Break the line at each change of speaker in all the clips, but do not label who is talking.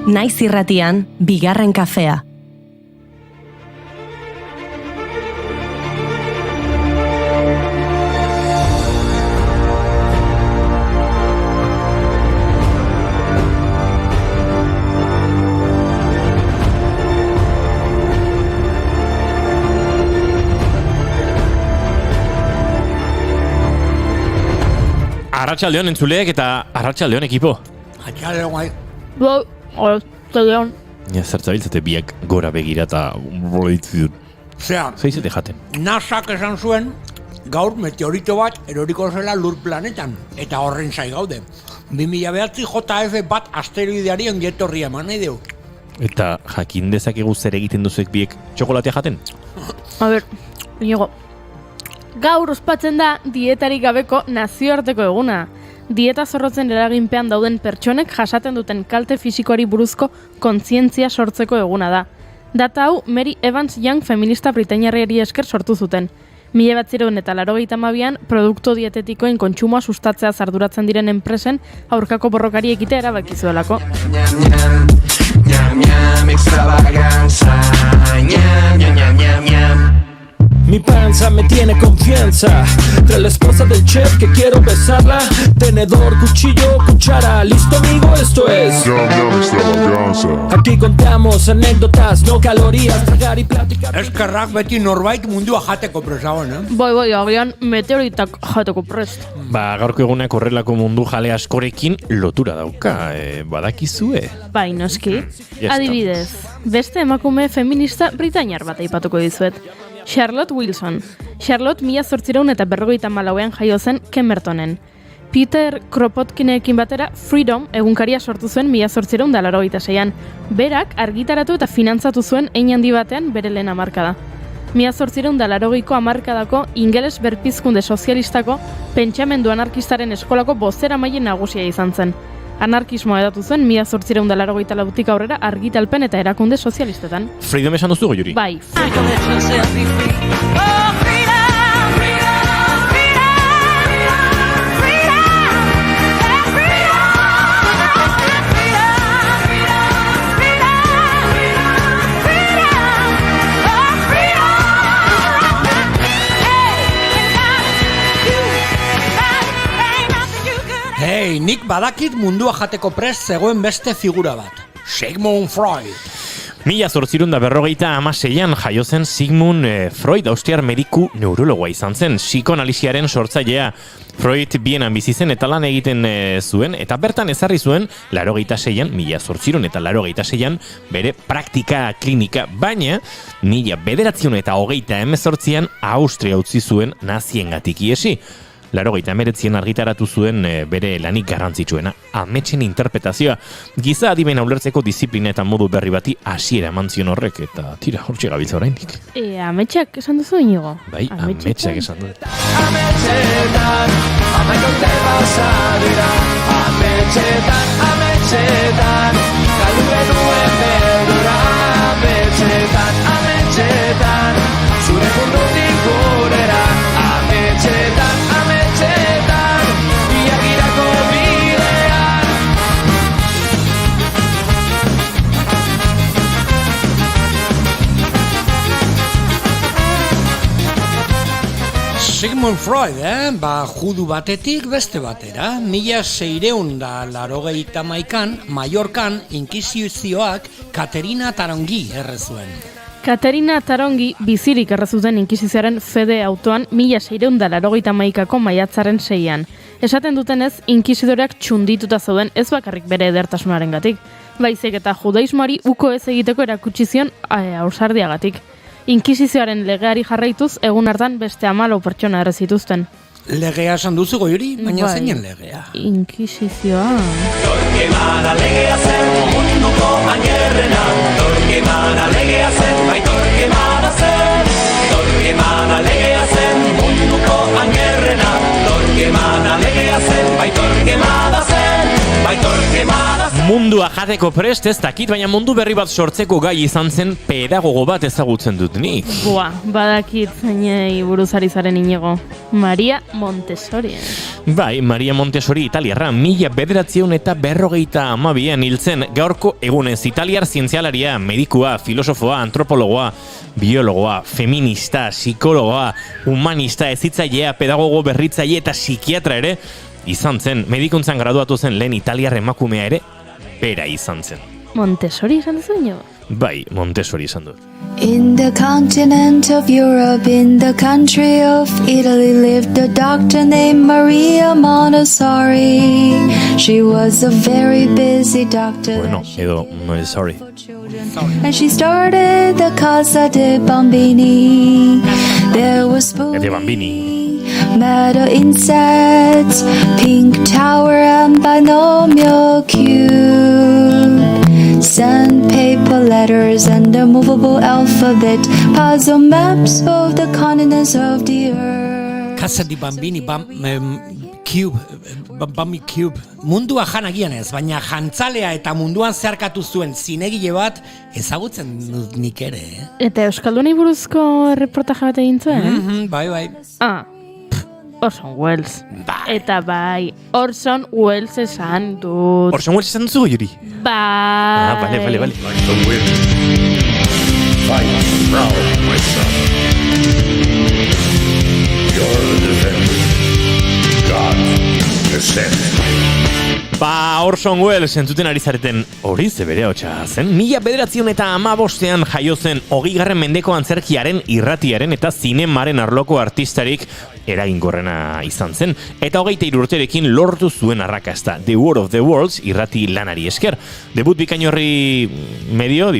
Naiz irratian, bigarren kafea.
Arratsaldeon entzuleek eta arratsaldeon ekipo.
Arratsaldeon bai.
Arratsaldeon.
Ja, zertzabiltzate biak gora begira eta bolitzidun.
Osea,
Zeizete jaten.
NASAk esan zuen gaur meteorito bat eroriko zela lur planetan. Eta horren zai gaude. 2009 JF bat asteroideari ongetorria eman nahi deu.
Eta jakin dezakegu zer egiten duzuek biek txokolatea jaten?
A ber, Iñigo. Gaur ospatzen da dietarik gabeko nazioarteko eguna. Dieta zorrotzen eraginpean dauden pertsonek jasaten duten kalte fisikoari buruzko kontzientzia sortzeko eguna da. Data hau Mary Evans Young feminista britainiarrari esker sortu zuten. 1982an produktu dietetikoen kontsumoa sustatzea arduratzen diren enpresen aurkako borrokari ekitea erabaki zuelako.
Mi panza me tiene confianza. Trae la esposa del chef que quiero besarla. Tenedor, cuchillo, cuchara. ¿Listo, amigo? Esto es
Extravaganza.
Aquí contamos anécdotas, no calorías. Tragar y platicar.
Eskerrak beti norbait mundua jateko presagoen,
Bai, agian meteoritak jateko prest.
Gaurko egunak horrelako mundu jale askorekin lotura dauka, badakizue.
Bai, noski.
Ya
Adibidez, beste emakume feminista britainiar bat aipatuko dizuet. Charlotte Wilson. Charlotte 1854ean jaio zen Kemertonen. Peter Kropotkinekin batera Freedom egunkaria sortu zuen 1886an. Berak argitaratu eta finantzatu zuen hein handi batean bere lehen hamarkada. 1880ko hamarkadako ingeles berpizkunde sozialistako pentsamendu anarkistaren eskolako bozeramaile nagusia izan zen. Anarkismoa edatu zen 1884tik aurrera argitalpen eta erakunde sozialistetan.
Freedom esan duzu goiuri?
Bai.
Hei, nik badakit mundua jateko prest zegoen beste figura bat. Sigmund Freud.
1856an jaio zen Sigmund Freud, austriar mediku neurologoa izan zen, psikoanalisiaren sortzailea. Freud Bienan bizi zen eta lan egiten zuen, eta bertan ezarri zuen 1886an bere praktika klinika, baina 1928an Austria utzi zuen naziengatik iesi. 1989an argitaratu zuen bere lanik garrantzitsuena, ametsen interpretazioa. Giza adimen ulertzeko disiplina eta modu berri bati hasiera eman zion horrek, eta tira, hortxe gabiltza oraindik.
Ametsak esan duzu, Iñigo?
Bai, ametsak esan dut.
Ametxetan, amaikote basadira. Ametxetan, galdu genuen beldura. Ametxetan, zure mundutik gurera. Ametxetan, biagirako bidean.
Sigmund Freud, judu batetik beste batera. 1680an, Mallorcan, inkisizioak Katerina Tarongi errezuen.
Katerina Tarongi bizirik errezuten inkisizioaren fede autoan 1681ko maiatzaren 6an. Esaten dutenez, inkisidoreak txundituta zauden ez bakarrik bere edertasunarengatik, baizik eta judaismoari uko ez egiteko erakutsi zion ausardiagatik. Inkisizioaren legeari jarraituz, egun hartan beste 14 pertsona erre zituzten.
Legea esan duzu goiuri, baina zeinen legea.
Inkisizioa.
Torquemada legea zen munduko angerrena. Torquemada legea zen, bai torquemada zen. Torquemada legea zen munduko angerrena. Torquemada legea zen, bai torquemada zen. Bai torquemada zen.
Mundua jateko prest ez dakit, baina mundu berri bat sortzeko gai izan zen pedagogo bat ezagutzen dut nik.
Badakit zeinei buruz ari zaren, Iñigo. Maria Montessori.
Bai, Maria Montessori italiarra 1952an hiltzen, gaurko egunez italiar zientzialaria, medikua, filosofoa, antropologoa, biologoa, feminista, psikologoa, humanista, hezitzailea, pedagogo berritzaile eta psikiatra ere izan zen. Medikuntzan graduatu zen lehen italiar emakumea ere bera izan zen.
Montessori izan zuen jo?
Bai, Montessori izan du.
In the continent of Europe, in the country of Italy, lived a doctor named Maria Montessori. She was a very busy doctor.
Bueno, edo, sorry.
And she started the Casa de Bambini. There was
De Bambini.
meadow insects, pink tower and binomial cube. Sandpaper letters and a movable alphabet, puzzle maps of the continents of the earth.
Casa di Bambini, Cube, Bambi Cube. Mundua janagian ez, baina jantzalea eta munduan zeharkatu zuen zinegile bat ezagutzen dut nik ere.
Eta Euskaldunei buruzko reportaje bat egin zuen?
Bai.
Orson Welles.
Bai.
Eta bai, Orson Welles esan dut.
Orson Welles esan duzu, Juri?
Bai.
Vale.
Like the wind. Fight proud, my son. You're the defender. God has sent.
Orson Welles entzuten ari zareten hori zebere hotxa zen. 1915an jaio zen 20. mendeko antzerkiaren, irratiaren eta zinemaren arloko artistarik eraginkorrena izan zen. Eta 23 urterekin lortu zuen arrakasta. The War of the Worlds irrati lanari esker. Debut bikain hori medio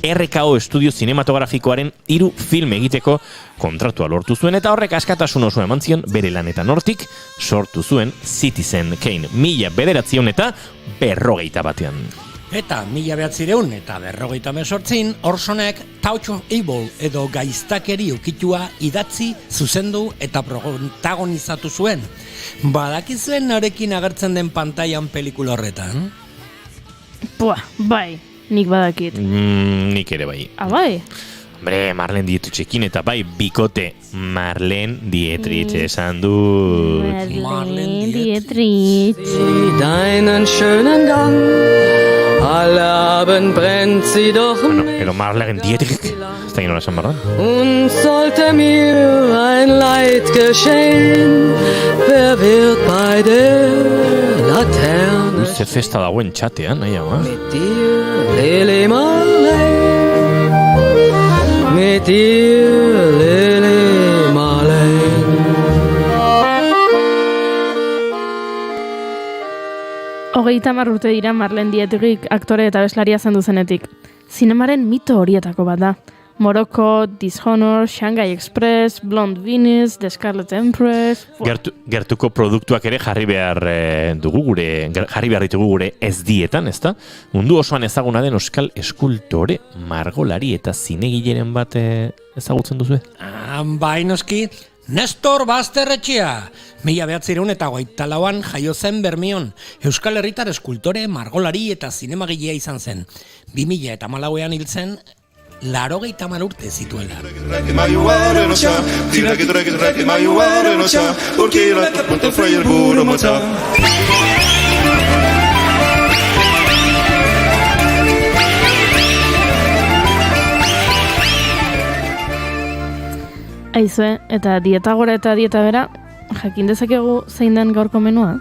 RKO estudio zinematografikoaren 3 film egiteko kontratua lortu zuen, eta horrek askatasun oso eman zion bere lanetan hortik sortu zuen Citizen Kane 1951.
Eta 1958 Orsonek Touch of Evil edo gaiztakeri ukitua idatzi, zuzendu eta protagonizatu zuen. Badakizuen norekin agertzen den pantailan pelikula horretan?
Bai, nik badakit.
Nik ere bai.
Bai?
Hombre, Marlene Dietrichekin eta bai bikote Marlene Dietrich esan dut.
Marlene Dietrich.
Deinen schönen Gang, alle Abend brennt sie doch
Pero Marlene Dietrich, ez da inola esan barra?
und sollte mir ein Leid geschehen, wer wird bei der Laterne
Ze festa dagoen txatean, nahi hau,
mit dir, Lili Marlene, mit dir, Lili Marlene.
Hogeita urte dira Marlene Dietrich aktore eta abeslaria zendu zenetik. Zinemaren mito horietako bat da. Morocco, Dishonor, Shanghai Express, Blonde Venus, The Scarlet Empress...
Gertuko produktuak ere jarri behar ditugu gure ez dietan, ezta? Mundu osoan ezaguna den euskal eskultore, margolari eta zinegileren bat ezagutzen duzu?
Bai noski, Nestor Basterretxea, 1924an jaio zen Bermion, Euskal Herritar eskultore, margolari eta zinemagilea izan zen. 2014an hil zen, 80 urte zituela.
Aizue, eta dieta gora eta dieta bera, jakin dezakegu zein den gaurko menua?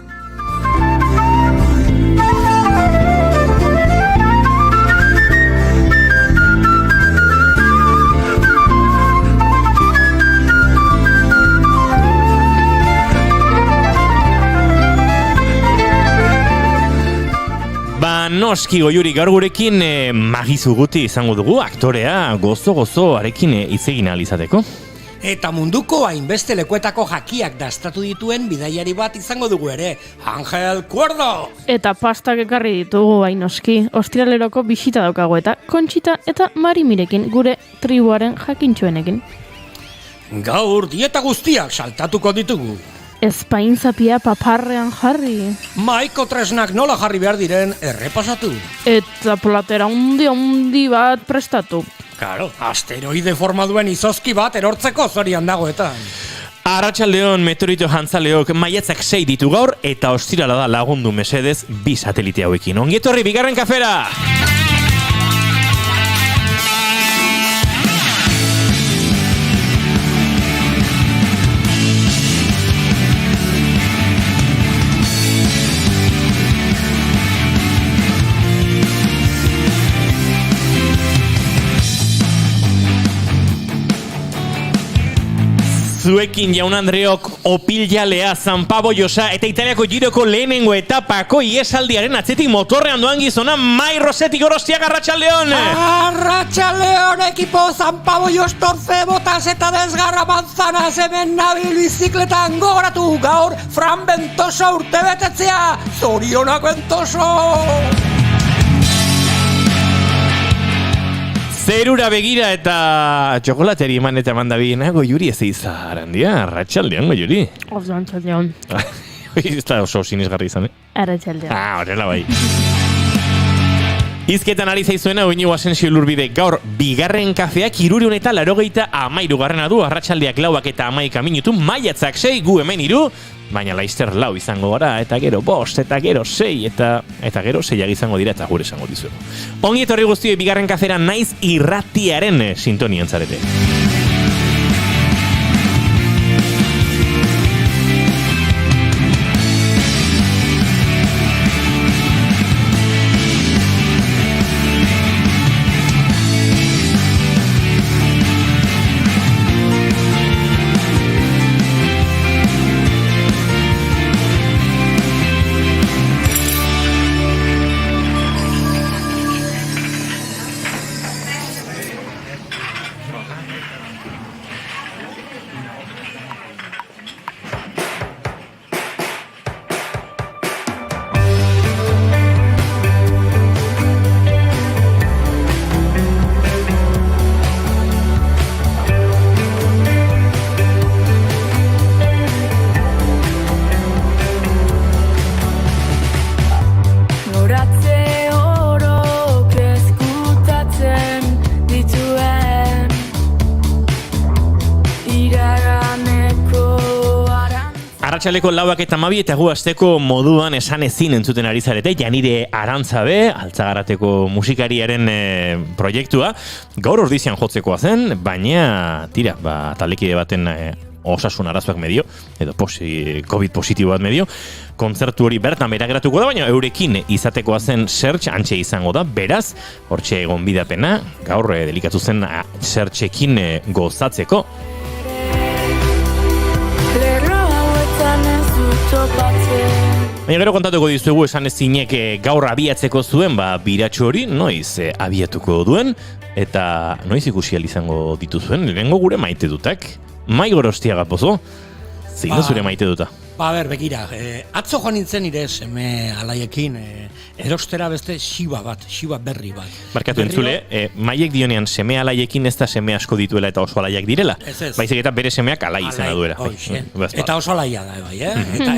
Noski Goiuri, gaur gurekin Magizu Guti izango dugu, aktorea gozo arekin hitz egin ahal izateko.
Eta munduko hainbeste lekuetako jakiak dastatu dituen bidaiari bat izango dugu ere, Angel Cuerdo!
Eta pastak ekarri ditugu hainoski, ostiraleroko bisita daukago eta Kontxita eta Marimirekin gure tribuaren jakintxuenekin.
Gaur dieta guztiak saltatuko ditugu.
Ezpaintzapia paparrean jarri.
Maiko tresnak nola jarri behar diren errepasatu.
Eta platera handi bat prestatu.
Claro, asteroide forma duen izozki bat erortzeko zorian dagoetan.
Arratsaldeon meteorito jantzaleok maiatzak 6 ditu gaur eta ostirala da lagundu mesedez 2 satelite hauekin. Ongietorri bigarren kafera! Zuekin jaun Andreok opiljalea, San Pablo Josa eta Italiako giroko lehenengo etapako iesaldiaren atzetik motorrean doan gizona Mai Rosetti Gorostiaga arratsaldeon.
Arratsaldeon ekipo San Pablo Jostorze botas eta desgarra manzanas hemen nabil bizikletan gogoratu gaur Fran Ventoso urte betetzea. Zorionak Ventoso!
Zerura begira eta txokolateri eman eta mandabi nago juri ez izarandia, arratsaldeon juri.
Arratsaldeon.
Ez da oso sinisgarri izan,
Arratsaldeon.
Horrela bai. Izketan ari zaizuena Oñigo Asensio Lurbide gaur bigarren kafeak 383 du, arratsaldeak 4 eta 11 minutu, maiatzak 6, gu hemen 3, baina laister 4 izango gara, eta gero 5, eta gero 6, eta gero 6 izango dira, eta gure esango dizuegu. Ongi etorri guztioi bigarren kafera naiz irratiaren sintonian zarete. Arratsaleko 4 eta 12 eta gu asteko moduan esan ezin entzuten ari zarete, Janire Arantzabe, Altzagarrateko musikariaren proiektua, gaur ordizian jotzekoa zen, baina tira, taldekide baten osasun arazoak medio, edo COVID positibo bat medio, kontzertu hori bertan berageratuko da, baina eurekin izatekoa zen Search antxe izango da, beraz, hortxe gonbidapena, gaur delikatu zen Searchekin gozatzeko. Baina gero kontatuko dizuegu esan ezinek gaur abiatzeko zuen, biratxo hori noiz abiatuko duen, eta noiz ikusi ahal izango dituzuen, lehengo gure maite dutak. Mai Gorostiaga pozo, zein da zure maite duta?
Begira, atzo joan nintzen nire seme alaiekin, erostera beste Shiba berri bat.
Barkatu entzule, Maiek dionean seme alaiekin ez da seme asko dituela eta oso alaiak direla. Baizik eta bere semeak alai izena duela.
Eta oso alaia da, bai,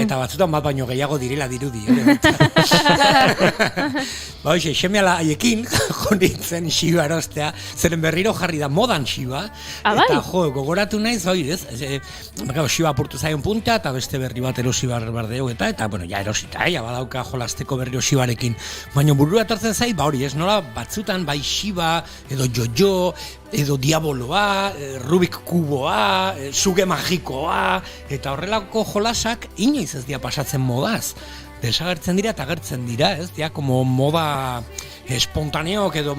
eta batzutan bat baino gehiago direla dirudi. Seme alaiekin joan nintzen Shiba erostea, zeren berriro jarri da modan Shiba, eta gogoratu naiz, Shiba apurtu zaion punta, eta beste berri bat erosi bardeu eta bueno, ja erosita, badauka jolasteko berriro Shibarekin. Baina burua etortzen zait, hori ez, nola batzutan bai Shiba, edo Jojo, edo Diaboloa, Rubik kuboa, Suge magikoa, eta horrelako jolasak inoiz ez dira pasatzen modaz. Desagertzen dira eta agertzen dira, ez? Dia, como moda espontaneok edo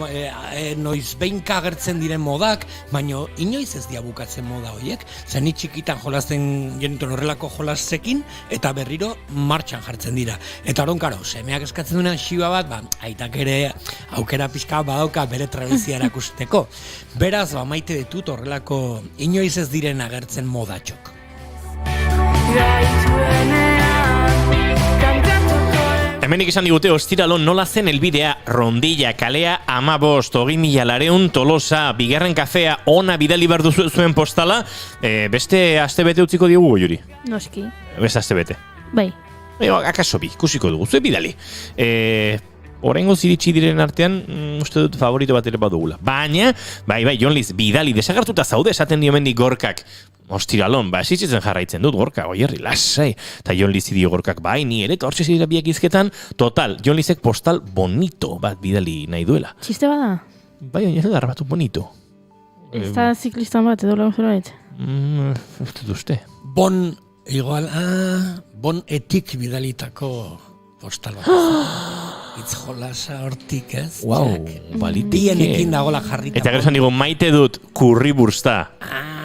noiz behinka agertzen diren modak, baina inoiz ez dia bukatzen moda horiek. Zen txikitan jolasten genituen horrelako jolasekin eta berriro martxan jartzen dira. Eta horon, karo, semeak eskatzen duenan Shiba bat, aitak ere aukera pixka badauka bere trabezia erakusteko. Beraz, maite ditut horrelako inoiz ez diren agertzen modatxok.
Hemenik esan digute ostiralon nola zen elbidea Rondilla kalea 15.200 Tolosa bigarren kafea ona bidali behar zuen postala, beste astebete utziko diogu Juri?
Noski.
Beste astebete?
Bai.
Akaso ikusiko dugu, zuen bidali. Oraingoz iritsi diren artean, uste dut favorito bat ere badugula. Baina, bai, Jon Liz, bidali desagertuta zaude esaten dio hemendik Gorkak. ostiralon, esitzen jarraitzen dut Gorka, oierri, lasai. Eta Jon Lizi dio Gorkak, bai, ni ere, eta hortxe zira biak izketan, total, Jon Lizek postal bonito bat bidali nahi duela.
Txiste bada?
Bai, oin ez da batu bonito.
Ez da ziklistan bat, edo lagun zerbait?
Ez dut uste.
Bon, igual, bon etik bidalitako postal bat. Itz jolasa hortik, ez?
Wow, baliteke.
Bienekin dagola jarrita.
Eta gero esan digo, maite dut kurribursta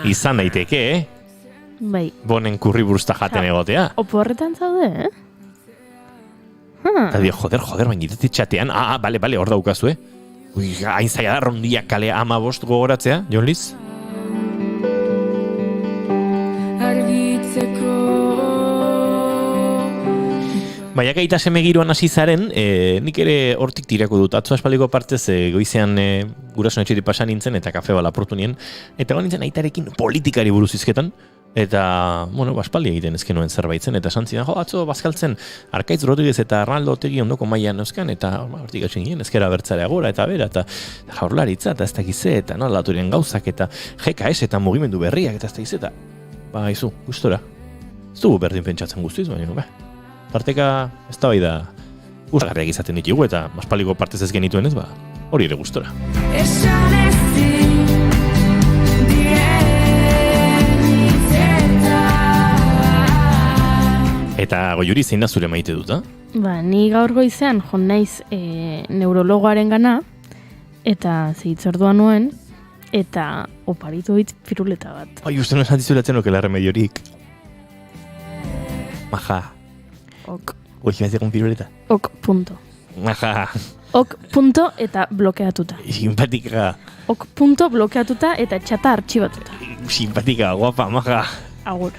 izan daiteke,
Bai.
Bonen kurribursta jaten egotea.
Oporretan zaude,
Eta dio, joder, baina itetik txatean, bale, hor daukazu, Ui, hain zaila da rondia kale 15 gogoratzea, Jon Liz? Baiaka itaseme giroan hasi zaren, nik ere hortik tirako dut. Atzo aspaldiko partez goizean gurasoen etxetik pasa nintzen eta kafe bala aportu nien. Eta gau nintzen aitarekin politikari buruz izketan. Eta, aspaldi egiten ezken nuen zerbaitzen. Eta esan zidan, atzo bazkaltzen Arkaitz Rodriguez eta Arnaldo Otegi ondoko mailan euskan. Eta hortik atxin ginen, ezkera bertzarea gora eta bera. Eta jaurlaritza eta ez dakize eta laturen gauzak eta GKS eta mugimendu berriak eta ez dakize eta izu, gustora. Ez dugu berdin pentsatzen guztiz, baina, parteka ez da bai da gustagarriak izaten ditugu eta aspaldiko partez ez genituen ez, hori ere gustora. Eta Goiuri, zein da zure maite dut,
Ni gaur goizean jon naiz neurologoaren gana eta zeitzordua nuen eta oparitu dit piruleta bat.
Uste no esan dizulatzen okela remediorik. Maja.
Ok.
Goiz bat egon piruleta.
Ok, punto.
Maja.
Ok, punto eta blokeatuta.
Simpatika.
Ok, punto blokeatuta eta txata artxibatuta.
Simpatika, guapa, maja.
Agur.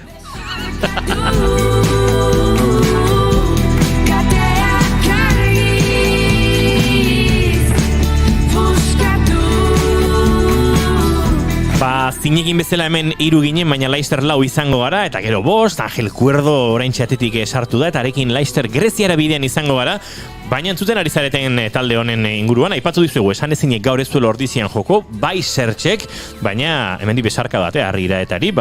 Zinekin bezala hemen 3 ginen, baina Leicester 4 izango gara, eta gero 5, Angel Cuerdo orain txatetik sartu da, eta arekin Leicester Greziara bidean izango gara, baina entzuten ari zareten talde honen inguruan, aipatu dizuegu, esan ezinek gaur ez duela ordizian joko, bai Sertxek, baina hemendi besarka bat, Harriraetari,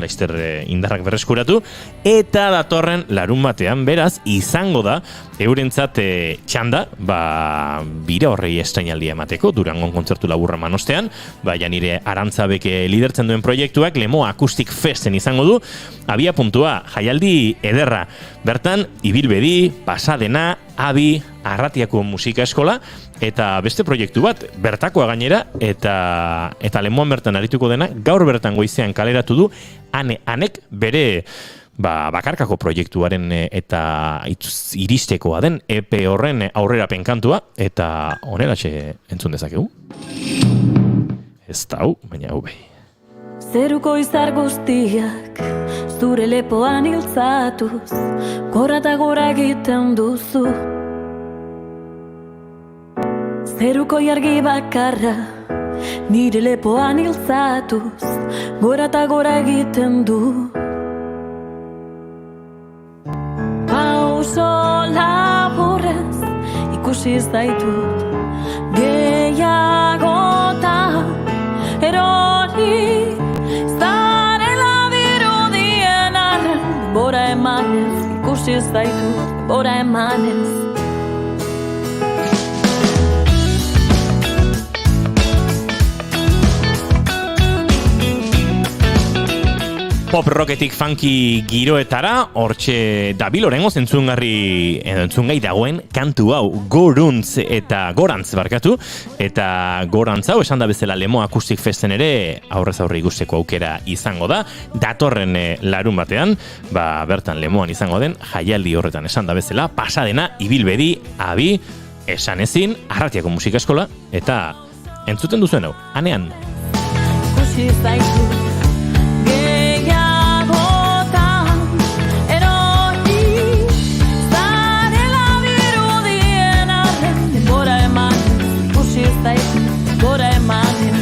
Leicester indarrak berreskuratu, eta datorren larun batean, beraz, izango da, eurentzat txanda, bira horrei estrainaldia emateko, Durangon kontzertu laburra manostean, nire Arantzabeke lidertzen duen proiektuak Lemoa Acoustic Festen izango du, abia puntua, jaialdi ederra, bertan, ibilbedi, pasadena, abi, Arratiako musika eskola, eta beste proiektu bat, bertakoa gainera, eta Lemoan bertan arituko dena, gaur bertan goizean kaleratu du, anek bere bakarkako proiektuaren eta iristekoa den EP horren aurrerapen kantua, eta oneratxe entzun dezakegu. Ez da hau, baina hau behi.
Zeruko izar guztiak zure lepoan hiltzatuz, gora eta gora egiten duzu. Zeruko jargi bakarra nire lepoan hiltzatuz, gora eta gora egiten du. Pauso laburrez ikusi zaitut, gehiagotan erori zarela dirudien arren, bora emanez ikusi zaitut, bora emanez.
Pop rocketik funky giroetara, hortxe dabil orengoz entzungai dagoen kantu hau, Gorantz eta Gorantz hau esan da bezala Lemoa Acoustic Festen ere aurrez aurre ikusteko aukera izango da, datorren larun batean, bertan Lemoan izango den, jaialdi horretan esan da bezala, pasadena, ibilbedi, abi, esan ezin, Arratiako musika eskola, eta entzuten duzuen hau, anean.
Ikusi zaitu. Gora emanez.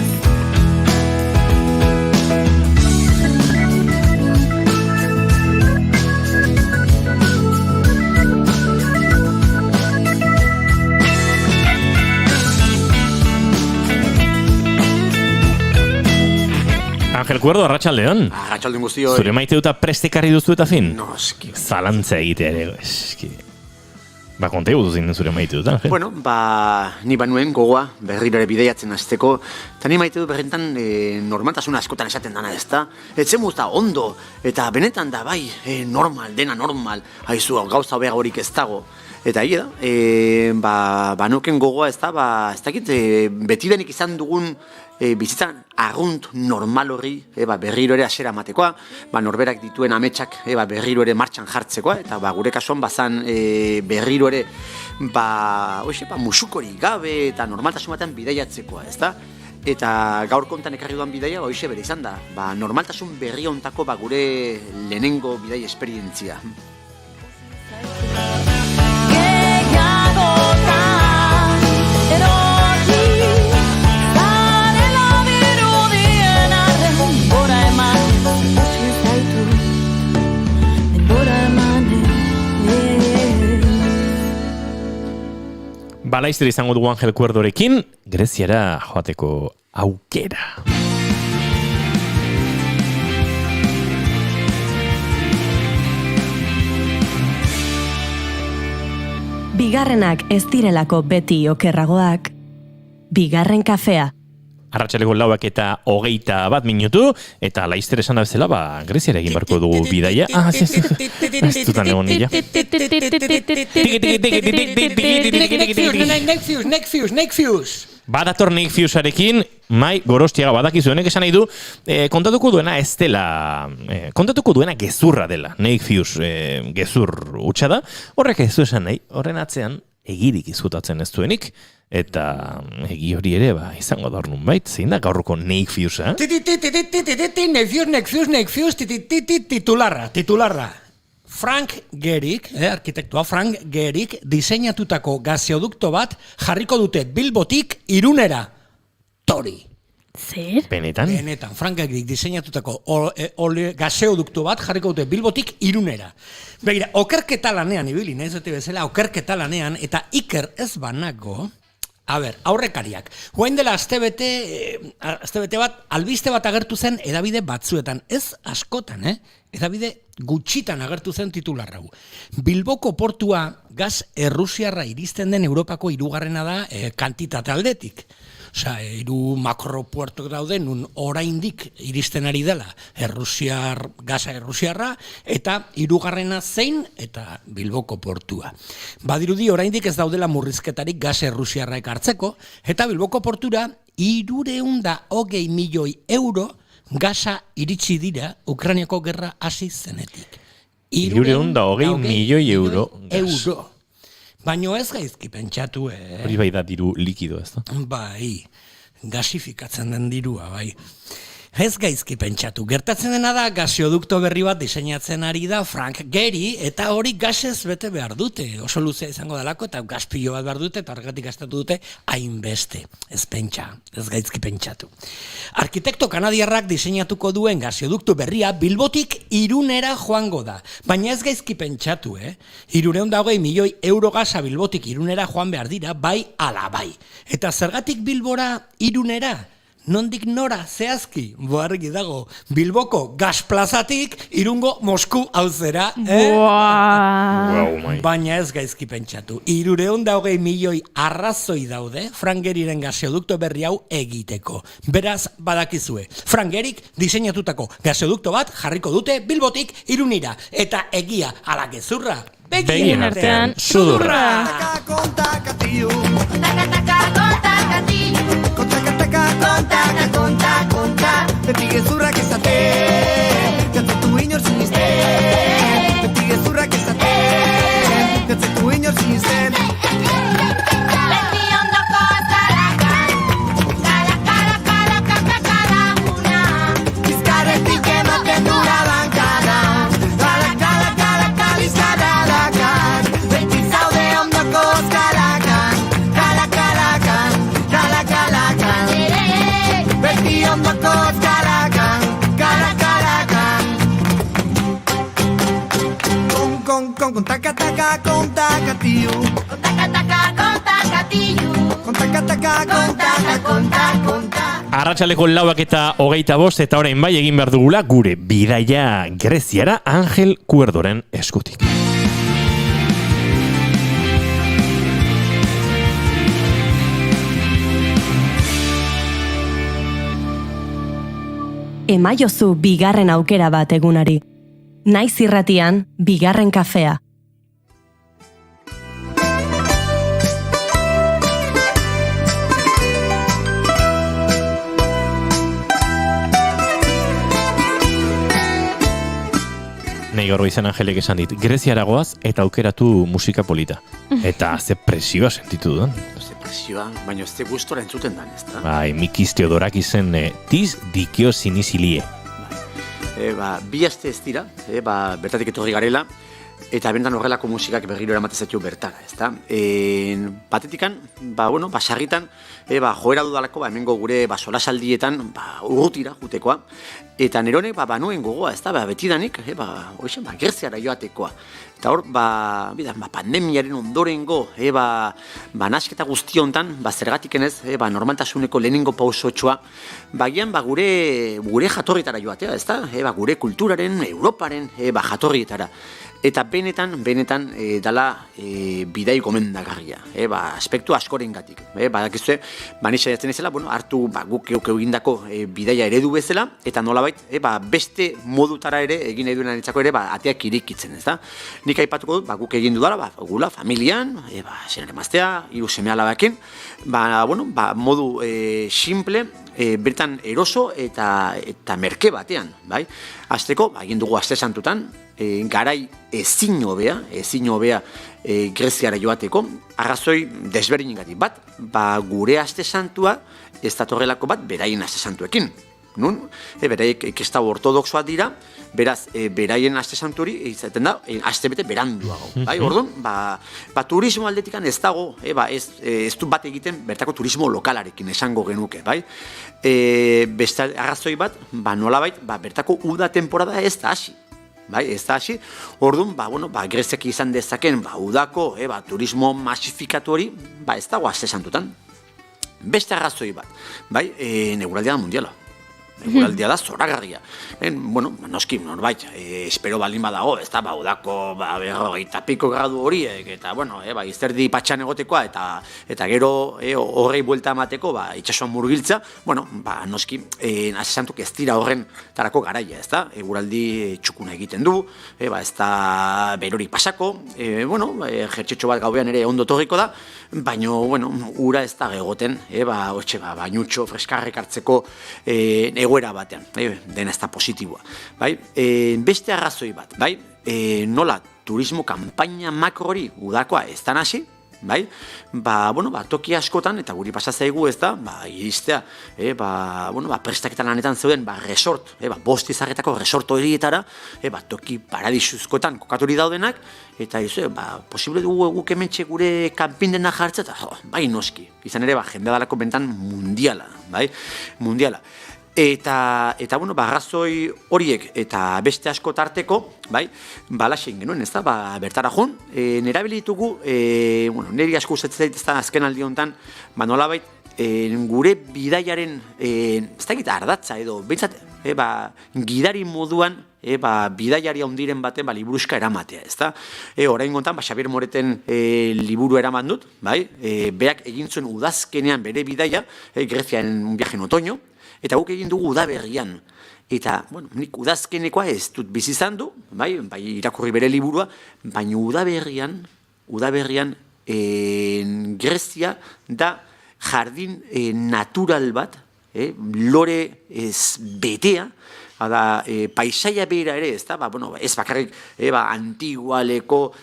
Angel Cuerdo, arratsaldeon.
Arratsaldeon guztioi.
Zure maite duta prestekarri duzu eta fin?
Noski.
Zalantza egitea ere, eski. Ba, konta egutu zinen zure maite dut, Angel.
Bueno, ni banuen gogoa berriro ere bideiatzen hasteko, eta ni maite dut berrentan normaltasuna askotan esaten dana, ezta? Etzen guzta ondo, eta benetan da, bai, normal, dena normal, haizu, gauza hobea horik ez dago. Eta hile da, banoken gogoa ez da, ez dakit, betidanik izan dugun bizitzan arrunt normal horri berriro ere asera matekoa, norberak dituen ametsak berriro ere martxan jartzekoa, eta gure kasuan bazan berriro ere musukorik gabe eta normaltasun batean bidaiatzekoa, ez da? Eta gaur kontan ekarri duan bidaia hoxe bere izan da, normaltasun berri hontako gure lehenengo bidai esperientzia.
Balaizter izango dugu Angel Cuerdorekin, Greziara joateko aukera.
Bigarrenak ez direlako beti okerragoak. Bigarren kafea.
Arratsaleko 4:21 minutu, eta Laizter esan da bezala, Greziara egin barko dugu bidaia. Ez dutan egon nila.
Next Fuse.
Badator Nick Fusearekin, Mai Gorostiaga badakizu, honek esan nahi du, kontatuko duena ez dela, kontatuko duena gezurra dela. Nick Fuse gezur hutsa da, horrek ez du esan nahi, horren atzean egirik izkutatzen ez duenik, eta egi hori ere izango da ornun bait, zein da gaurroko Nick Fuse,
Nick Fuse, titularra. Frank Gehrig, arkitektua Frank Gehrig, diseinatutako gaseodukto bat jarriko dute Bilbotik Irunera. Tori.
Zer?
Benetan?
Benetan, Frank Gehrig diseinatutako gaseodukto bat jarriko dute Bilbotik Irunera. Begira, okerketa lanean ibili, nahi zute bezala, okerketa lanean, eta Iker ez banago, aurrekariak. Guain dela astebete bat, albiste bat agertu zen edabide batzuetan. Ez askotan, edabide gutxitan agertu zen titularra. Bilboko portua gaz errusiarra iristen den Europako hirugarrena da kantitate aldetik. Osea, 3 makropuertok daude, nun oraindik iristen ari dela gaza errusiarra, eta 3. zein, eta Bilboko portua. Badirudi oraindik ez daudela murrizketarik gaza errusiarra ekartzeko, eta Bilboko portura 320 milioi euro gaza iritsi dira Ukrainiako gerra hasi zenetik.
320 milioi euro.
Baino ez gaizki pentsatu,
Hori bai da diru likido, ez da?
Bai, gasifikatzen den dirua, bai. Ez gaizki pentsatu. Gertatzen dena da, gaseodukto berri bat diseinatzen ari da Frank Gehry, eta hori gasez bete behar dute. Oso luzea izango dalako, eta gaspilo bat behar dute, eta horregatik gastatu dute hainbeste. Ez gaizki pentsatu. Arkitekto kanadiarrak diseinatuko duen gaseodukto berria Bilbotik Irunera joango da. Baina ez gaizki pentsatu, 320 milioi euro gaza Bilbotik Irunera joan behar dira, bai ala bai. Eta zergatik Bilbora Irunera? Nondik nora, zehazki, boargi dago, Bilboko gasplazatik Irungo Mosku hauzera, Baina ez gaizki pentsatu. 320 milioi arrazoi daude Frank Gehryren gaseodukto berri hau egiteko. Beraz, badakizue, Frank Gehryk diseinatutako gaseodukto bat jarriko dute Bilbotik Irunira. Eta egia, ala gezurra, begien artean, sudurra!
Konta, beti gezurrak ezaten, jatzetu inor sinisten. Beti gezurrak ezaten, jatzetu inor sinisten.
Beti ondoko zarakan, kala una.
Bizkarretik ematen dura bankada, kala bizkarralakan. Beti zaude ondoko zarakan, kalakan. Beti ondoko kalakan. Kontakataka,
Kontakataka,
kontakatiyu. Kontakataka, kontakataka.
Arratsaleko 4:25 eta orain bai egin behar dugula gure bidaia Greziara Angel Cuerdoren eskutik.
Emaiozu bigarren aukera bat egunari. Naiz irratian, bigarren kafea.
Nei gaur izan Angelek esan dit, Greziara goaz eta aukeratu musika polita. Eta ze presioa sentitu duen.
Ze presioa, baina ez ze gustora entzuten dan, ez da?
Bai, Mikis Teodorakizen tiz dikio sinisilie.
Bi aste ez dira, bertatik etorri garela, eta bentan horrelako musikak berriro eramaten zaitu bertara, ez da? Patetikan, sarritan, joera dudalako, hemengo gure solasaldietan, urrutira jutekoa, eta nerone, banuen gogoa, ez da, betidanik, Greziara joatekoa. Eta hor, pandemiaren ondorengo, nasketa guzti hontan, zergatik enez, normaltasuneko lehenengo pausotxoa, bagian gure jatorrietara joatea, ez da? Gure kulturaren, Europaren, jatorrietara. Eta benetan dala bidai gomendagarria, aspektu askorengatik. Badakizue, ni saiatzen ezela, hartu guk egindako bidaia eredu bezala, eta nolabait, beste modutara ere, egin nahi duenarentzako ere, ateak irikitzen, ez da? Nik aipatuko dut, guk egin dudala, gula, familian, senare emaztea, 3 seme-alabakin, modu simple, bertan eroso eta merke batean, bai? Azteko, egin dugu aste santutan, garai ezin hobea Greziara joateko, arrazoi desberdinengatik bat, gure aste santua ez datorrelako bat beraien aste santuekin. Nun, beraiek kristau ortodoxoa dira, beraz, beraien aste santuri izaten da, aste bete beranduago. Bai, orduan, turismo aldetikan ez dago, ez du bat egiten bertako turismo lokalarekin esango genuke, bai? Beste arrazoi bat, nolabait, bertako uda temporada ez da hasi. Bai, ez da hasi, orduan, Greziak izan dezaken, udako, turismo masifikatu hori, ez dago aste santutan. Beste arrazoi bat, bai, neguraldia da mundiala. Eguraldia da zoragarria. Noski, norbait, espero baldin badago, ez da, udako, 40 gradu horiek, eta, izterdi patxan egotekoa, eta gero horrei buelta emateko, itxasuan murgiltza, noski, asesantuk ez dira horren tarako garaia, ez da, eguraldi txukuna egiten du, ez da berori pasako, jertxetxo bat gauean ere ondo torriko da, baina, ura ez da egoten, bainutxo freskarrek hartzeko egoera batean, dena ez da positiboa. Beste arrazoi bat, nola turismo kanpaina makro hori udakoa ez da hasi, toki askotan, eta guri pasazaigu ez da, iristea, prestaketan lanetan zeuden, resort, 5 izarretako resort horietara, toki paradisuzkoetan kokaturi daudenak, eta posible dugu guk hementxe gure kanpindena jartzea, eta noski, izan ere, jende dalako bentan mundiala. Eta arrazoi horiek eta beste asko tarteko, balaxein genuen, ez da, bertara joan, nerabilitugu, niri asko usatzen zait, ez da, azken aldi honetan, nolabait, gure bidaiaren, ez da gita ardatza edo, bintzat, gidari moduan, bidaiari handiren baten liburuska eramatea, ez da? Orain gontan, Xabier Moreten liburu eraman dut, beak egin zuen udazkenean bere bidaia, Grezian un viaje en otoño, eta guk egin dugu udaberrian. Eta, nik udazkenekoa ez dut bizizan du, irakurri bere liburua, baina udaberrian Grezia da jardin natural bat, lore betea, paisaia bera ere, ez da, ez bakarrik, antigualeko,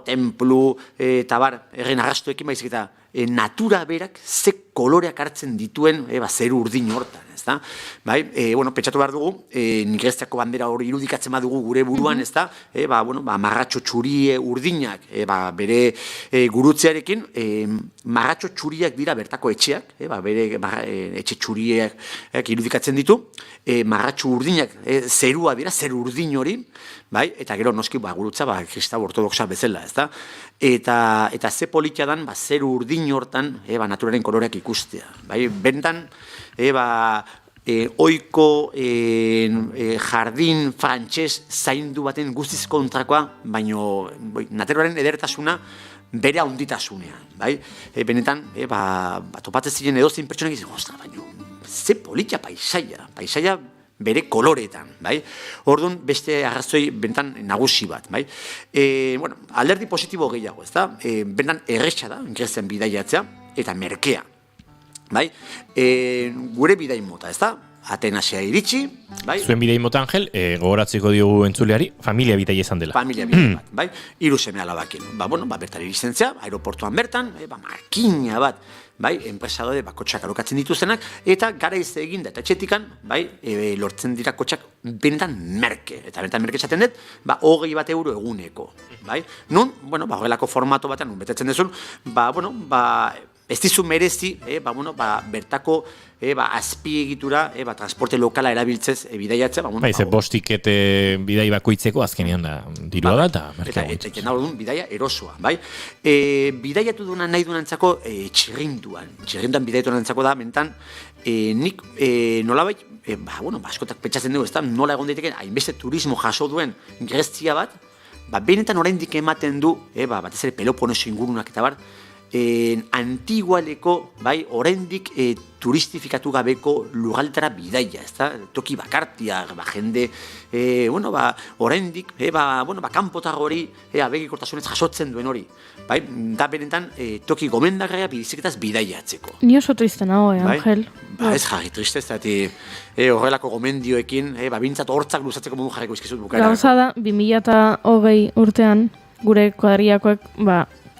templu, eta erren arrastoekin baizik eta natura berak ze koloreak hartzen dituen zeru urdin hortan, ez da? Pentsatu behar dugu, Greziako bandera hori irudikatzen badugu gure buruan, ez da? Marratxo txurie urdinak, bere gurutzearekin, marratxo txuriak dira bertako etxeak, bere etxe txuriak irudikatzen ditu, marratxo urdinak zerua dira, zeru urdin hori, eta gero noski gurutza kristau ortodoxa bezala, ez da? Eta ze politia dan, zeru urdin hortan, naturaren koloreak ikusten ikustea, bai, bentan, oiko jardin frantses zaindu baten guztiz kontrakoa, baino naturaren edertasuna bere handitasunean, bai? Benetan, topatzen ziren edozein pertsonak izan, ostra, baino, ze polita paisaia bere koloreetan, bai? Orduan, beste arrazoi benetan nagusi bat, bai? Alderdi positibo gehiago, ez da? Benetan erretxa da, Grezian bidaiatzea, eta merkea. Bai? Gure bidain mota, ez da? Atenasea iritsi, bai?
Zuen bidai mota, Angel, gogoratzeko diogu entzuleari, familia bidai izan dela.
Familia bidai bat, bai? 3 seme alabakin. Bertan iristentzea, aeroportuan bertan, makina bat, bai? Enpresa daude, kotxak alokatzen dituztenak, eta garaiz egin da, eta etxetikan, bai? Lortzen dira kotxak benetan merke. Eta benetan merke esaten dut, 20 bat euro eguneko, bai? Nun, horrelako formato batean, nun betetzen dezun, ez dizu merezi, bertako azpiegitura, transporte lokala erabiltzez bidaiatzea.
Ze bostiket bidai bakoitzeko azkenean da dirua da, eta merkea
guitzeko. Eta nahi bidaia erosoa, bai? Bidaiatu duna nahi dunantzako txirrinduan bidaiatu dunantzako da, mentan, nik nolabait, askotak petxatzen dugu, ez da, nola egon daiteke, hainbeste turismo jaso duen Grezia bat, benetan oraindik ematen du, batez ere Peloponeso ingurunak eta bar, antigualeko, oraindik turistifikatu gabeko lugaldetara bidaia, ez da, toki bakartia, jende, oraindik, kanpotar hori, abegikortasunez jasotzen duen hori, da benetan toki gomendagarria bizikletaz bidaiatzeko.
Ni oso triste nago, Angel.
Ez jarri triste, ez da, horrelako gomendioekin, bintzat hortzak luzatzeko modu jarriko izkizut bukaera.
Gauza da, 2020 urtean, gure kuadriakoek,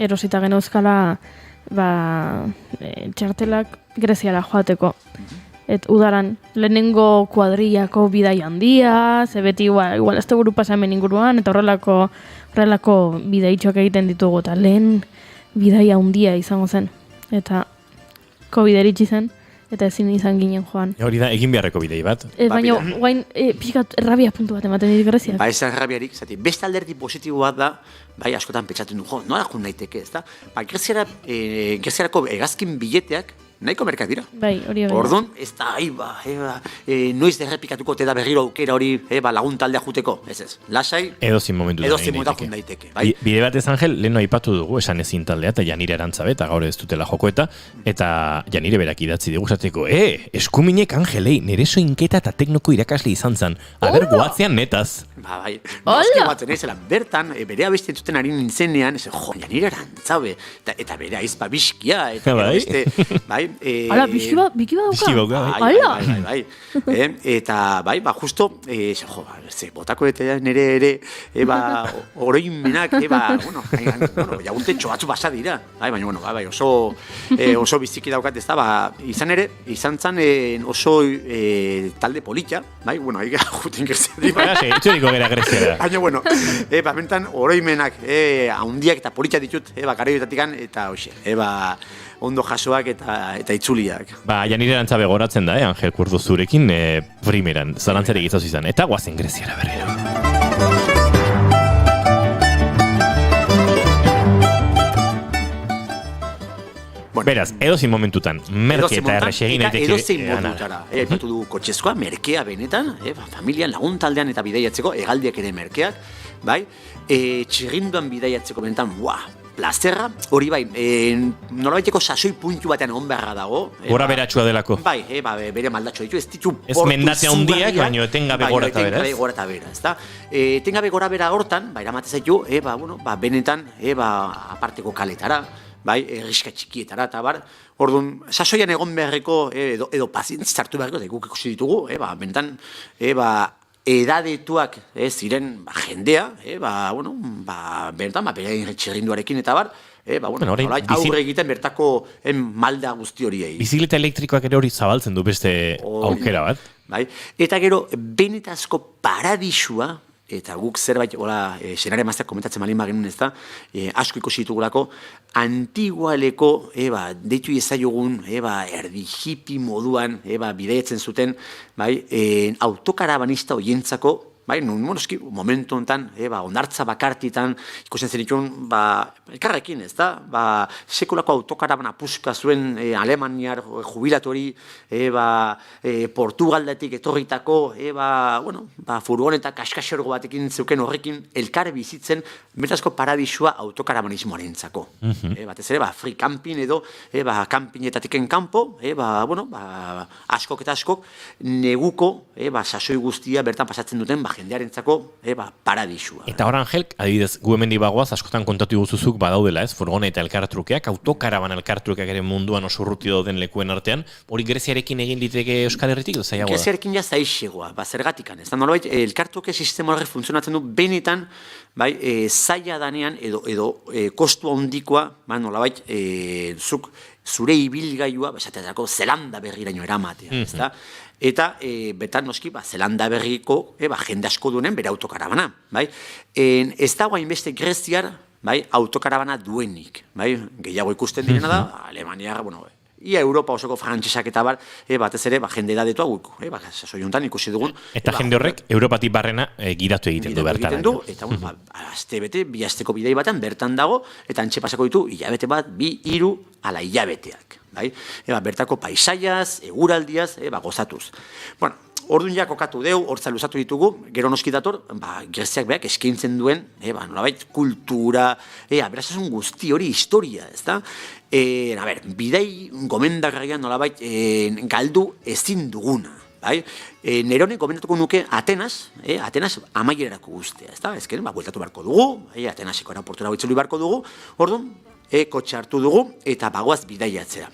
erosita genuzkala txartelak Greziara joateko. Et udaran, lehenengo kuadriako bidai handia, ze beti igual ez teguru pasa hemen inguruan, eta horrelako bidaitxoak egiten ditugu, eta lehen bidai handia izango zen. Eta COVID eritsi zen, eta ezin izan ginen joan.
Hori da, egin beharreko bidei bat.
Baina, guain, pixkat errabia puntu bat ematen dit Greziak.
Ez errabiarik, beste alderdi positibo bat da, askotan pentsatzen du, nola jun naiteke, ez da? Greziarako hegazkin bileteak nahiko merkat dira.
Hori.
Orduan, ez da, noiz derrepikatuko te da berriro aukera hori lagun taldea juteko, ez, lasai.
Edozin momentu
jun daiteke.
Bide batez, Angel, lehen aipatu dugu, esan ezin taldea, eta Janire Arantzabe, eta gaur ez dutela jokoeta, eta Janire berak idatzi dugu esateko, eskuminek Angelei, nire soinketa eta teknoko irakasle izan zen, aber goatzean netaz.
Noski batzen ezela, bertan, bere abeste entzuten ari nintzenean, Janire Arantzabe, eta bere aizpa biskia, eta beste,
Ala, biki badauka?
Bai. Eta, justo, botako eta nire ere, oroimenak, jaurte txoatzu basa dira. Baina, oso biziki daukat ez da, izan ere, izan zan oso talde polita, juten gertzea.
Itxuriko gara Greziara.
Baina, bentan, oroimenak, haundiak eta polita ditut, garaioetatikan, eta hoxe, ondo jasoak eta itzuliak.
Janire Arantzabe goratzen da, Angel Kurdo zurekin, primeran, zalantzari gizoz izan, eta guazen Greziara berriro. Beraz, edozin momentutan, merke eta errexegin aiteke.
Edozin momentutara, epatu dugu kotxezkoa, merkea benetan, familian, lagun taldean eta bidaiatzeko, hegaldiak ere merkeak, txirrinduan bidaiatzeko benetan, plazerra, hori nolabaiteko sasoi puntu batean egon beharra dago.
Gora beratxua delako.
Bere maldatxo ditu, ez ditu
portu zugarriak. Ez mendatzea hundiak, baino etengabe gora eta bera.
Etengabe gora bera hortan, eramatez zaitu, benetan, aparteko kaletara, erriska txikietara, eta orduan, sasoian egon beharreko, edo pazientzi zartu beharreko, eta guk ikusi ditugu, benetan, edadetuak ziren jendea, benetan, bere txirrinduarekin eta aurre egiten bertako malda guzti horiei.
Bizikleta elektrikoak ere hori zabaltzen du beste aukera bat.
Eta gero, benetazko paradisua, eta guk zerbait, senare mazteak komentatzen malin bagenun ez da, asko ikusi ditugulako, antigualeko, deitu ezaiogun, erdi hippie moduan, bidaiatzen zuten, autokarabanista oientzako, bai, noski, momentu honetan, ondartza bakartitan, ikusten zenituen, elkarrekin, ez da, sekulako autokaraban apuska zuen Alemaniar jubilatori, Portugaldetik etorritako, furgoneta kaskaxergo batekin zeuken horrekin, elkar bizitzen, betazko paradisua autokarabanismoarentzako. Batez ere, free camping edo, campinetatiken kanpo, askok eta askok, neguko, sasoi guztia bertan pasatzen duten, jendearentzako, paradisua.
Eta hor, Angel, adibidez, gu hemendi bagoaz, askotan kontatu guzuzuk badaudela, ez, furgoneta elkartrukeak, autokaraban elkartrukeak ere munduan oso urruti dauden lekuen artean, hori Greziarekin egin liteke Euskal Herritik, edo zaiagoa da?
Greziarekin ja zaizegoa, zergatikan, ez da, nolabait, elkartruke sistema horrek funtzionatzen du benetan, zaila danean, edo kostu handikoa, nolabait, zure ibilgailua, esaterako Zelanda berriraino eramatea, ez da? Eta betan noski, Zelanda berriko jende asko duenen bere autokarabana. Ez dago hainbeste Greziar autokarabana duenik. Gehiago ikusten direna da, Alemaniar, ia Europa osoko frantsesak eta batez ere jende edadetua guk. Sasoi honetan ikusi dugun.
Eta jende horrek Europatik barrena gidatu egiten du bertan.
Eta aste bete, bi asteko bidei batean bertan dago, eta antxe pasako ditu hilabete bat, 2-3 ala hilabeteak. Bertako paisaiaz, eguraldiaz, gozatuz. Bueno, orduan ja kokatu deu, hortza luzatu ditugu, gero noski dator, Greziak berak eskaintzen duen, nolabait kultura, aberasasun guzti hori historia, ez da? Bidei gomendagarrian nolabait galdu ezin duguna. Nire honek gomendatuko nuke Atenas amaierarako guztia, ez da? Ezken, bueltatu barko dugu, Atenaseko aeroportura itzuli barko dugu, orduan, kotxe hartu dugu eta bagoaz bidaiatzea.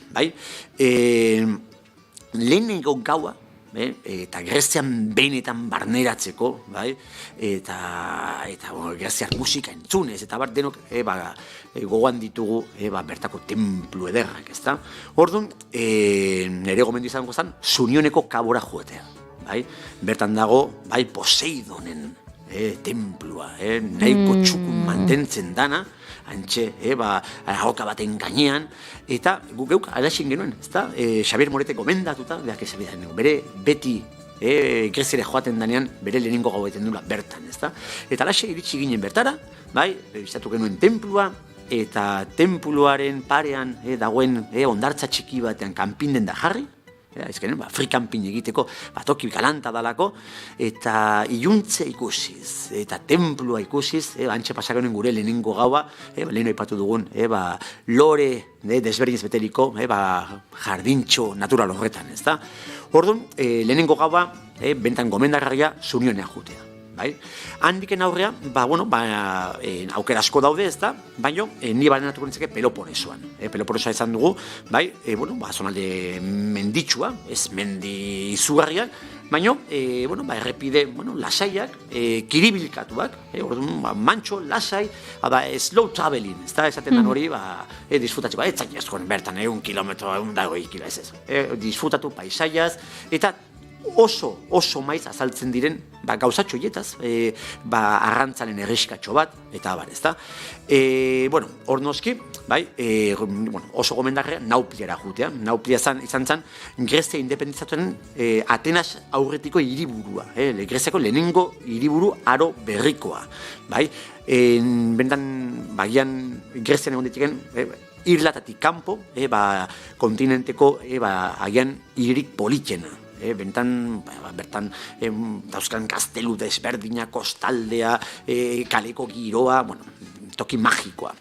Lehenengo gaua, eta Grezian benetan barneratzeko, eta Greziar musika entzunez, eta denok gogoan ditugu bertako templu ederrak, ez da? Orduan, nire gomendu izango zen, Sunioneko kabora joetea. Bertan dago, Poseidonen templua, nahiko txukun mantentzen dana, antxe, ahoka baten gainean, eta guk geuk alaxin genuen, ez da? Xabier Morete gomendatuta, bere beti Greziare joaten danean, bere lehenengo gaueten dula bertan, ez da? Eta alaxe iritsi ginen bertara, bizatu genuen templua, eta templuaren parean dagoen ondartza txiki batean kanpinden da jarri, free camping egiteko toki galanta dalako, eta iluntze ikusiz, eta templua ikusiz, antxe pasakenen gure lehenengo gaua, leheno aipatu dugun, lore desberdinez beteriko, jardintxo natural horretan, ez da? Orduan, lehenengo gaua, bentan gomendagarria Sunionea jutea. Handiken aurrea, aukera asko daude, ez da, baina ni barenatuko nintzeke Peloponesoan. Peloponesoa izan dugu, zonalde menditsua, ez mendi izugarriak, baina, errepide lasaiak, kiribilkatuak, mantxo, lasai, slow traveling, ez da, esaten dan hori, disfrutatzeko, ez zainazkoen bertan, 1 kilometro, 120 kilo, ez. Disfrutatu paisaiaz, eta oso maiz azaltzen diren gauzatxo hietaz, arrantzaren erriskatxo bat, eta abar, ez da. Hor noski, oso gomendarrea Naupliara jutea. Nauplia izan zen Grezia independizatuaren Atenas aurretiko hiriburua, Greziako lehenengo hiriburu aro berrikoa. Bentan, bagian Grezian egon ditiken, Irlatatik kanpo, kontinenteko, agian hiririk politxena. Bertan dauzkan gaztelu desberdina, kostaldea, kaleko giroa, toki magikoa.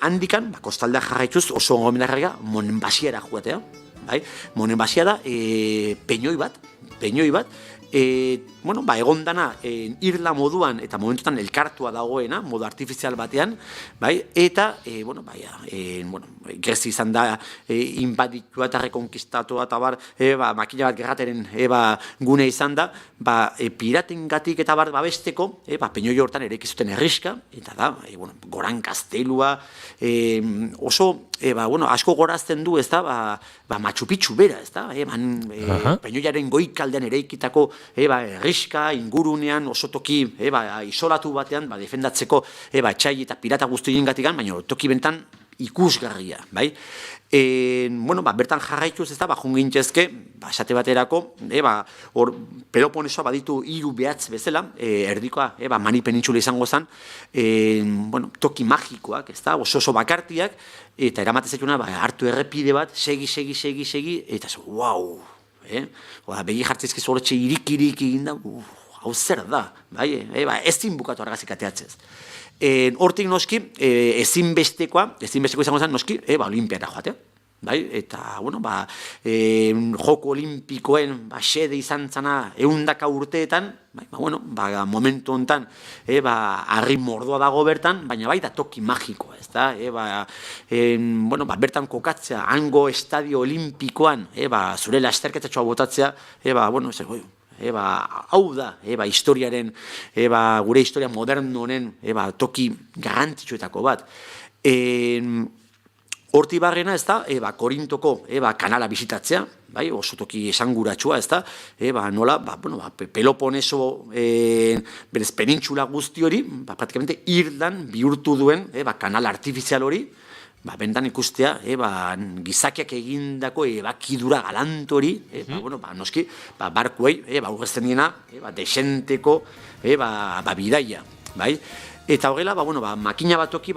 Handikan, kostaldea jarraituz oso gomendarria Monenbasiara joatea. Monenbasia da peñoi bat, egon dana irla moduan eta momentutan elkartua dagoena, modu artifizial batean, eta, Grezi izan da inbaditua eta rekonkistatua eta makina bat gerrateren gune izan da, piratengatik eta babesteko, peñoi hortan erekizuten erriska, eta da, goran gaztelua, oso, asko gorazten du, ez da, Machu Picchu bera, ez da, peñoiaren goikaldean ereikitako erriska, ingurunean, oso toki isolatu batean, defendatzeko etxai eta pirata guztien gatikan, baina toki bentan ikusgarria, bai? Bueno, bertan jarraituz, ez da, jungintzezke, esate baterako, hor, Peloponesoa baditu 3 behatz bezala, erdikoa, Mani penintxula izango zen, bueno, toki magikoak, ez da, oso bakartiak, eta eramatez zaituna, hartu errepide bat, segi, eta wow, begi jartzezkizu horretxe irik eginda, hau zer da, bai, ezin bukatu argazik ateatzez. Hortik noski, ezinbestekoa izango zen noski, Olimpiara joatea. Bai, eta, bueno, joko olimpikoen xede izan zana 100 urteetan, bueno, momentu honetan, harri mordoa dago bertan, baina baita toki magikoa, ez da, bueno, bertan kokatzea, hango estadio olimpikoan, zure lasterketatxoa botatzea, bueno, hau da, historiaren, gure historia moderno honen, toki garrantzitsuetako bat. Horti barrena, ez da, Korintoko kanala bizitatzea, oso toki esanguratsua, ez da, nola, Peloponeso berez penintxula guzti hori, praktikamente irdan bihurtu duen kanal artifizial hori, bentan ikustea, gizakiak egindako ebakidura galantori, noski, barkuei, urrezten diena, desenteko bidaia, bai? Eta horrela, makina bat toki,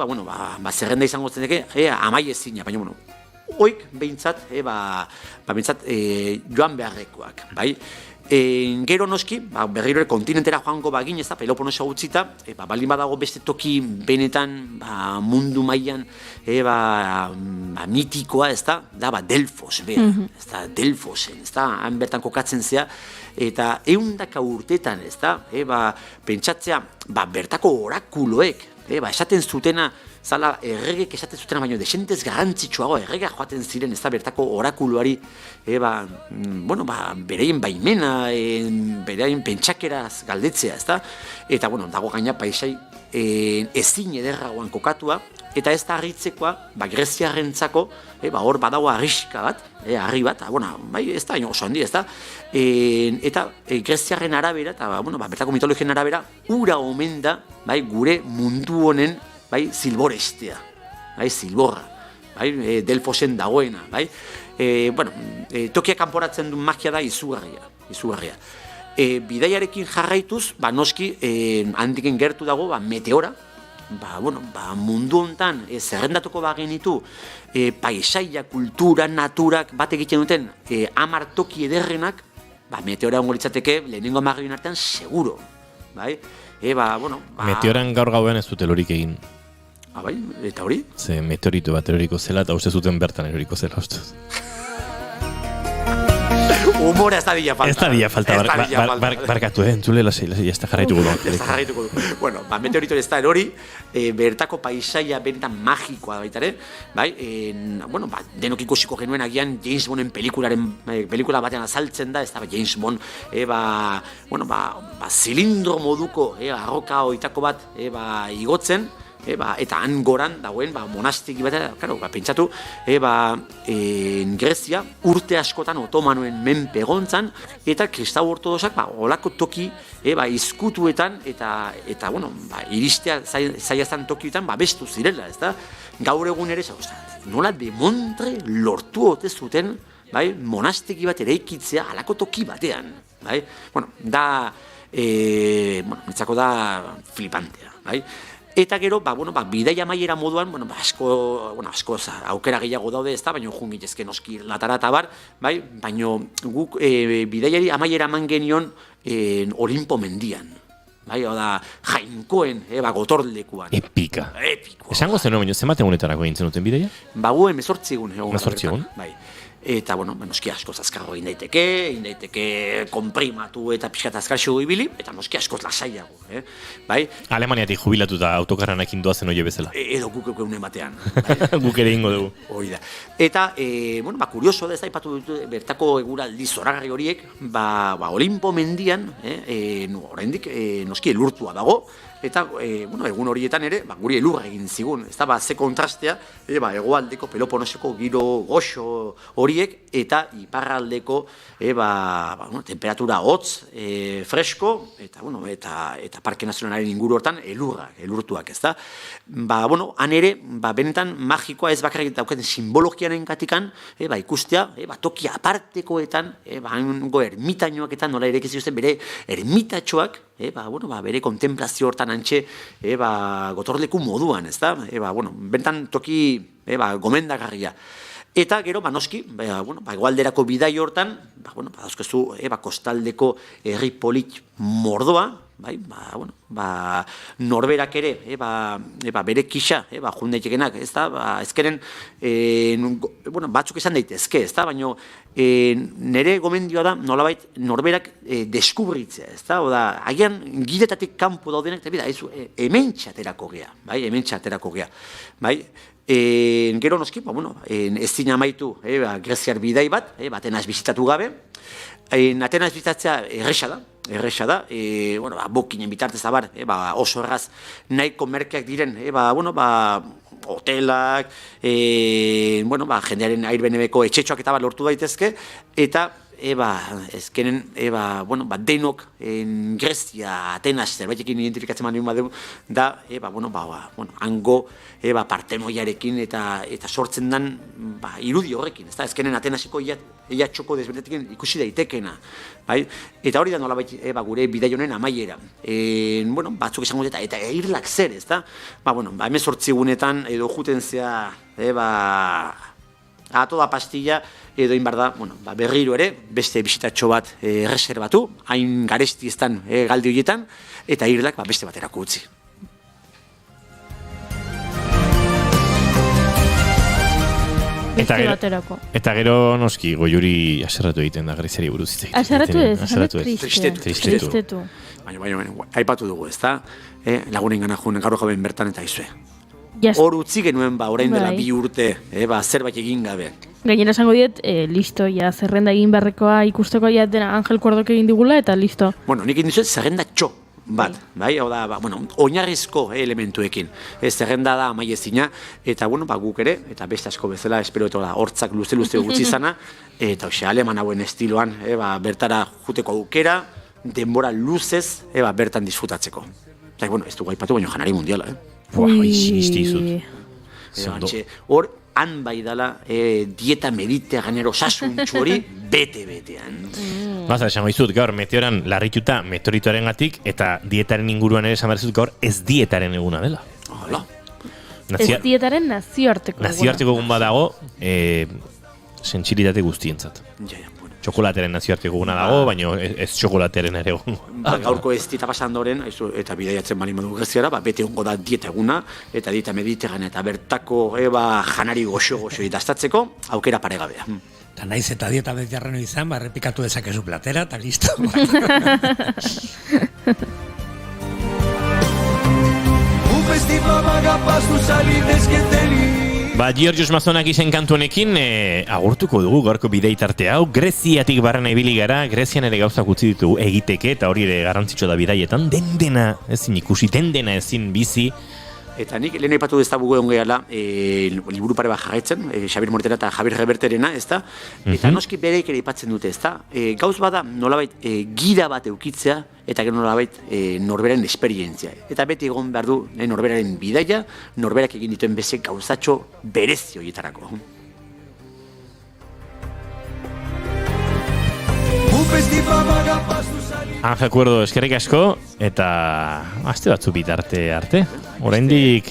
zerrenda izango zeneke, amai ezina, baina, oik behintzat, joan beharrekoak, bai? Gero noski, berriro kontinentera joango bagin, ez da, Peloponeso utzita, baldin badago beste toki benetan mundu mailan mitikoa, ez da, Delfos, ez da, Delfosen, ez da, han bertan kokatzen zea, eta 100 urtetan, ez da, pentsatzea, bertako orakuloek, esaten zutena, zala erregek esaten zutena baino desentez garrantzitsuago, erregak joaten ziren ez da bertako orakuloari, bueno, bereien baimena, bereien pentsakeraz galdetzea, ez da, eta, bueno, dago gaina paisai ezin ederragoan kokatua, eta ez da harritzekoa, Greziarrentzako, hor badago arriska bat, harri bat, ez da, oso handi, ez da, eta Greziarren arabera, eta, bertako mitologian arabera, ura omen da, gure mundu honen, zilborestea, zilborra, Delfosen dagoena, tokia kanporatzen duen magia da izugarria. Bidaiarekin jarraituz, noski, handiken gertu dago, meteora, mundu hontan zerrendatuko bagenitu paisaia, kultura, naturak bat egiten duten 10 toki ederrenak, meteora hongo litzateke lehenengo 10 artean seguro,
Meteoran gaur gauean ez dute lorik egin.
Eta hori?
Ze meteorito bat eroriko zela eta uste zuten bertan eroriko zela, ustez.
Humora ez da dilla falta.
Ez da dilla falta, barkatu, entzule, lasei, ez da jarraituko du.
Bueno, meteorito ez da erori, bertako paisaia benetan magikoa baitare, bueno, denok ikusiko genuen agian James Bonden pelikula batean azaltzen da, ez da James Bond, bueno, zilindro moduko arroka oitako bat igotzen, eta han goran dagoen monastiki bat, pentsatu, Grezia urte askotan otomanoen menpe egontzan, eta kristau ortodoxak olako toki izkutuetan, eta bueno, iristea zaiazan tokietan bestu zirela, ez da? Gaur egun ere, nola demontre lortu ote zuten, monastiki bat eraikitzea alako toki batean, bueno, da, nitzako da flipantea, Eta gero, bidaia maiera moduan, asko aukera gehiago daude ez da, baina jungitezke noski latara eta bar, baina guk bidaiari amaiera eman genion Olimpo mendian. Oda, Jainkoen, gotorlekuan.
Epika. Esango zen, baina zenbat egunetarako egin zenuten bidaia?
Gu 18 egun.
18 egun?
Eta, bueno, noski askoz azkarro egin daiteke konprimatu eta pixkat azkarxo ibili, eta noski askoz lasaiago,
Alemaniatik jubilatuta autokarranekin doazen oie bezala.
Edo guk eunen batean.
Guk ere ingo dugu.
Hori da. Eta, bueno, kurioso da ez da, ipatu bertako eguraldi zoragarri horiek, Olimpo mendian, oraindik noski elurtua dago, eta egun horietan ere, guri elurra egin zigun, ez da, ze kontrastea, hegoaldeko Peloponeseko giro goxo horiek, eta iparraldeko temperatura hotz, fresko, eta Parke Nazionalaren inguru hortan elurtuak, ez da. Han ere, benetan magikoa ez bakarrik daukaten simbologiaren katikan, ikustea, toki apartekoetan, hango ermitainoak eta nola ere keziozen bere ermitatxoak, bere kontemplazio hortan antxe gotorleku moduan, ez da? Bentan toki gomendagarria. Eta gero, noski, hegoalderako bidai hortan, dauzkezu kostaldeko herri polit mordoa, norberak ere, bere kisa, jundetxekenak, ez da, ezkeren, batzuk esan daitezke, ez da, baina nire gomendioa da, nolabait, norberak deskubritzea, ez da, oda, agian gidetatik kanpo daudenak, eta hemen txaterako gea, hemen txaterako gea, gero noski, ez zina amaitu greziar bidai bat, Atenas bizitatu gabe, Atenas bizitatzea erresa da, bokinen bitartez abar, oso erraz nahiko merkeak diren, hotelak, jendearen airbenebeko etxetxoak eta lortu daitezke, eta ezkenen, denok Grezia, Atenas, zerbaitekin identifikatzen manien badeu, da, hango partenoiarekin eta sortzen den irudi horrekin, ezkenen Atenasiko iatxoko desbertekin ikusi daitekena. Eta hori da nolabait gure bidai honen amaiera. Batzuk esango eta irlak zer, ez da? Hemen sortzigunetan edo juten zea, a toda pastilla, edo inbar da, berriro ere, beste bisitatxo bat reservatu, hain garesti eztan galdi horietan, eta irlak beste baterako utzi.
Eta gero noski goiuri aserratu egiten da Greziari buruz hitz egiten.
Aserratu ez,
tristetu.
Baina, aipatu dugu, ez da? Lagunen gana joan gaur jaben bertan eta izue. Hor utzi genuen orain dela 2 urte, zerbait egin gabe.
Gainera esango diet, listo, zerrenda egin beharrekoa ikusteko dena Angel Kordok egin digula, eta listo.
Nik indizuet zerrenda txo bat, oinarrizko elementuekin. Zerrenda da amaiezina, eta guk ere, eta beste asko bezala, espero eta hortzak luze gutxi izana, eta aleman hauen estiloan, bertara juteko aukera, denbora luzez, bertan disfrutatzeko. Ez dugu aipatu, baina janari mundiala, hor, han bai dala dieta mediterranero sasuntxu hori bete-betean.
Baza, esango izut, gaur meteoran larrituta meteoritoaren gatik, eta dietaren inguruan ere esan behar zut gaur ez dietaren eguna dela.
Hala.
Ez dietaren nazioarteko eguna.
Nazioarteko egun badago, sentsilitate guztientzat. Txokolatearen nazioarteko eguna dago, baina ez txokolatearen ere egun.
Gaurko ez dieta pasandoren, eta bidaiatzen bali modu Greziara, bete ongo da dieta eguna, eta dieta mediterranea eta bertako janari goxo idaztatzeko, aukera paregabea.
Eta naiz eta dieta mediterraneo izan, errepikatu dezakezu platera, eta listo.
Un festival magapazu salidezketeli.
Georgios Mazonak izen kantu honekin agurtuko dugu gaurko bideitartea hau. Greziatik barrena ibili gara, Grezian ere gauzak utzi ditugu egiteke, eta hori ere garrantzitsua da bidaietan, dendena ezin ikusi, dendena ezin bizi.
Eta nik lehen aipatu deztabugu egon gehala liburu pare bat jarraitzen, Xabier Mortera eta Javier Reverterena, ez da? Eta noski bereik ere aipatzen dute, ez da? Gauz bada nolabait gira bat eukitzea, eta gero nolabait norberaren esperientzia. Eta beti egon behar du norberaren bidaia, norberak egin dituen beze gauzatxo berezi horietarako.
Angel Cuerdo, eskerrik asko, eta aste batzu bitarte arte. Oraindik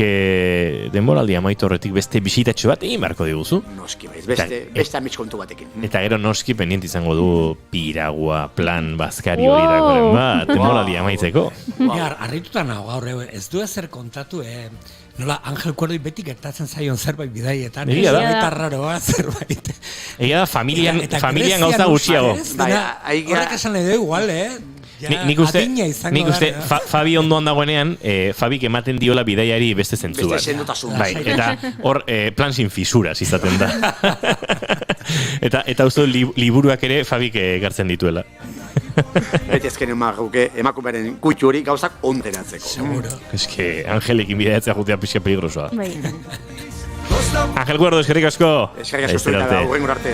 denboraldi amaitu horretik beste bisitatxo bat egin beharko diguzu.
Noski, beste amets kontu batekin.
Eta gero noski pendiente izango du piragua, plan, bazkari hori dagoen bat, denboraldi amaitzeko.
Arrituta nago gaur, ez du ezer kontatu, nola Angel Cuerdo beti gertatzen zaion zerbait bidaietan.
Egia da.
Eta raroa zerbait.
Egia da, familian gauza gutxiago.
Horrek esan nahi du igual,
Nik uste Fabi ondoan dagoenean, Fabik ematen diola bidaiari beste zentzu bat.
Beste sendotasun.
Eta hor plan sin fisuras izaten da. Eta uste liburuak ere Fabik gartzen dituela.
Beti ezken emakumearen kutxu hori gauzak onderatzeko.
Seguro.
Eske, Angelekin bideatzea jutea pixka peligrosoa.
Bai.
Angel Guardo, eskerrik asko.
Eskerrik asko zuen eta hurrengo arte.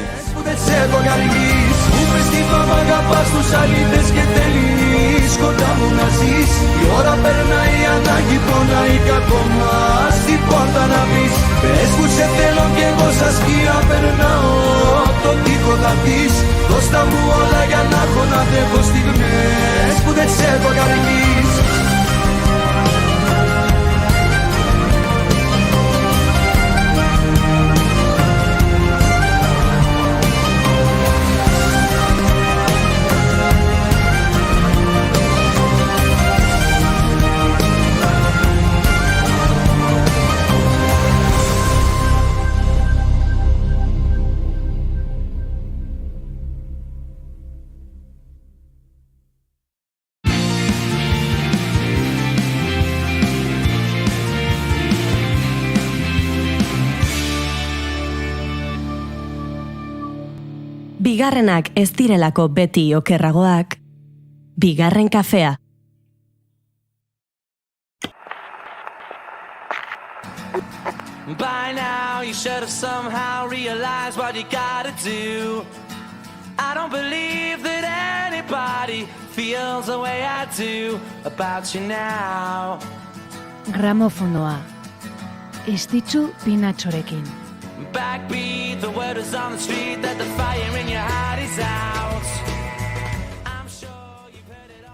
Un vestito a magapas tu salites que telis Contando una sis Y ora per nahi andaki ponai kakomas Si portan a bis Escuchete lo que gozas kia per nao Totiko datis Dosta muola gana konate postignes Pudet ser vagarimis
Bigarrenak ez direlako beti okerragoak, bigarren kafea.
By now you should have somehow realized what you gotta do. I don't believe that anybody feels the way I do about you now.
Gramofonoa. Estitzu Pinatxorekin.
Backbeat, the word is on the street that the fire in your heart is out.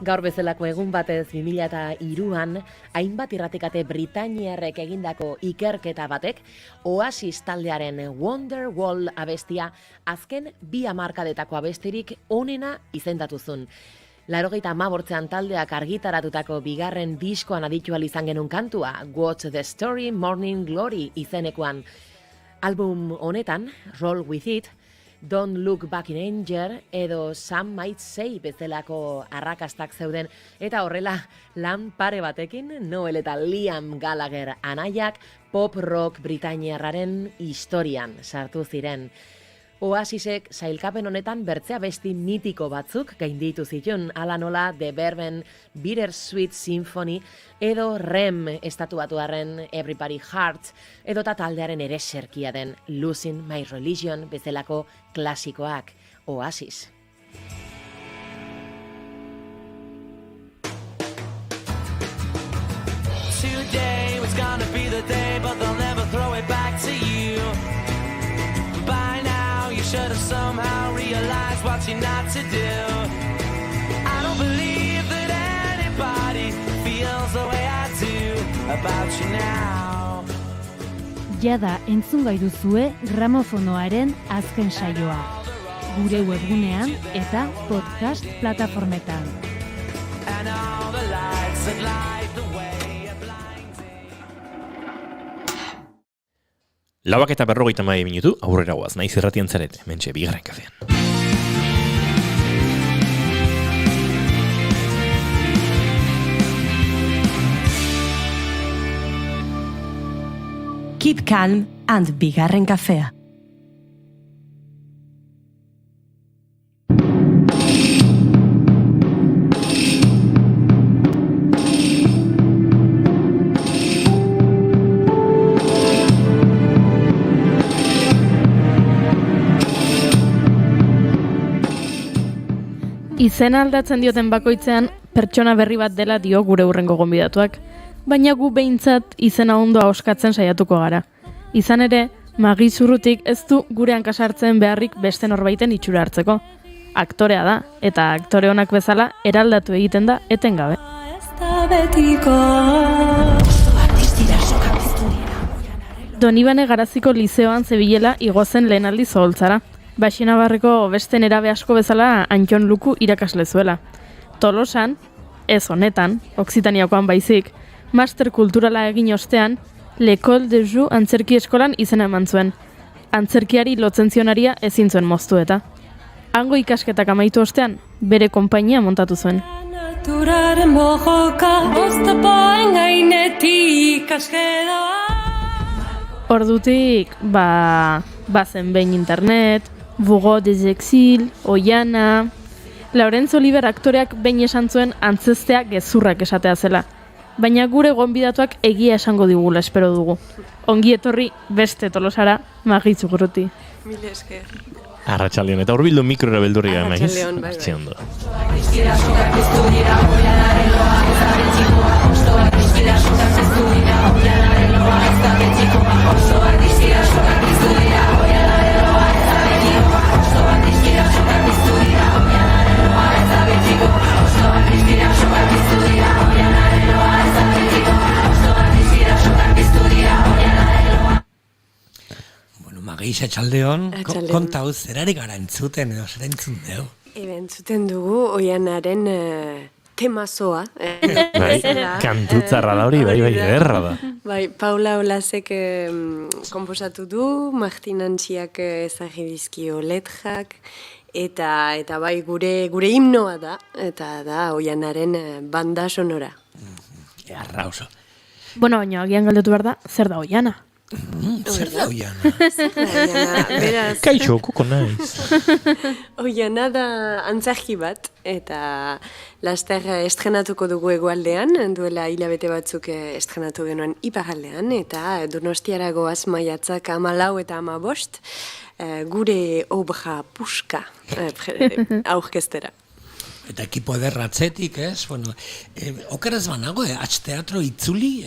Gaur bezalako egun batez 2003an, hainbat irratikate britainiarrek egindako ikerketa batek, Oasis taldearen Wonderwall abestia azken 2 hamarkadetako abestirik onena izendatuzun. 1985 taldeak argitaratutako bigarren diskoan aditu ahal izan genuen kantua, What's the Story, Morning Glory izenekoan. Album honetan, Roll With It, Don't Look Back in Anger edo Some Might Say bezalako arrakastak zeuden, eta horrela lan pare batekin Noel eta Liam Gallagher anaiak pop rock britainiarraren historian sartu ziren. Oasisek sailkapen honetan bertzea besti mitiko batzuk gainditu zituen, ala nola The Verben Bittersweet Symphony edo Rem estatuatuarren Everybody Hearts edo taldearen ere serkia den Losing My Religion bezalako klasikoak. Oasis.
Today was gonna be the day, but they'll never throw it back to you. By now you should have somehow realized what you're not to do. I don't believe that anybody feels the way I do about you now.
Jada entzun gai duzue Gramofonoaren azken saioa. Gure webgunean eta podcast plataformetan.
And all the lights that light the way.
Lauak eta 50 minutu, aurrera guaz, naiz irratian zarete, mentxe, bigarren kafean.
Keep calm and bigarren kafea.
Izena aldatzen dioten bakoitzean pertsona berri bat dela dio gure hurrengo gonbidatuak, baina gu behintzat izena ondo ahoskatzen saiatuko gara. Izan ere, Magi Zurrutik ez du gure hankasartzen beharrik beste norbaiten itxura hartzeko. Aktorea da, eta aktore onak bezala eraldatu egiten da etengabe. Donibane Garaziko lizeoan zebilela igozen lehen aldi zoholtzara. Baxinabarreko beste nerabe asko bezala Antxon Luku irakasle zuela. Tolosan, ez honetan, Oksitaniakoan baizik, master kulturala egin ostean, L'École de Jeux antzerki eskolan izena eman zuen. Antzerkiari lotzen zionaria ezin zuen moztu eta. Hango ikasketak amaitu ostean, bere konpainia montatu zuen.
Naturaren bojoka, oztopoen gainetik askedoa.
Ordutik, bazen behin internet, Bureau des Exil, Oiana, Laurentz Oliver aktoreak behin esan zuen antzestea gezurrak esatea zela. Baina gure gonbidatuak egia esango digula espero dugu. Ongi etorri beste Tolosara, Magi Txugurruti.
Mil esker.
Arratsaldeon eta hurbildu mikrora beldurri gara naiz.
Arratsaldeon, bai.
Artxe ondo.
Magis, etxaldeon, konta hau zerari gara entzuten edo zer entzun deu?
Entzuten dugu Oianaren temazoa.
Bai, kantutzarra da hori, bai, ederra da.
Bai, Paula Olasek komposatu du, Martin Antxiak ezagri dizkio letrak, eta bai gure himnoa da, eta da Oianaren banda sonora.
Earra oso.
Bueno, baina agian galdetu behar da, zer da Oiana?
Zer da Oiana?
Beraz...
Kaixo, kuko naiz.
Oiana da antzarki bat, eta laster estrenatuko dugu hegoaldean, duela hilabete batzuk estrenatu genuen iparaldean, eta Donostiara goaz maiatzak 14 eta 15, gure obra puska aurkeztera.
Eta ekipo ederra atzetik, ez? Bueno, okeraz banago, Teatro itzuli,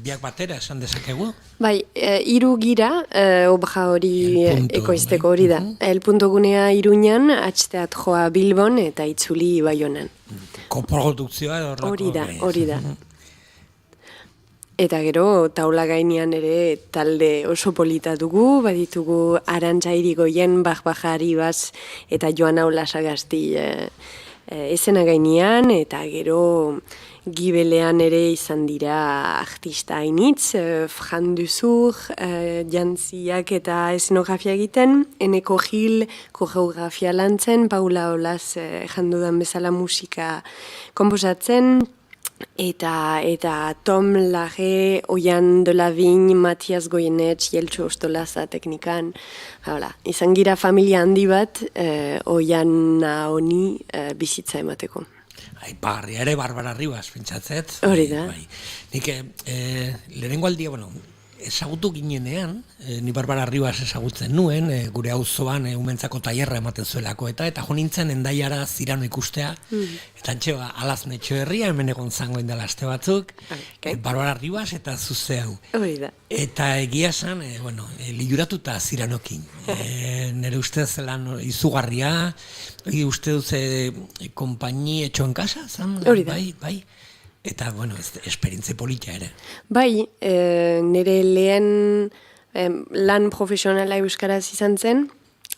biak batera esan dezakegu?
Bai, 3 gira, obra hori ekoizteko hori da. El punto gunea Iruñan, Teatroa Bilbon eta itzuli Baionan.
Koprodukzioa horrako.
Hori da. Eta gero, taula gainean ere talde oso polita dugu, baditugu Arantxa Irigoyen, Bajari Baz eta Joana Olasagasti esena gainean, eta gero gibelean ere izan dira artista hainitz, Fran Duzur, jantziak eta eszenografia egiten, Eneko Gil, koreografia lantzen, Paula Olas jandudan bezala musika komposatzen, eta Tom Lage, Oian de la Vigne, Matias Goyenetx, Jeltxo Ostolaza teknikan. Izan gira familia handi bat, Oiana honi bizitza emateko.
Aipagarria ere Barbara Ribas, pentsatzet.
Hori da.
Nik lehenengo aldia, ezagutu ginenean, ni Barbara Ribas ezagutzen nuen, gure auzoan umentzako tailerra ematen zuelako, eta jo nintzen Hendaiara Zirano ikustea, eta antxe Alaz Metxoherria, hemen egon zango indela aste batzuk, Barbara Ribas eta zuze hau.
Hori da.
Eta egia esan, liuratuta Ziranokin. Nire ustez lan izugarria, uste duz konpaini etxoen kasa, zan?
Hori da.
Bai. Eta, esperientze polita ere.
Bai, nire lehen lan profesionala euskaraz izan zen,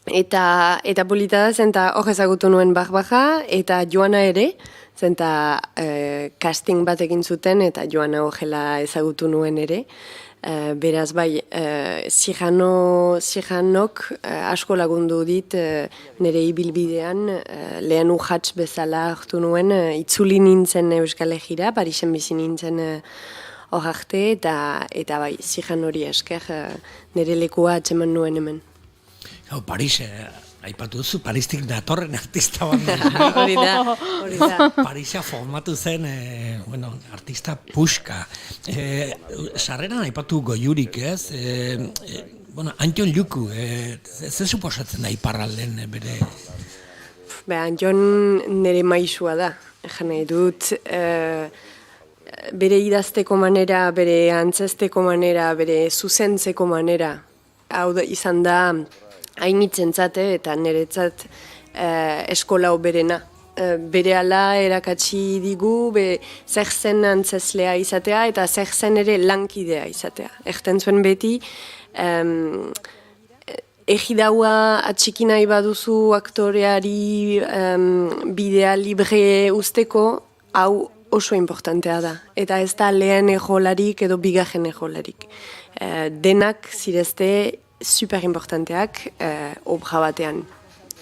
eta polita da zen, eta hor ezagutu nuen Barbaja, eta Joana ere, zen casting bat egin zuten, eta Joana horrela ezagutu nuen ere. Beraz, bai, Zijanok asko lagundu dit nire ibilbidean, lehen urratz bezala hartu nuen, itzuli nintzen Euskal Herrira, Parisen bizi nintzen hor arte, eta bai, Zijan hori esker nire lekua atseman nuen hemen.
Paris, aipatu duzu, Paristik datorren artista bat.
Hori da.
Parisa formatu zen, artista puska. Sarreran aipatu Goiurik, ez? Antion Luku, ze suposatzen da iparralden bere?
Antion nire maisua da. Ejan nahi dut, bere idazteko manera, bere antzesteko manera, bere zuzentzeko manera, hau da izan da, hainitzentzat eta niretzat eskola oberena. Berehala erakatsi digu, zer zen antzezlea izatea eta zer zen ere lankidea izatea. Erten zuen beti, egidaua atxiki nahi baduzu aktoreari bidea libre usteko, hau oso importantea da. Eta ez da lehen ejolarik edo bigarren ejolarik. Denak zirezte super importanteak obra batean.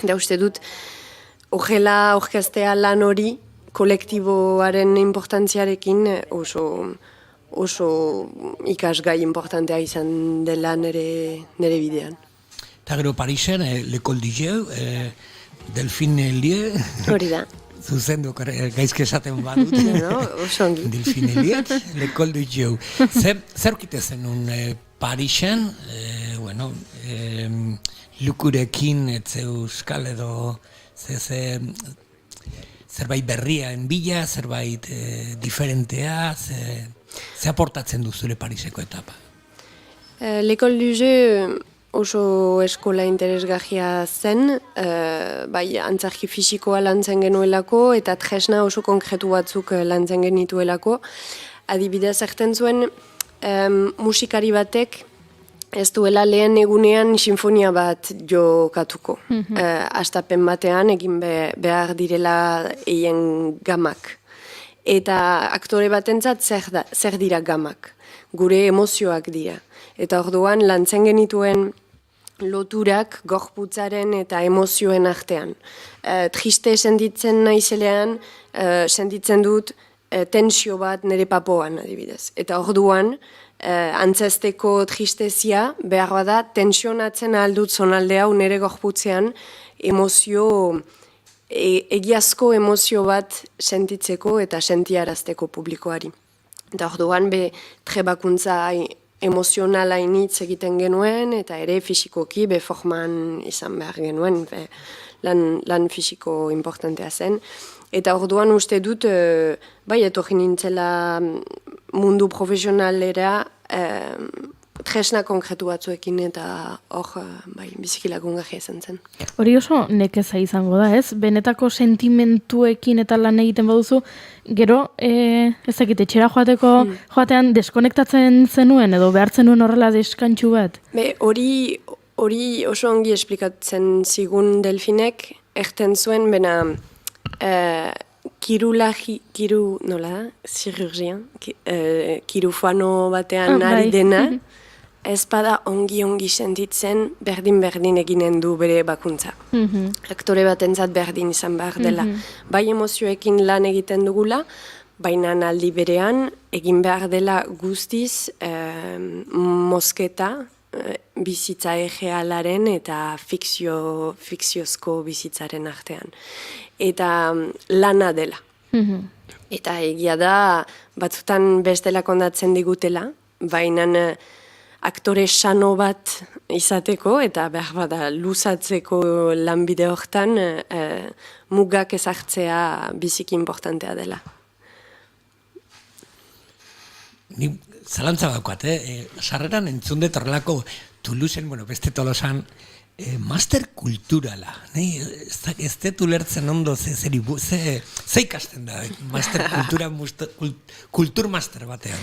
Da uste dut, horrela orkestea lan hori, kolektiboaren importantziarekin oso ikasgai importantea izan dela nire bidean.
Eta gero Parisen, L'École du Jeu, Delfine Elie.
Hori da.
Zuzendu gaizke esaten badut.
Oso ongi.
Delfine Elie, lekol du jau. Zer ukite zenun Parisen, lukurekin euskal edo zerbait berriaen bila, zerbait diferentea, ze aportatzen du zure Pariseko etapa?
L'école du jeu oso eskola interesgarria zen, bai antzerki fisikoa lantzen genuelako eta tresna oso konkretu batzuk lantzen genituelako. Adibidez, erten zuen musikari batek ez duela lehen egunean sinfonia bat jokatuko. Astapen batean egin behar direla eien gamak. Eta aktore batentzat zer dira gamak? Gure emozioak dira. Eta orduan lantzen genituen loturak gorputzaren eta emozioen artean. Triste sentitzen naizelean, sentitzen dut tensio bat nire papoan adibidez. Eta orduan, antzesteko tristezia behar bada tensionatzen aldut zonalde hau nire gorputzean egiazko emozio bat sentitzeko eta sentiarazteko publikoari. Eta orduan trebakuntza emozionala initz egiten genuen eta ere fisikoki forman izan behar genuen, lan fisiko importantea zen. Eta orduan uste dut, etorri nintzela mundu profesionalera tresna konkretu batzuekin eta hor biziki lagungarria izan zen.
Hori oso nekeza izango da, ez? Benetako sentimentuekin eta lan egiten baduzu, gero, ezakit, etxera joatean deskonektatzen zenuen edo behartzen nuen horrela deskantxu bat?
Hori oso ongi esplikatzen zigun Delfinek, erten zuen, kirufano batean ari dena, ez bada ongi sentitzen berdin eginen du bere bakuntza. Aktore batentzat berdin izan behar dela. Bai emozioekin lan egiten dugula, baina aldi berean egin behar dela guztiz mosketa bizitza errealaren eta fikziozko bizitzaren artean. Eta lana dela. Eta egia da, batzutan bestela kondatzen digutela, baina aktore sano bat izateko eta behar bada luzatzeko lanbide hortan mugak ezartzea biziki importantea dela.
Ni zalantza daukat, sarreran entzun dut horrelako Toulousen, beste Tolosan, master kulturala. Ez dut ulertzen ondo ze ikasten da, master kultura, kulturmaster batean.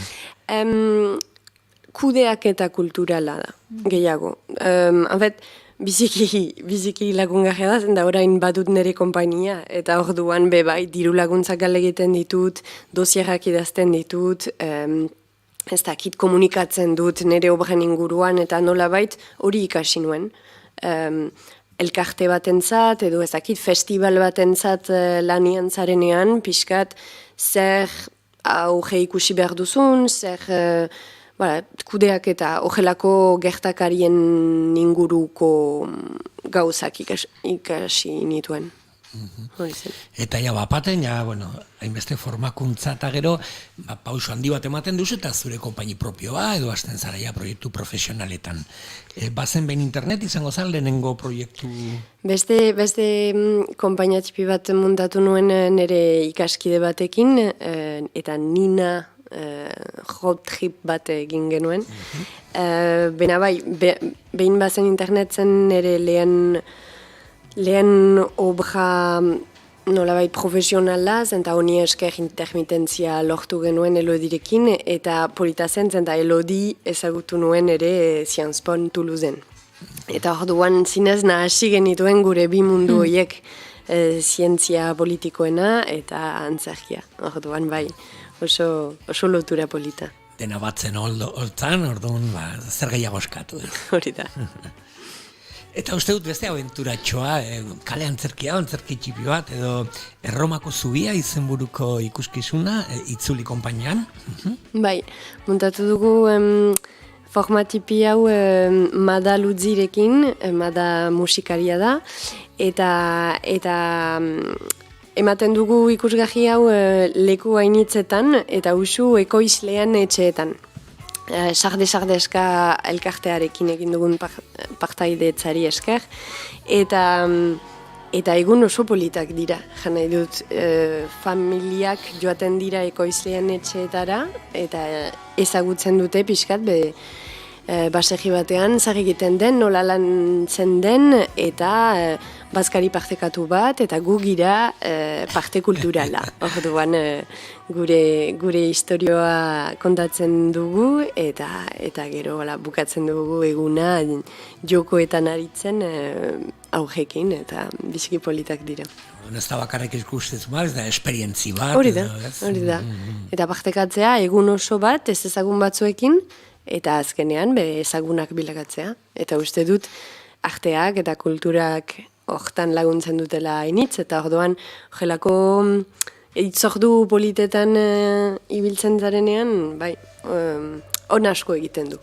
Kudeak eta kulturala da, gehiago. Biziki lagungarria da, zenda orain badut nire konpainia, eta orduan bai, diru laguntzak egiten ditut, dosierak idazten ditut, ez dakit komunikatzen dut nire obren inguruan, eta nolabait hori ikasi nuen. Elkarte batentzat, edo ez dakit festival batentzat lanian zarenean, pixkat, zer auge ikusi behar duzun, zer kudeak eta ojelako gertakarien inguruko gauzak ikasi nituen.
Eta bapaten, hainbeste formakuntza eta gero, pauso handi bat ematen duzu eta zure konpaini propioa edo hasten zara proiektu profesionaletan. Bazen behin internet izango zan lehenengo proiektu?
Beste konpainia txipi bat muntatu nuen nire ikaskide batekin, eta Nina road trip bat egin genuen. Bena bai, behin bazen internet zen nire lehen obra nolabait profesionala, zenta honi esker intermitentzia lortu genuen Elodirekin, eta polita zen, zenta Elodi ezagutu nuen ere Sciences Po Toulousen. Eta orduan zinez nahasi genituen gure bi mundu horiek, zientzia politikoena eta antzerkia. Orduan bai, oso lotura polita.
Dena batzen holtzan, orduan zer gehiago eskatu.
Hori da.
Eta uste dut beste abenturatxoa, kale antzerki txipi bat, edo Erromako zubia izenburuko ikuskizuna, Itzuli konpainian.
Bai, muntatu dugu formatipi hau Mada Ludzirekin, Mada musikaria da, eta ematen dugu ikusgarri hau leku hainitzetan eta usu ekoizlean etxeetan. Sarde-sardeska elkartearekin egin dugun partaidetzari esker, eta egun oso politak dira. Jan nahi dut, familiak joaten dira ekoizlean etxeetara, eta ezagutzen dute pixkat, basegi batean zer egiten den, nola lantzen den, eta bazkari partekatu bat, eta gu gira parte kulturala. Orduan gure historioa kontatzen dugu, eta gero bukatzen dugu eguna jokoetan aritzen augekin, eta biziki politak dira.
Ez da bakarrik ikustezu bat, ez da esperientzi bat.
Hori da. Eta partekatzea egun oso bat, ez ezagun batzuekin, eta azkenean ezagunak bilakatzea. Eta uste dut arteak eta kulturak hortan laguntzen dutela initz, eta orduan jelako itzordu politetan ibiltzen zarenean, on asko egiten du.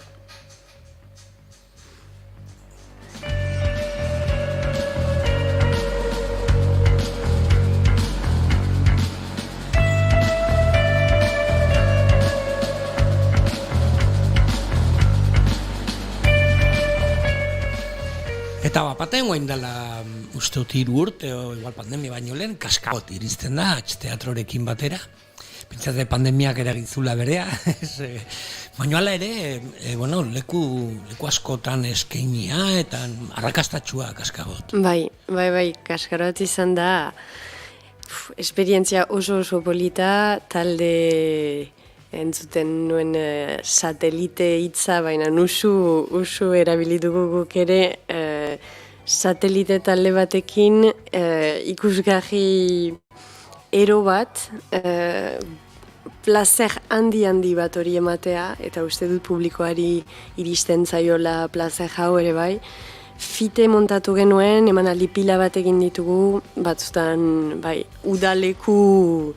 Eta bapaten guain dela uste dut 3 urte, igual pandemia baino lehen, Kaskabot iristen da, teatrorekin batera. Pentsate pandemiak eragizula berea, baina hala ere, leku askotan eskeinia eta arrakastatxua Kaskabot.
Bai, Kaskabot izan da esperientzia oso polita, talde entzuten nuen satelite hitza, baina usu erabilituko guk ere satelite talde batekin ikusgarri ero bat, plazer handi bat hori ematea, eta uste dut publikoari iristen zaiola plazer hau ere bai. Fite montatu genuen, emanaldi pila bat egin ditugu, batzutan udaleku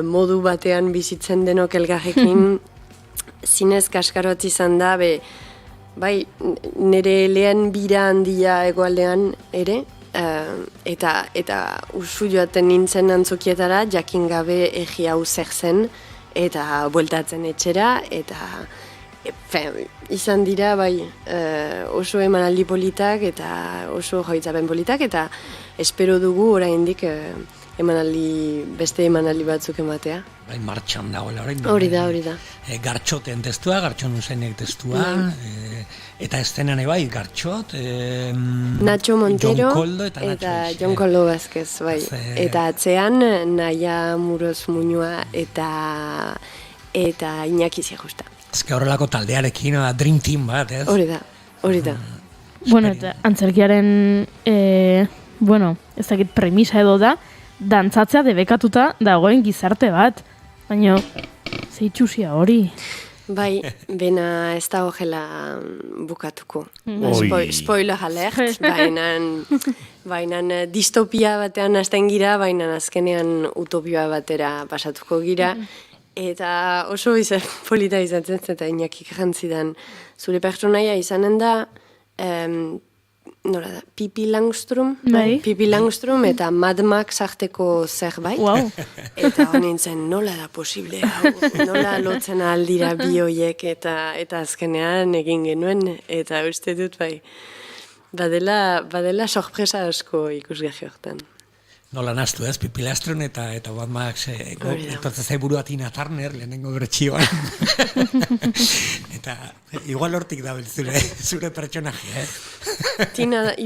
modu batean bizitzen denok elgarrekin, zinez Kaskarot izan da, nire lehen bira handia egoaldean ere, eta usu joaten nintzen antzokietara, jakin gabe egi hau zer zen, eta bueltatzen etxera, eta izan dira oso emanaldi politak, eta oso joitzapen politak, eta espero dugu oraindik beste emanaldi batzuk ematea.
Martxan dagoela orain.
Hori da.
Gartxoten testua, Gartxon Usenek testua, eta estenan bai, Gartxot,
Nacho Montero
Jon Koldo
eta Jon Koldo Vázquez, bai. Eta atzean Naia Muroz Muñoa eta Iñaki Ziajusta.
Ezke horrelako taldearekin, Dream Team bat, ez?
Hori da.
Bueno, eta antzerkiaren, ez dakit premisa edo da, dantzatzea debekatuta dagoen gizarte bat, baina zeitxusia hori.
Bai, bena ez da hogela bukatuko. Spoiler alert, baina distopia batean hasten gira, baina azkenean utopia batera pasatuko gira. Eta oso polita izatzen, eta Iñakik jantzidan zure pertsonaia izanen da, nola da, Pippi Langstrom eta Mad Max arteko zerbait.
Wow.
Eta honintzen nola da posible hau, nola lotzen aldira bi hoiek eta azkenean egin genuen, eta uste dut badela sorpresa asko ikusgarri hortan.
Nola naztu ez, Pippi Langstrom eta Mad Max etortzen zai burua Tina Turner lehenengo bertsioan. Eta igual hortik da zure pertsonaje,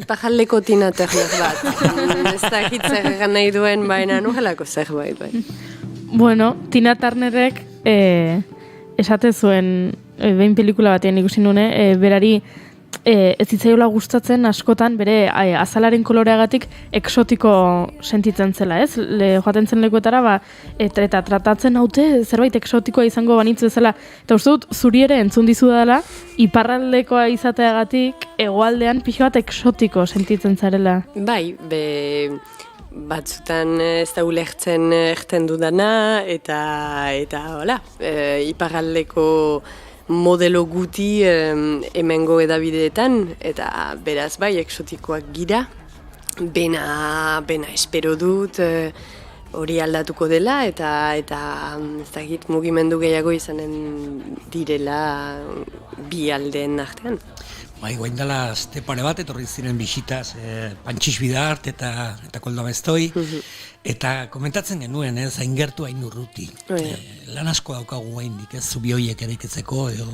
Ipajaldeko Tina Turner bat. Ez da hitzer egan nahi duen, baina nugelako zerbait, bai.
Bueno, Tina Turnerrek esate zuen, behin pelikula batean ikusi nune, berari ez zitzaiola gustatzen askotan bere azalaren koloreagatik exotiko sentitzen zela, ez? Joaten zen lekuetara, eta tratatzen haute zerbait exotikoa izango banitz bezala. Eta uste dut, zuri ere entzun dizu dela, iparraldekoa izateagatik hegoaldean pixo bat exotiko sentitzen zarela.
Bai, batzutan ez da ulertzen erten dudana, eta hola, iparraldeko modelo guti hemengo edabideetan, eta beraz bai, exotikoak gira, bena espero dut hori aldatuko dela, eta ez dakit mugimendu gehiago izanen direla bi aldeen artean.
Bai, guain dela azte pare bat, etorri ziren bisitaz, Pantxix Bidart eta Koldo Bestoi, eta komentatzen genuen, hain gertu hain urruti. Lan asko daukagu guaindik, zubi horiek eraikitzeko, edo...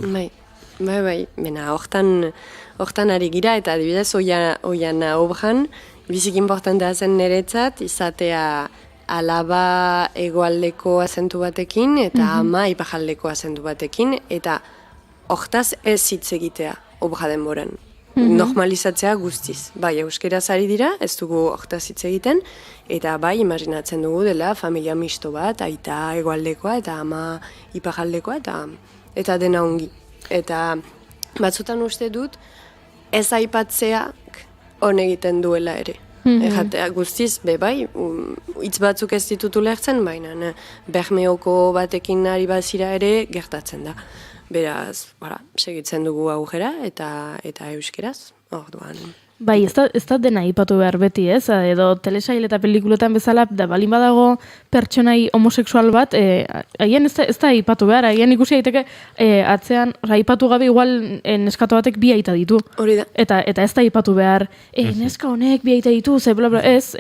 Bai, bena, hortan ari gira, eta adibidez, oiana obran, bizik importantea zen niretzat, izatea alaba hegoaldeko azentu batekin, eta ama ipajaldeko azentu batekin, eta hortaz ez hitz egitea. Obra denboran. Normalizatzea guztiz. Bai, euskeraz ari dira, ez dugu hortaz hitz egiten, eta bai, imaginatzen dugu dela familia misto bat, aita hegoaldekoa eta ama iparaldekoa, eta dena ongi. Eta batzutan uste dut, ez aipatzeak hon egiten duela ere. Jatea guztiz, bai, hitz batzuk ez ditutu lertzen, baina Bermeoko batekin ari bazira ere gertatzen da. Beraz, segitzen dugu aurrera eta euskeraz, orduan.
Bai, ez da dena aipatu behar beti, ez? Edo telesail eta pelikuletan bezala, da balin badago pertsonai homosexual bat, haien ez da aipatu behar, haien ikusi daiteke atzean, aipatu gabe igual neskato batek bi aita ditu.
Hori da.
Eta ez da aipatu behar, neska honek bi aita ditu, ze bla bla, ez,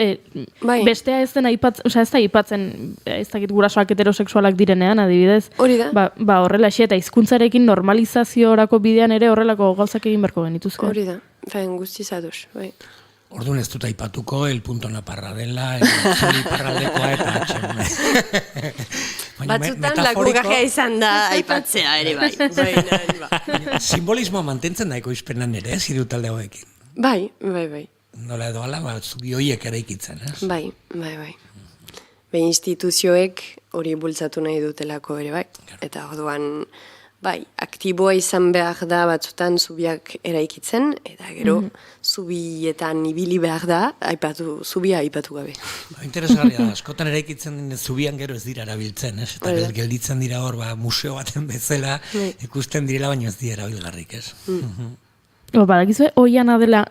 bestea ez da aipatzen, ez dakit gurasoak heterosexualak direnean, adibidez.
Hori da.
Ba, horrela eta hizkuntzarekin normalizaziorako bidean ere horrelako gauzak egin beharko genituzke.
Hori da. Guztiz ados, bai.
Orduan ez dut aipatuko, el punto naparra dela, zoli parraldekoa eta atxeune.
Batzutan lakurgajea izan da aipatzea ere bai.
Simbolismoa mantentzen daiko izpenan ere, ziru talde hauekin.
Bai.
Nola edo ala, zubi horiek eraikitzen, ez?
Bai. Instituzioek hori bultzatu nahi dutelako ere bai. Eta orduan... Bai, aktiboa izan behar da batzutan zubiak eraikitzen, eta gero zubietan ibili behar da, zubia aipatu gabe.
Interesgarria da, askotan eraikitzen zubian gero ez dira erabiltzen, ez? Eta gelditzen dira hor, museo baten bezala, ikusten direla, baina ez dira erabilgarrik, ez?
Badakizue, oiana dela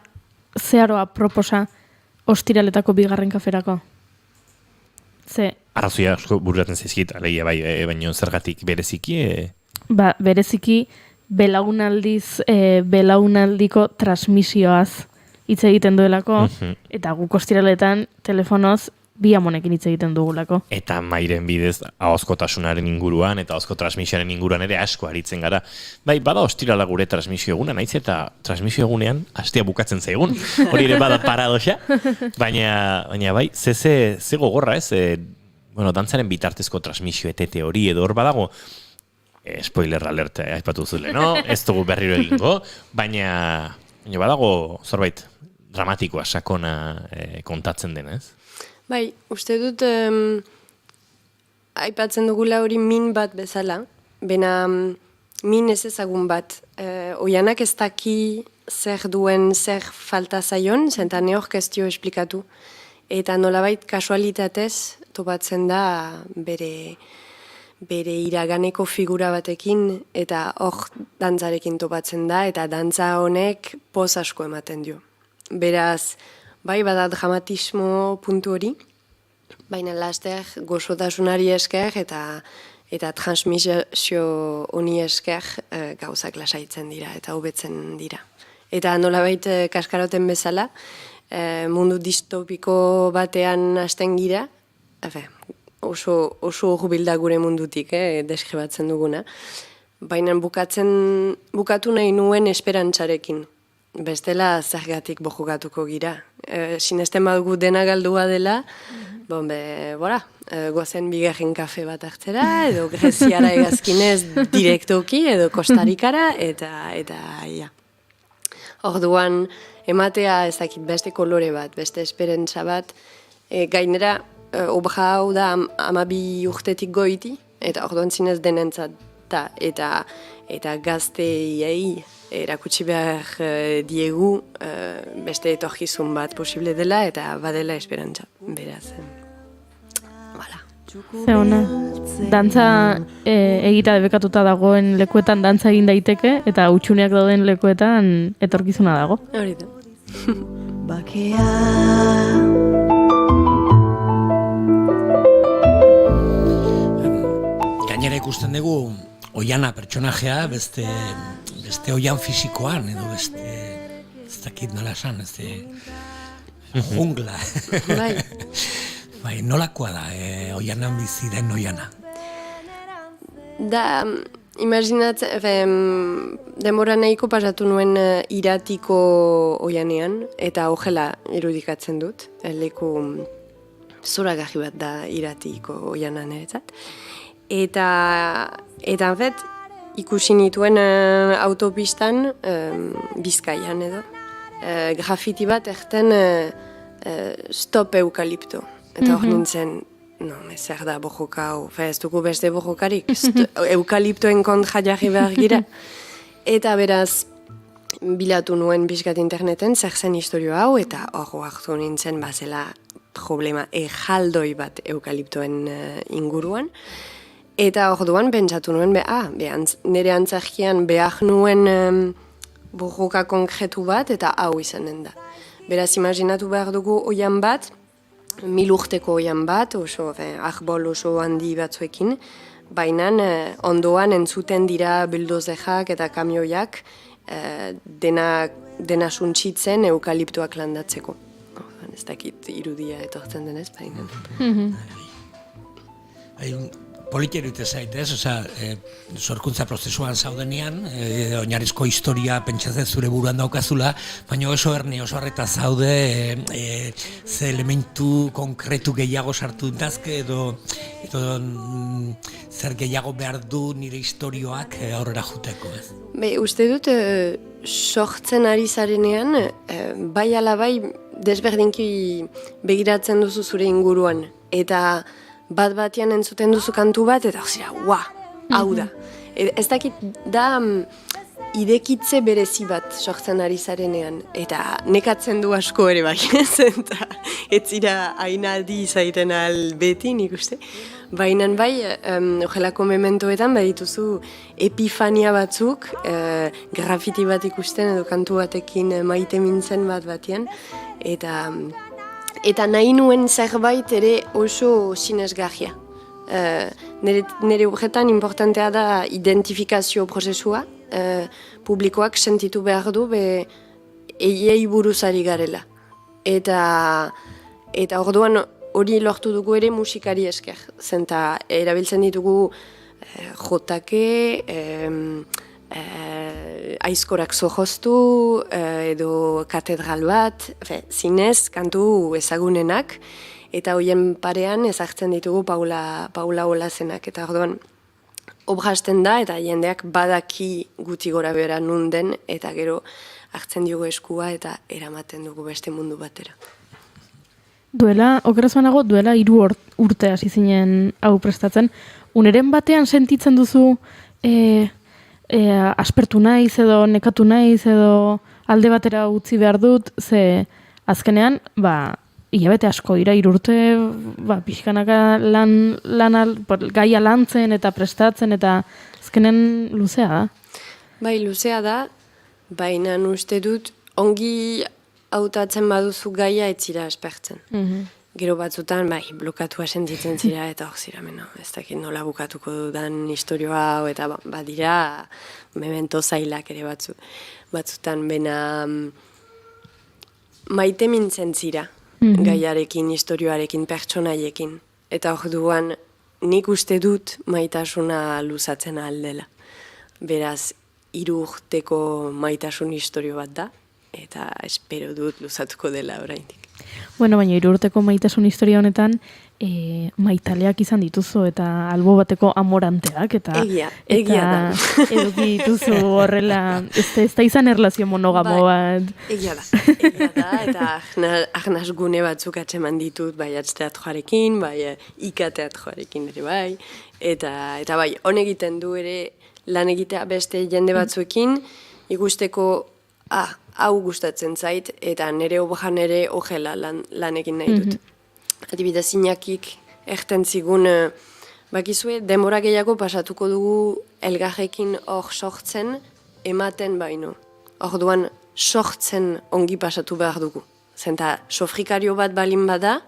zeharoa proposa ostiraletako bigarren kaferako?
Arrazoia asko bururatzen zaizkit, alegia bai, baina zergatik bereziki...
bereziki belaunaldiko transmisioaz hitz egiten duelako, eta guk ostiraletan telefonoz bi amonekin hitz egiten dugulako.
Eta mairen bidez ahozkotasunaren inguruan eta ahozko transmisioaren inguruan ere asko aritzen gara. Bai, bada ostirala gure transmisio eguna, naiz eta transmisio egunean astea bukatzen zaigun. Hori ere bada paradoxa, baina bai, ze gogorra ez, dantzaren bitartezko transmisio etete hori edo hor badago, spoiler alert aipatu zule, no? Ez dugu berriro egingo, baina badago zorbait dramatikoa, sakona kontatzen denez.
Bai, uste dut aipatzen dugula hori min bat bezala, bena min ez ezagun bat. Oianak ez daki zer duen, zer falta zaion, zentan neork ez dio esplikatu. Eta nolabait kasualitatez topatzen da bere iraganeko figura batekin, eta hor dantzarekin topatzen da, eta dantza honek poz asko ematen dio. Beraz, bai bada dramatismo puntu hori, baina laster gozotasunari esker eta transmisio honi esker gauzak lasaitzen dira eta hobetzen dira. Eta nolabait kaskaroten bezala, mundu distopiko batean hasten gira, oso urbilda gure mundutik, deskribatzen duguna. Baina bukatu nahi nuen esperantzarekin. Bestela zergatik bojugatuko gira. Sinesten badugu dena galdua dela, gozen bigarren kafe bat hartzera, edo Greziara egazkinez direktoki, edo Kostarikara, eta ja. Orduan, ematea ezakit beste kolore bat, beste esperantza bat, gainera, obra hau da 12 urtetik goiti, eta orduan zinez denentzat da, eta gazteiei erakutsi behar diegu beste etorkizun bat posible dela, eta badela esperantza, beraz.
Ze ona. Dantza egita debekatuta dagoen lekuetan dantza egin daiteke, eta hutsuneak dauden lekuetan etorkizuna dago.
Hori da.
Gainera ikusten dugu Oiana pertsonajea beste oian fisikoan edo beste ez dakit nola esan, jungla.
Bai.
Bai, nolakoa da Oianan bizi den Oiana?
Da, imaginatzen, denbora nahiko pasatu nuen Iratiko Oianean, eta hogela irudikatzen dut, leku zoragarri bat da Iratiko Oiana niretzat. Eta ikusi nituen autopistan, Bizkaian edo, grafiti bat erten stop eukalipto. Eta hor nintzen, zer da bojoka hau, ez dugu beste bojokarik, eukaliptoen kontra jarri behar gira. Eta beraz, bilatu nuen bizkat interneten, zer zen historio hau, eta hor hartu nintzen bazela problema erraldoi bat eukaliptoen inguruan. Eta orduan pentsatu nuen, nire antzerkian behar nuen bojoka konkretu bat, eta hau izanen da. Beraz, imaginatu behar dugu oian bat, 1000 urteko oian bat, arbol oso handi batzuekin, baina ondoan entzuten dira buldozerrak eta kamioiak dena suntsitzen eukaliptoak landatzeko. Ez dakit irudia etortzen denez, baina.
Politero ite zait, ez? Sorkuntza prozesuan zaudenean, oinarrizko historia pentsatzen zure buruan daukazula, baina oso erne, oso harreta zaude, ze elementu konkretu gehiago sartu dazke, edo zer gehiago behar du nire historioak aurrera juteko, ez?
Uste dut, sortzen ari zarenean, bai ala bai desberdinki begiratzen duzu zure inguruan, eta bat-batian entzuten duzu kantu bat, eta zira, hau da. Ez dakit da idekitze berezi bat sortzen ari zarenean, eta nekatzen du asko ere bai, eta ez zira hainaldi izaiten beti, nik uste. Baina bai, ojelako mementoetan badituzu epifania batzuk, grafiti bat ikusten edo kantu batekin maite mintzen bat-batian, eta nahi nuen zerbait ere oso sinesgarria. Nire urretan importantea da identifikazio prozesua, publikoak sentitu behar du eiei buruzari garela. Eta orduan hori lortu dugu ere musikari esker. Zenta erabiltzen ditugu jotake, aizkorak zohoztu, edo katedral bat, zinez, kantu ezagunenak, eta hoien parean ezartzen ditugu Paula Olazenak, eta orduan obrasten da, eta jendeak badaki guti gora behera nunden, eta gero hartzen dugu eskua, eta eramaten dugu beste mundu batera.
Okeraz banago, duela 3 urte hasi zinen hau prestatzen, uneren batean sentitzen duzu aspertu naiz edo nekatu naiz edo alde batera utzi behar dut, ze azkenean, hilabete asko dira, 3 urte, pixkanaka gaia lantzen eta prestatzen, eta azkenen luzea da.
Bai, luzea da, baina uste dut ongi hautatzen baduzu gaia ez zira aspertzen. Gero batzutan, blokatua sentitzen zira, eta hor zira, ez dakit nola bukatuko dudan historio hau, eta badira memento zailak ere batzutan, bena maite mintzen zira, gaiarekin, historioarekin, pertsonaiekin. Eta hor duan, nik uste dut maitasuna luzatzen aldela. Beraz, 3 urteko maitasun historio bat da, eta espero dut luzatuko dela oraindik.
Baina 3 urteko maitasun historia honetan, maitaleak izan dituzu eta albo bateko amoranteak, eta
egia da.
Eduki dituzu horrela, ez da izan erlazio monogamo bat.
Egia da, eta arnaz gune batzuk atseman ditut, bai teatroarekin, bai ikateatroarekin ere bai, eta bai, hon egiten du ere lan egitea beste jende batzuekin, ikusteko hau gustatzen zait, eta nire obran ere ogela lan egin nahi dut. Adibidez, Inakik erten zigun, bakizue, denbora gehiago pasatuko dugu elgarrekin hor sortzen, ematen baino. Orduan, sortzen ongi pasatu behar dugu. Zenta, sofrikario bat balin bada,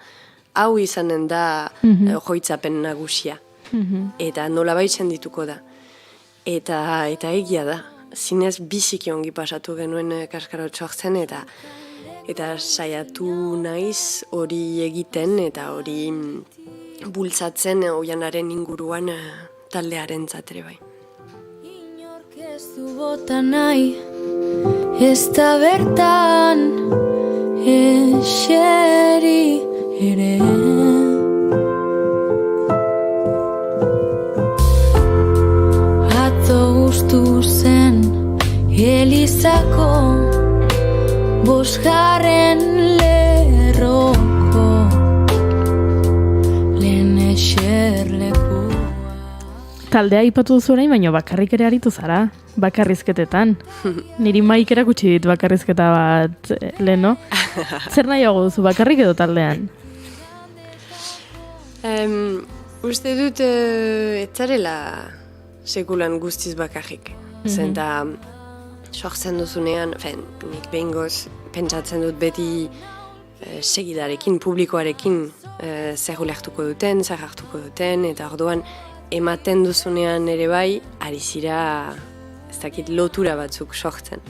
hau izanen da joitzapen nagusia. Eta nolabait sendituko da. Eta egia da. Zinez biziki ongi pasatu genuen kaskarot sortzen, eta saiatu naiz hori egiten, eta hori bultzatzen oianaren inguruan taldearen zatere bai.
Ez du bota nahi, ez da bertan eseri ere. Atzo ustu zen Elizako bosgarren lerroko lehen eserleku.
Taldea ipatu duzu orain, baina bakarrik ere aritu zara, bakarrizketetan. Niri maik erakutsi dit bakarrizketa bat, leno. Zer nahiago duzu, bakarrik edo taldean?
Uste dut, etzarela sekulan guztiz bakarrik. Zenta, sortzen duzunean, nik behingoz, pentsatzen dut beti segidarekin, publikoarekin zer ulertuko duten, zer hartuko duten, eta orduan, ematen duzunean ere bai, ari zira, ez dakit, lotura batzuk sortzen.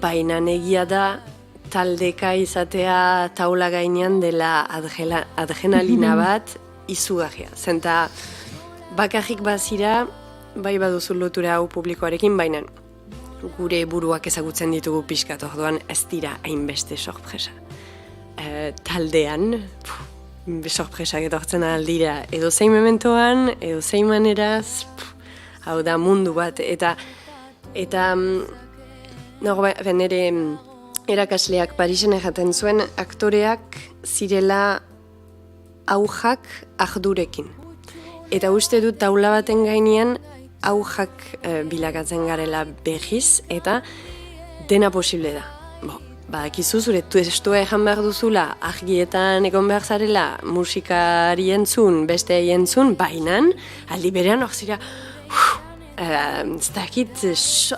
Baina egia da, taldeka izatea taula gainean dela adrenalina bat izugarria. Zenta, bakarrik bazira, bai baduzu lotura hau publikoarekin, baina gure buruak ezagutzen ditugu pixkat, orduan ez dira hainbeste sorpresa. Taldean, sorpresak etortzen aldira, edo zein mementoan, edo zein maneraz, hau da mundu bat, eta nire erakasleak Parisen erraten zuen, aktoreak zirela aujak ardurekin. Eta uste dut taula baten gainean, aujak bilakatzen garela berriz, eta dena posible da. Badakizu zure testua ejan behar duzula, argietan egon behar zarela, musikari entzun, beste entzun, bainan, aldi berean hor zira, ez dakit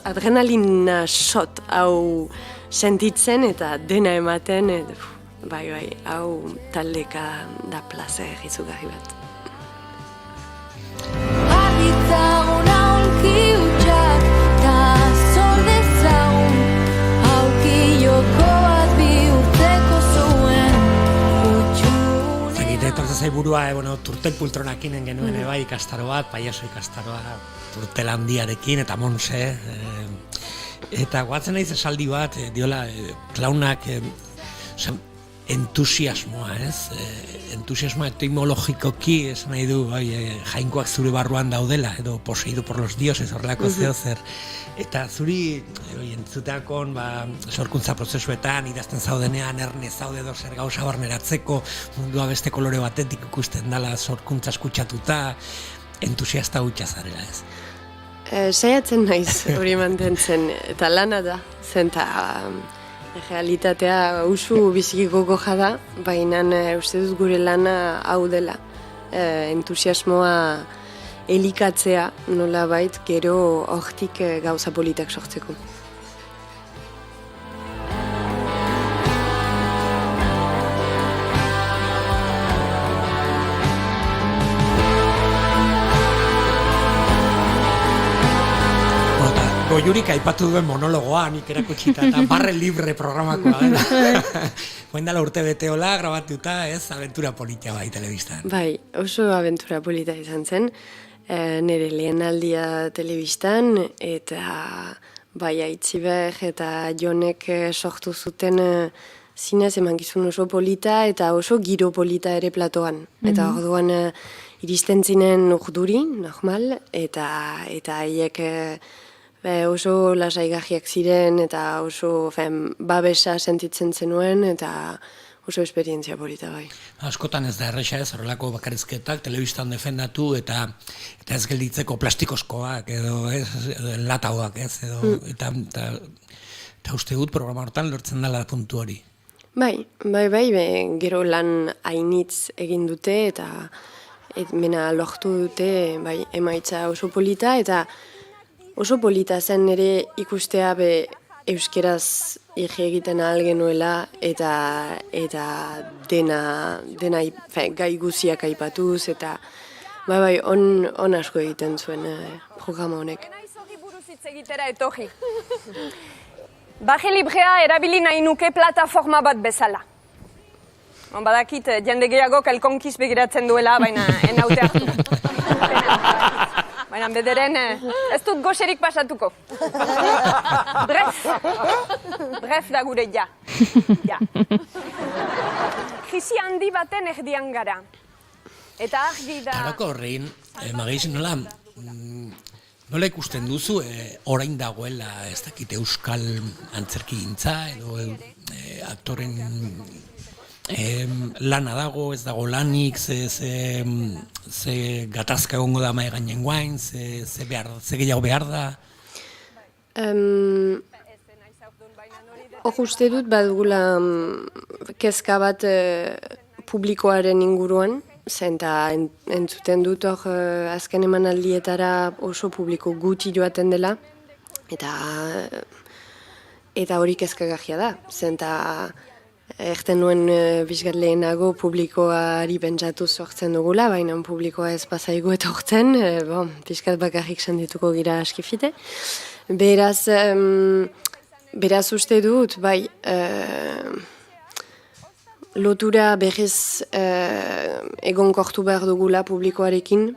adrenalina shot hau sentitzen eta dena ematen, bai, hau taldeka da plazer izugarri bat.
Argitzagun aulki utxak, ta zor dezagun, aukilloko bat bihurtzeko zuen utxune.
Zagite, etortzen zaiburua, turtel pultronakinen genuen bai ikastaro bat, paiaso ikastaroa, turtel handiarekin eta Monse, eta guatzen naiz esaldi bat, diola, klaunak, entusiasmoa, ez? Entusiasmoa etimologikoki, ez nahi du, jainkoak zure barruan daudela, edo poseido por los dioses, horrelako zer. Eta zuri, entzuteakon, sorkuntza prozesuetan, idazten zaudenean, erne zaude edo zer gauza barneratzeko, mundua beste kolore batetik ikusten dela sorkuntza eskutsatuta, entusiasta hutsa zarela, ez?
Saiatzen naiz hori mantentzen, eta lana da, zenta realitatea usu biziki gogoja da, baina uste dut gure lana hau dela. Entusiasmoa elikatzea nolabait gero hortik gauza politak sortzeko.
Goiurik aipatu duen monologoa, nik erakutsita, eta barre libre programakoa. Goendala urte beteola, grabatuta, ez, aventura polita bai telebistan.
Bai, oso aventura polita izan zen, nire lehen aldia telebistan, eta bai Aitziber eta Jonek sortu zuten zinez emankizun oso polita, eta oso giro polita ere platoan. Eta orduan iristen zinen urduri, normal, eta haiek oso lasaigarriak ziren eta oso babesa sentitzen zenuen eta oso esperientzia polita bai.
Askotan ez da erresa ez, horrelako bakarrizketak telebistan defendatu eta ez gelditzeko plastikozkoak edo latauak ez, eta uste dut programa hortan lortzen dela puntu hori.
Bai, gero lan hainitz egin dute mena lortu dute bai, emaitza oso polita, eta oso polita zen ere ikustea euskeraz egiten ahal genuela eta dena gai guziak aipatuz, eta bai, on asko egiten zuen programa honek.
Egitera etorri. Baje librea erabili nahi nuke plataforma bat bezala. Badakit, jende gehiagok elkonkiz begiratzen duela, baina enaute hartu. Baina bederen, ez dut goxerik pasatuko. Bref da gure ja. Krisi handi baten erdian gara. Eta argi da...
Harako horrein, mageiz nola ikusten duzu, orain dagoela, ez dakit euskal antzerkigintza, edo aktoren lana dago, ez dago lanik, ze gatazka egongo da mai gainen guain, ze gehiago behar da?
Hor uste dut badugula kezka bat publikoaren inguruan, zenta entzuten dut hor azken emanaldietara oso publiko gutxi joaten dela, eta hori kezkagarria da, zenta erten nuen bizkat lehenago publikoari pentsatu sortzen dugula, baina publikoa ez bazaigu etortzen, bizkat bakarrik sendituko gira askifite. Beraz uste dut, bai, lotura berriz egonkortu behar dugula publikoarekin,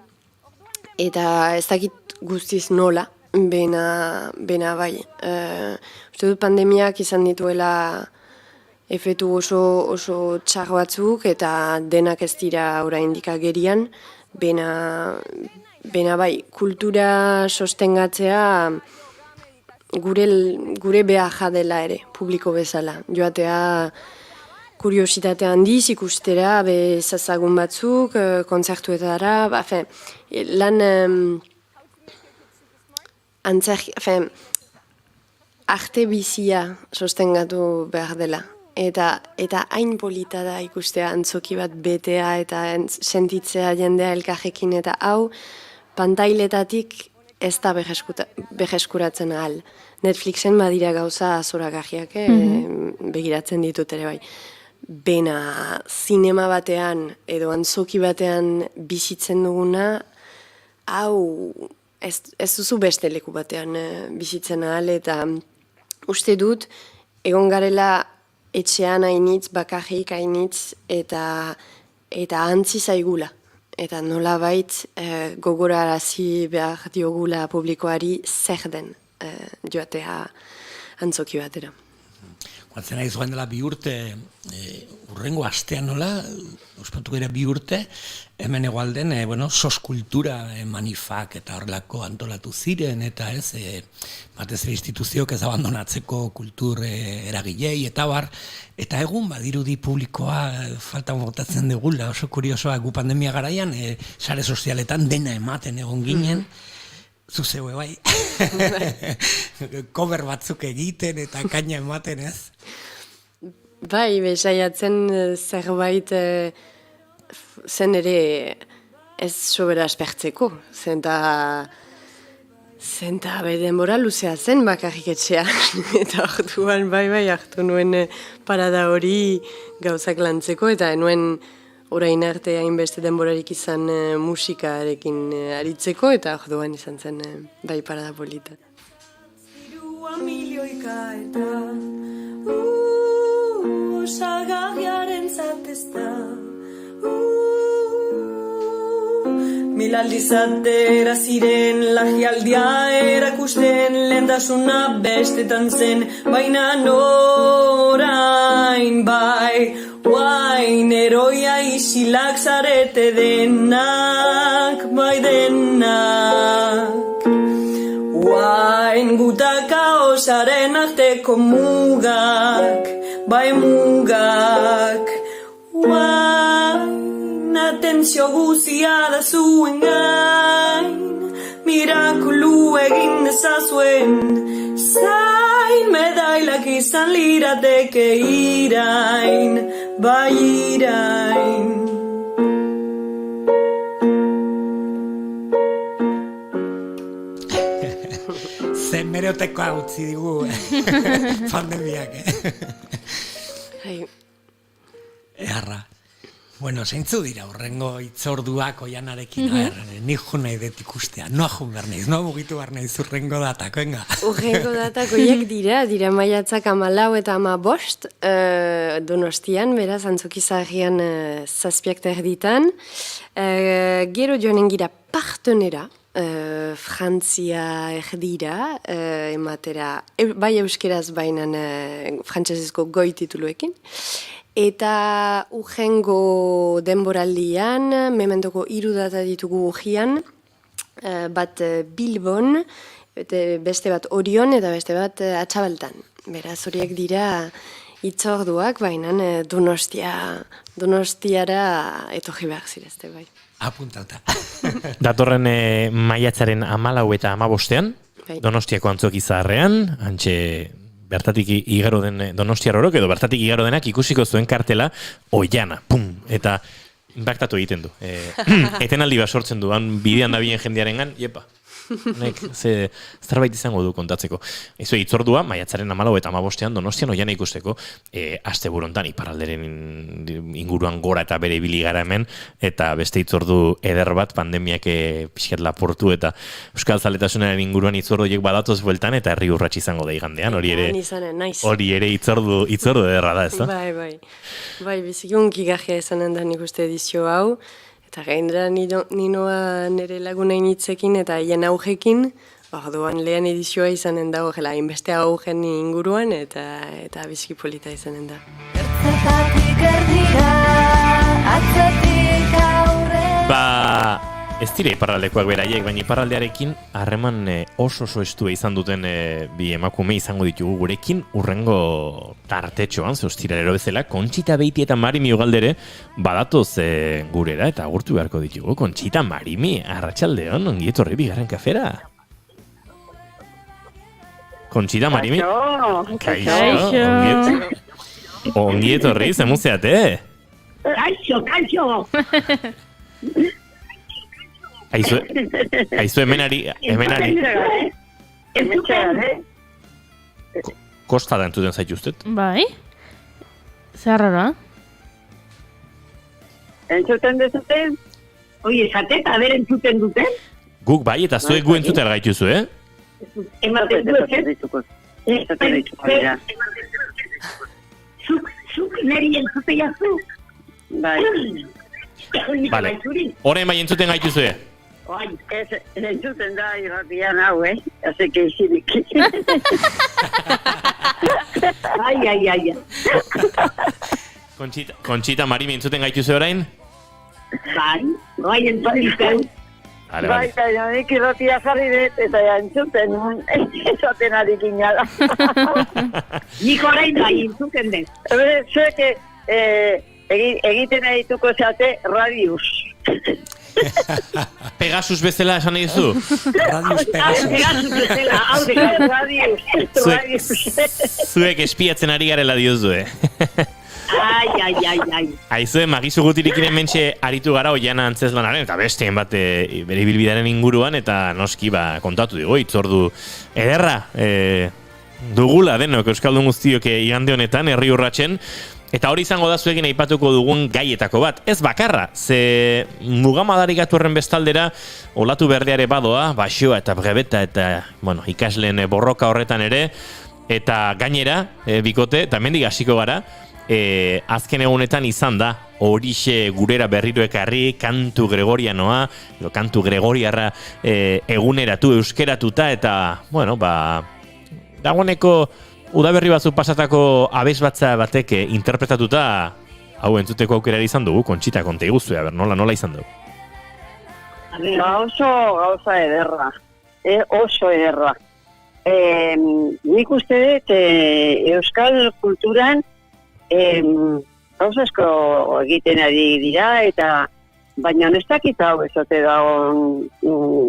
eta ez dakit guztiz nola, bena bai. Uste dut pandemiak izan dituela efetu oso txar batzuk, eta denak ez dira oraindik agerian, bena bai, kultura sostengatzea gure behar dela ere, publiko bezala. Joatea kuriositate handiz ikustera, bezazagun batzuk, kontzertuetara, lan arte bizia sostengatu behar dela. Eta hain polita da ikustea antzoki bat betea eta sentitzea jendea elkarrekin, eta hau pantailetatik ez da berreskuratzen ahal. Netflixen badira gauza zoragarriak, begiratzen ditut ere bai. Bena zinema batean edo antzoki batean bizitzen duguna, hau ez duzu beste leku batean bizitzen ahal, eta uste dut egon garela etxean hainitz, bakarrik hainitz, eta antzi zaigula. Eta nolabait gogorarazi behar diogula publikoari zer den joatea antzoki batera.
Guatzen nahi zoen dela 2 urte, urrengo astean nola, ospatu gara 2 urte, hemen egualden, sos kultura manifak eta horrelako antolatu ziren, eta batez ere instituzioak ez abandonatzeko kultur eragilei, eta bar, eta egun badirudi publikoa falta botatzen dugula, oso kuriosoa gu pandemia garaian, sare sozialetan dena ematen egon ginen, zuzeue bai, cover batzuk egiten eta kaina ematen ez?
Bai, besaiatzen zerbait zen ere ez sobera aspertzeko, zenta denbora luzea zen bakarrik etxean, eta orduan bai hartu nuen parada hori gauzak lantzeko, eta nuen orain arte hainbeste denborarik izan musikarekin aritzeko, eta orduan izan zen bai parada polita.
Zirua milioika eta osagarriaren zatezta Mil aldizatera ziren lagialdia erakusten lehentasuna bestetan zen, baina orain bai, guain eroia isilak zarete denak, bai denak. Guain gutaka osaren arteko mugak, bai mugak, guain atentzio guzia da zuen gain, mirakulu egin dezazuen, zain medailak izan lirateke irain, bai irain.
Hemerotekoa utzi digu pandemiak. Eharra. Bueno, zeintzu dira horrengo itzorduak oianarekin, ni jo nahi dut ikustea, noa jun behar nahiz, noa mugitu behar nahiz urrengo datak, venga.
Urrengo datak oiek dira maiatzak 14 eta 15 Donostian, beraz, Antzokizarrian 7:30. Gero joanen gira partenera, Frantzia erdira, ematera, bai euskeraz bainan frantsesezko goi tituluekin. Eta urrengo denboraldian, mementoko 3 data ditugu urrian, bat Bilbon, beste bat Orion eta beste bat Atxabaltan. Beraz, horiek dira itzorduak, baina Donostiara etorri behar zirezte, bai.
Apuntauta.
Datorren maiatzaren 14 eta 15ean, Donostiako Antzokizaharrean, hantxe bertatik igaro den Donostiar orok, edo bertatik igaro denak ikusiko zuen kartela oiana, pum, eta inbaktatu egiten du. Etenaldi bat sortzen du, han bidean da bien jendearengan, jepa. Zerbait izango du kontatzeko. Ezo itzordua, maiatzaren 14 eta 15ean Donostian oiana ikusteko, asteburontan iparralderen inguruan gora eta bere ibili gara hemen, eta beste itzordu eder bat pandemiak pixkat laportu, eta Euskal Zaletasunaren inguruan itzordoiek badatoz bueltan, eta herri urratx izango da igandean, hori ere itzordu ederra da, ez da?
Bai, bizikionki gajea izanen da nik uste edizio hau, eta gaindera ninoa nire lagunain hitzekin eta hien augekin, orduan lehen edizioa izanen da horrela, hainbeste augen inguruan eta biziki polita izanen da.
Ertzetatik erdira, atzetik aurre.
Ez dira iparraldekoak beraiek, baina iparraldearekin harreman oso estua izan duten bi emakume izango ditugu gurekin urrengo tartetxoan, zeustirarero bezala, Kontxita Beiti eta Marimi Ugaldere badatoz gurera eta agurtu beharko ditugu. Kontxita, Marimi, arratsaldeon, ongi etorri bigarren kafera. Kontxita, Marimi? Kaixo. Ongi etorri, zemuzeate?
Kaixo.
Aizu hemenari Kosta da entzuten zaituztet?
Bai. Zerrara?
Entzuten dezuten? Oie, esateta, aber entzuten duten?
Guk bai, eta zuek gu entzuten gaituzu,
Ematen dituko. Zuk neri entzute jazu? Bai.
Vale. Horren bai entzuten gaituzu,
Oai, entzuten da irratian hau, Hace que isirik. Ai.
Kontxita, Marimi, entzuten gaituzu orain?
Bai, entzuten. Bai, nik irratia jarri dut, eta entzuten, esaten ari ginala. Nik orain bai, entzuten dut. Zuek egiten edituko zate Radius.
Pegasus bezala esan nahi zu?
Pegasus bezala, hau de Radius.
Zuek espiatzen ari garela diozu,
Ai.
Aizue, Magizu Gutirikin mentxe aritu gara oiana antzeslanaren, eta besteen bat bere ibilbidearen inguruan, eta noski kontatu dugu, itzordu ederra dugula denok Euskaldun guztiok igande honetan, herri urratsen. Eta hori izango da zuekin aipatuko dugun gaietako bat. Ez bakarra, ze mugamadarikatu horren bestaldera olatu berdeare badoa, Baxoa eta Brebeta eta ikasleen borroka horretan ere, eta gainera, bikote, eta mendik hasiko gara, azken egunetan izan da, horixe gurera berriro ekarri, kantu gregorianoa, edo kantu gregoriarra eguneratu, euskeratuta, eta, dagoeneko udaberri batzuk pasatako abesbatza batek interpretatuta hau entzuteko aukera izan dugu, Kontxita, konta iguztu, nola izan dugu?
Oso gauza ederra, oso ederra. Nik uste dut euskal kulturan gauza asko egiten ari dira, eta baina ez dakit hau ezote dagoen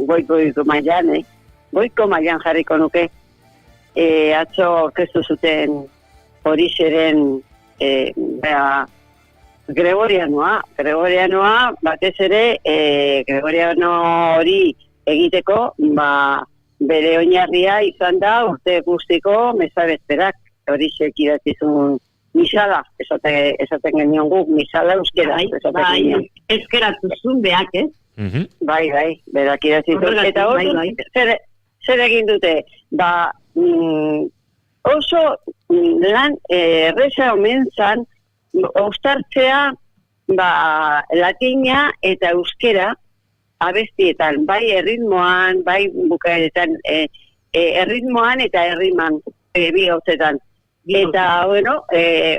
goiko mailan, goiko mailan jarriko nuke. Atzo orkestu zuten horixeren Gregorianoa batez ere Gregoriano hori egiteko bere oinarria izan da urte guztiko mesabesterak, hori idatzizun misala, esaten genion guk, misala euskera.
Bai, eskeratuzun beak,
Bai, berak idatzizun. Eta hori, zer egin dute? Oso lan erreza omen zan, uztartzea latina eta euskera abestietan, bai erritmoan, bai bukaeretan, erritmoan eta erriman, bi gauzetan. Eta, bueno,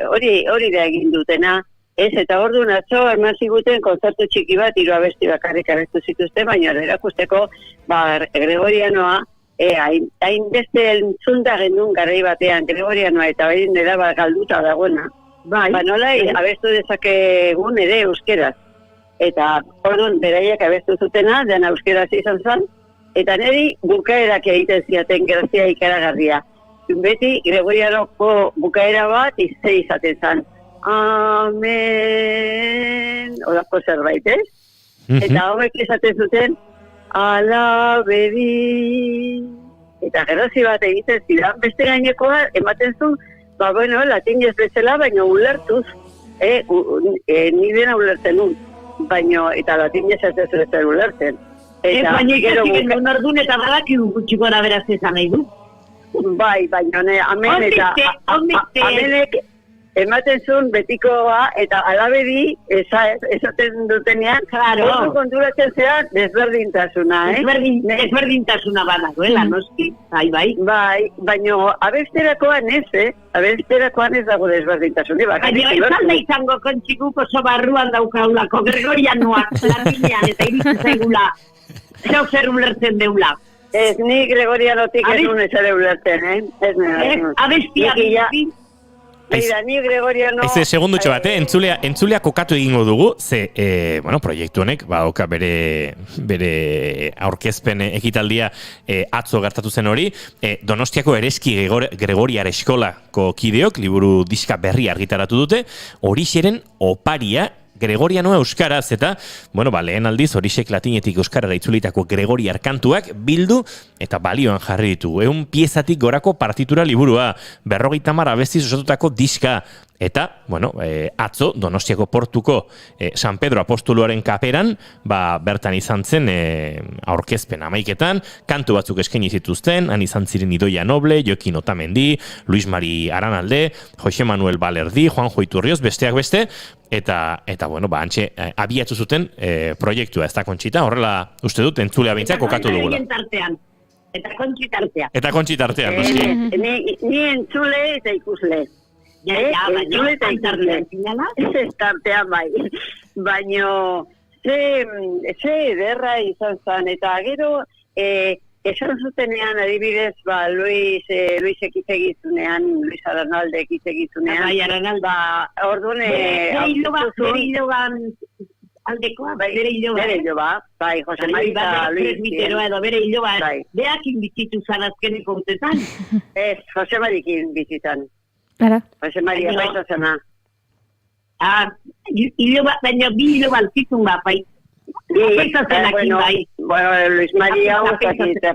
hori da egin dutena, eta orduan atzo, eman ziguten kontzertu txiki bat, 3 abesti bakarrik abestu zituzten, baina erakusteko, Gregorianoa, hain beste entzunda gendun garrai batean, Gregorianoa, eta hori nera galduta dagoena. Nola, abestu dezakegun ere euskeraz. Eta, orduan, beraiek abestu zutena, dena euskeraz izan zen, eta niri bukaerak egiten ziaten grazia ikaragarria. Beti, Gregorianoko bukaera bat izaten zen. Amen, horako zerbait, Eta horrek izaten zuten, alabedi. Eta gerazi bat egiten zidan, beste gainekoa ematen zuen, latinez bezala, baina ulertuz, ni dena ulertzen nun, baina eta latinez ez bezala ulertzen.
Baina ikatik enun ordun eta badaki gutxiko ara beraz ezan nahi du.
Bai, baina amen eta amenek ematen zuen betikoa eta alabedi esaten dutenean, hori konturatzen zean desberdintasuna,
Desberdintasuna badagoela, noski, bai.
Bai, baina abesterakoan abesterakoan ez dago desberdintasune.
Baina ez da izango kontxikuk oso barruan daukaulako, Gregorianoak latinean eta iritsi zaigula, zer ulertzen deula.
Ez, ni Gregorianotik ez nuen ezare ulertzen,
Abestia,
Mira, ni Gregoriano...
segundutxo bat, entzulea kokatu egingo dugu, proiektu honek, oka bere aurkezpen ekitaldia atzo gertatu zen hori, Donostiako Ereski Gregoriar Eskolako kideok, liburu diska berri argitaratu dute, horixeren oparia Gregorianoa euskaraz eta, lehen aldiz horixek latinetik euskarara itzulitako Gregoriar kantuak bildu eta balioan jarri ditu. 100 piezatik gorako partitura liburua, 50 abestiz osatutako diska. Eta, atzo, Donostiako portuko San Pedro Apostoluaren kaperan, bertan izan zen aurkezpen 11etan, kantu batzuk eskaini zituzten, han izan ziren Idoia Noble, Jokin Otamendi, Luis Mari Aranalde, Jose Manuel Balerdi, Juanjo Iturrioz, besteak beste, eta antxe, abiatu zuten proiektua, ez da Kontxita, horrela uste dut, entzulea behintzak kokatu dugula.
Eta Kontxitartean.
Eta Kontxitartean, noski.
Ni entzule eta ikusle.
Baina
tartean bai. Baina ze ederra izan zen, eta gero esan zutenean adibidez Luis ekizegizunean, Luis Aranalde ekizegizunean.
Bai, Aranalde.
Orduan...
Bere hilogan aldekoa, bere hiloba.
Bai, Jose Maria Luis.
Edo bere hiloba, beakin bizitu zan azkeneko urtetan.
Ez, Jose Marikin bizitan. Jose Maria paisa zena.
Baina bi hiloba altzitun bai. Paisa zenakin bai.
Luis Maria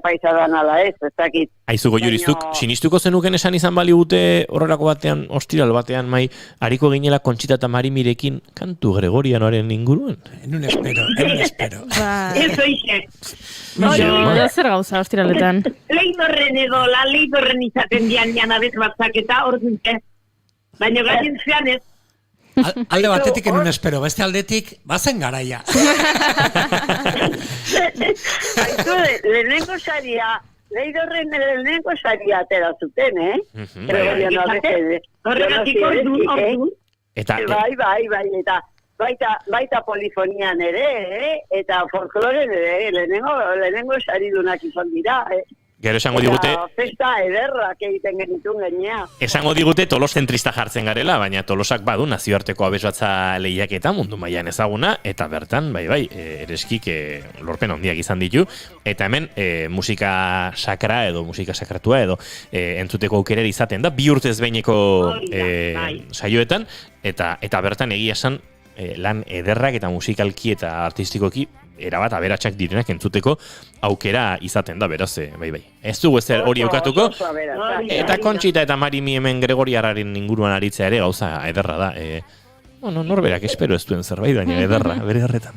paisa dan ala ez dakit.
Aizu Goiurizuk, sinistuko zenuken esan izan baligute horrelako batean, ostiral batean, hariko ginela Kontxita eta Marimirekin kantu Gregorianoaren inguruan?
Enun espero.
Ez oixe.
Zer gauza ostiraletan.
Leidorren edo, leidorren izaten dian abez batzak eta hor dute. Baina gaten zean ez.
Alde batetik enun espero, beste aldetik, bazen garaia.
Aizu, lehenengo saria, Leidorren lehenengo saria atera zuten,
Horregatik ordu.
Eta baita polifonian ere, eta folkloren ere, lehenengo saridunak izan dira,
Gero esango digute...
Festa ederrak egiten genitun genea.
Esango digute tolozentrista jartzen garela, baina Tolosak badu nazioarteko abesbatza lehiaketa mundu mailan ezaguna, eta bertan, Ereskik lorpen handiak izan ditu, eta hemen musika sakra edo musika sakratua edo entzuteko aukerera izaten da, 2 urtez behineko saioetan, eta bertan egia esan lan ederrak eta musikalki eta artistikoki erabat aberatsak direnak entzuteko aukera izaten da, beraz, bai. Ez dugu ezer hori aukatuko, eta Kontxita eta Marimi hemen Gregoriarraren inguruan aritzea ere gauza ederra da. Norberak espero ez duen zerbait, baina ederra, bere horretan.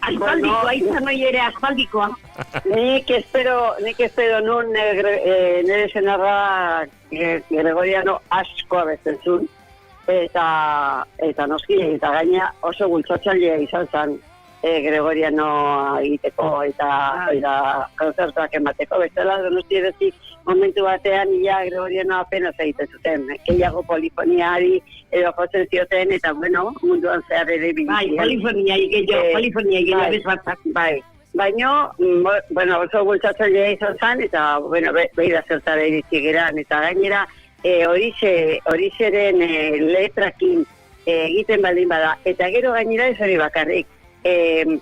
Aspaldikoa, izan hori ere aspaldikoa. Nik espero nun nire senarra Gregoriano asko abezentzun, eta noski, eta gaina oso bultzatzailea izan zen Gregoriano egiteko eta konzertuak emateko. Bestela, donosti edozik, momentu batean ia Gregoriano apenas egiten zuten. Gehiago polifoniari edo jotzen zioten, eta munduan zehar ere bizitzen. Polifonia gehiago bezbatzak. Bai. Baina, oso bultzatzailea izan zen, eta, behira zertara iritsi geran, eta gainera, horixeren letrakin egiten baldin bada, eta gero gainera ez hori bakarrik.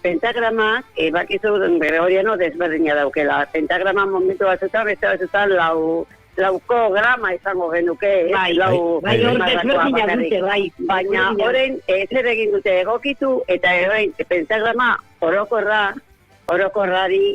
Pentagramak, bakizu Gregoriano desberdina daukela. Pentagrama momentu batzutan, beste batzutan lauko grama izango genuke. Baina horrein zer egin dute egokitu, eta pentagrama orokorrari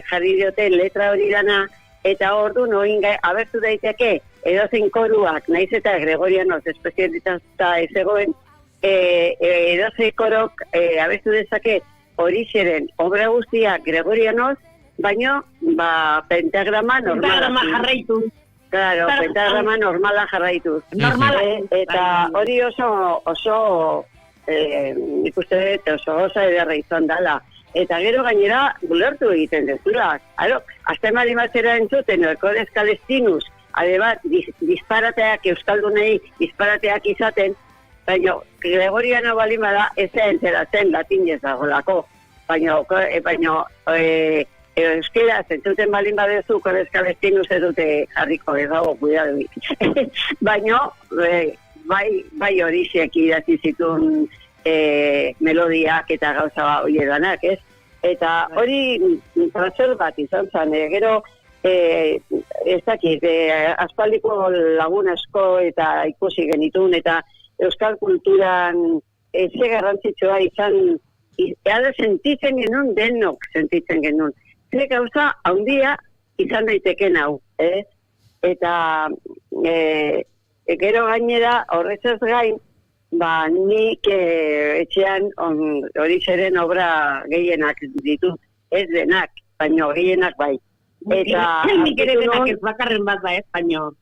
jarri diote letra hori dana, eta ordu noin abertu daiteke edozein koruak, naiz eta Gregoriano espezializatuta ez egoen, edozein korok abertu dezake horixeren obra guztiak Gregorianoz, baino pentagrama normala jarraitu. Claro, pentagrama normala jarraituz. Eta hori oso ikuste dut oso ederra izan dela. Eta gero gainera gulertu egiten dezula. Azte marimatzera entzuten, Erkodes Kalestinus, adebat, disparateak, euskaldunei disparateak izaten, baina Gregoriano balin bada ez enteratzen latinez dagoelako. Baina euskera zentzuten balin badezu, Erkodes Kalestinus ez dute jarriko ez dago, kuidadu. Baina, bai horixiek idatzi zituen melodiak eta gauza hori edanak, ez? Eta hori transfer bat izan zen, gero ez dakit, aspaldiko lagun asko eta ikusi genitun, eta euskal kulturan ze garrantzitsua izan, sentitzen genuen, denok sentitzen genuen. Ze gauza handia izan daiteken hau, eta gero gainera horretzaz gain, nik etxean horixeren obra gehienak ditut, ez denak, baino gehienak bai. Eta nik ere denak ez bakarren bat da, baino.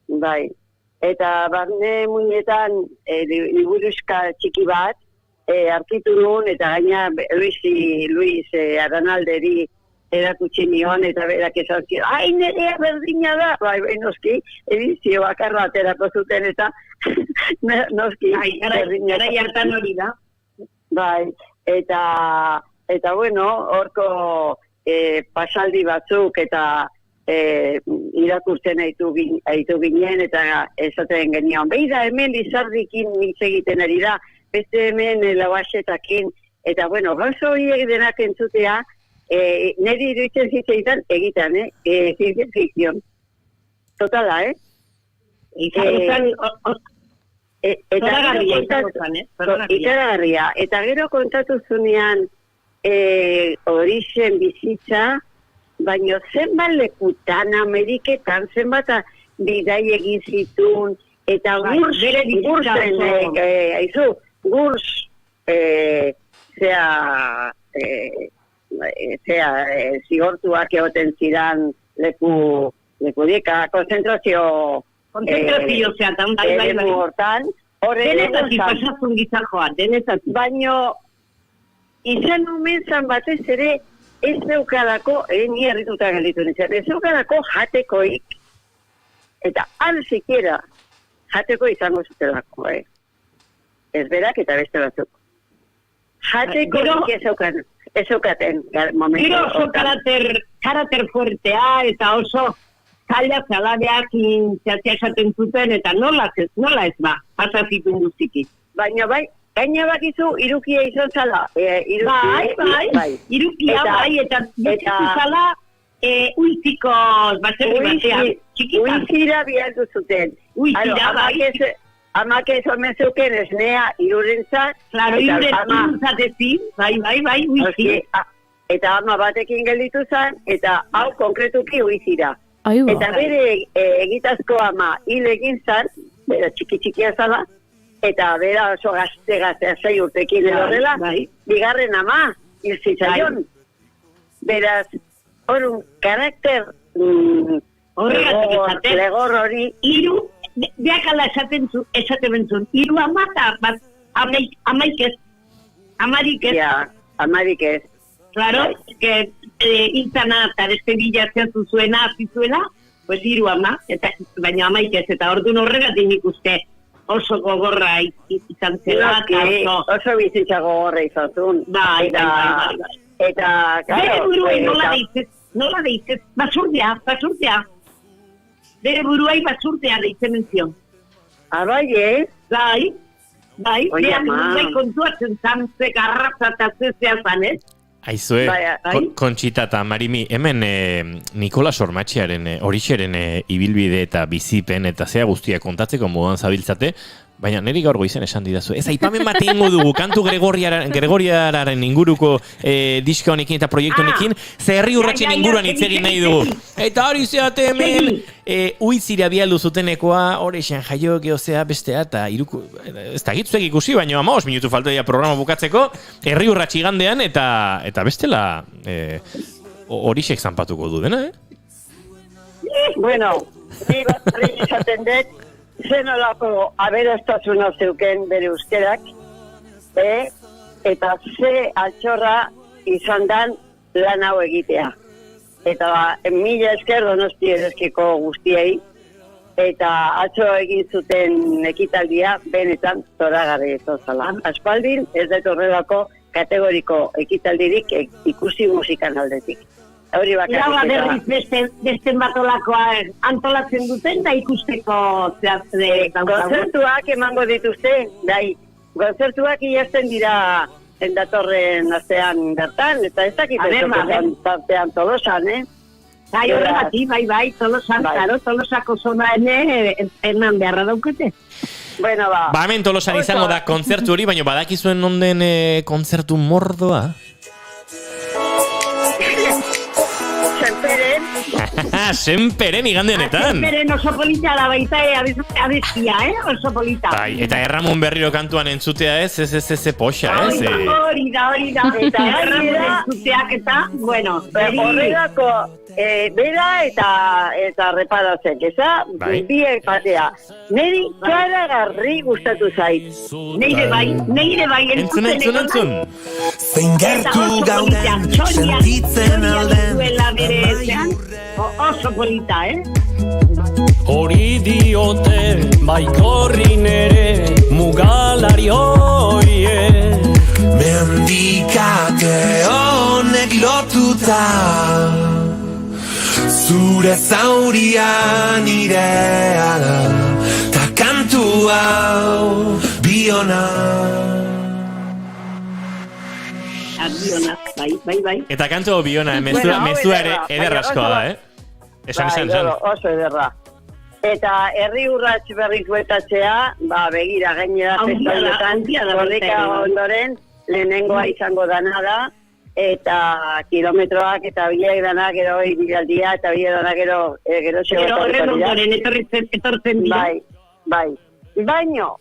Bai. Eta barne muinetan liburuska txiki bat arkitu nuen, eta gaina Luis Aranalderi erakutsi nion, eta berak esan ziren, nerea berdina da! Bai, noski, edizio bakarra aterako zuten, eta noski, berdina. Garai hartan hori da. Bai, eta horko pasaldi batzuk, eta irakurtzen aitu ginen, eta esaten genion. Beida, hemen Lizardikin hitz egiten ari da, beste hemen Labaxetakin, eta gauza horiek denak entzutea, niri iruditzen zitzaitan egiten, ciencia ficción. Totala, ikaragarria. Eta gero kontatu zunean horixen bizitza, baino zenbat lekutan, Ameriketan, zenbat bidai egin zituen, eta zigortuak egoten zidan lekudika, konzentrazio zeatan, bai. Denetatik pasazun gizajoa, denetatik. Baina, izan omentzan batez ere, ez zeukadako, ni herrituta gelditu nintzen, ez zeukadako jatekoik, eta alzikiera jateko izango zutelako, ez berak eta beste batzuk. Jatekoik ez zeukaten momentu. Gero oso karater fuertea eta oso zaila zalabeak intzatzea esaten zuten, eta nola ez ba, pasazitun guztiki. Baina bai, gaina bakizu irukia izan zala. Bai. Irukia bai, eta zala uizikoz baserri batean. Uizira bialdu zuten. Uizira bai. Amak ez omen zeuken esnea irurentzat.
Claro, irurentzat ezin, bai, uizi.
Eta ama batekin gelditu zen, eta hau konkretuki uizira. Eta bere egitazko ama hil egin zen, bera txiki-txikia zala, eta bera oso gaztea 6 urtekin edo dela, bigarren ama hil zitzaion. Beraz, horun karakter legor hori...
Iru, beakala esaten bentzun, iru ama eta amarik ez.
Ja, amarik ez.
Claro, que izana eta beste bilatzen zuzuena, azizuela, pues iru ama, baina amaik ez, eta orduan horregatik nik uste oso gogorra izan zela.
Oso bizitza gogorra izan zuen.
Bai.
Eta,
bere buruai nola deitzez, basurtea. Bere buruai basurtea deitzen menzion.
Bai, ez?
Bai, bere buruai kontuatzen zantzek arraza eta zezea zanez.
Aizue, Kontxita eta Marimi, hemen Nikola Sormatxearen horixeren ibilbide eta bizipen eta zea guztia kontatzeko moduan zabiltzate, baina niri gaur goizen esan didazu. Ez aipamen bat egingo dugu, kantu Gregoriararen inguruko diska honekin eta proiektu honekin, zerri urratxen inguruan itzegin nahi dugu. Eta hori zeate hemen, uizira bialdu zutenekoa, hori esan jaio geozea bestea, eta iruko, ez da gitzuek ikusi, baina 15 minutu falta dira programa bukatzeko, herri urratxi gandean, eta bestela horixek zanpatuko du dena,
Bueno, ni bat izaten dut, zenolako aberastasuna zeuken bere euskerak, eta ze altxorra izan dan lan hau egitea. Eta mila esker Donosti Ereskiko guztiei, eta atzo egin zuten ekitaldia benetan zoragarri ezozala. Aspaldin ez dut horrelako kategoriko ekitaldirik ikusi musikan aldetik. Hori bakarrik.
Berriz beste batolakoa antolatzen duten da ikusteko
kontzertuak emango dituzte, kontzertuak iazten dira datorren astean bertan, eta ez dakit tartean Tolosan,
Bai, horregatik, bai, Tolosan, Tolosako zona eman beharra daukete.
Bueno,
ba, hemen Tolosan izango da kontzertu hori, baina badakizuen onden kontzertu mordoa? Senperen igandenetan.
Senperen oso polita da baita abestia, oso polita.
Bai, eta Erramon Berriro kantuan entzutea ez poxa,
Hori da. Eta Erramon entzuteak eta, bueno,
horregako bera eta reparatzek, eza? Biek batea. Neri karagarri gustatu zait.
Neire bai,
entzun.
Zein gertu gauden, sentitzen alden.
Oso polita,
Hori diote baikorrin ere mugalari hoie.
Mendikate honek lotuta, zure zauria nirea da, ta kantu hau biona.
Bai.
Eta kantu biona, mezua ere ederraskoa da, Esan.
Oso ederra. Eta herri urrats berriz bueltatzea, begira gainera festaletan, korrika ondoren, lehenengoa izango dana da, eta kilometroak eta bileak danak gero ibilaldia, eta bileak danak gero
Gero horren ondoren etortzen dira.
Bai. Baino.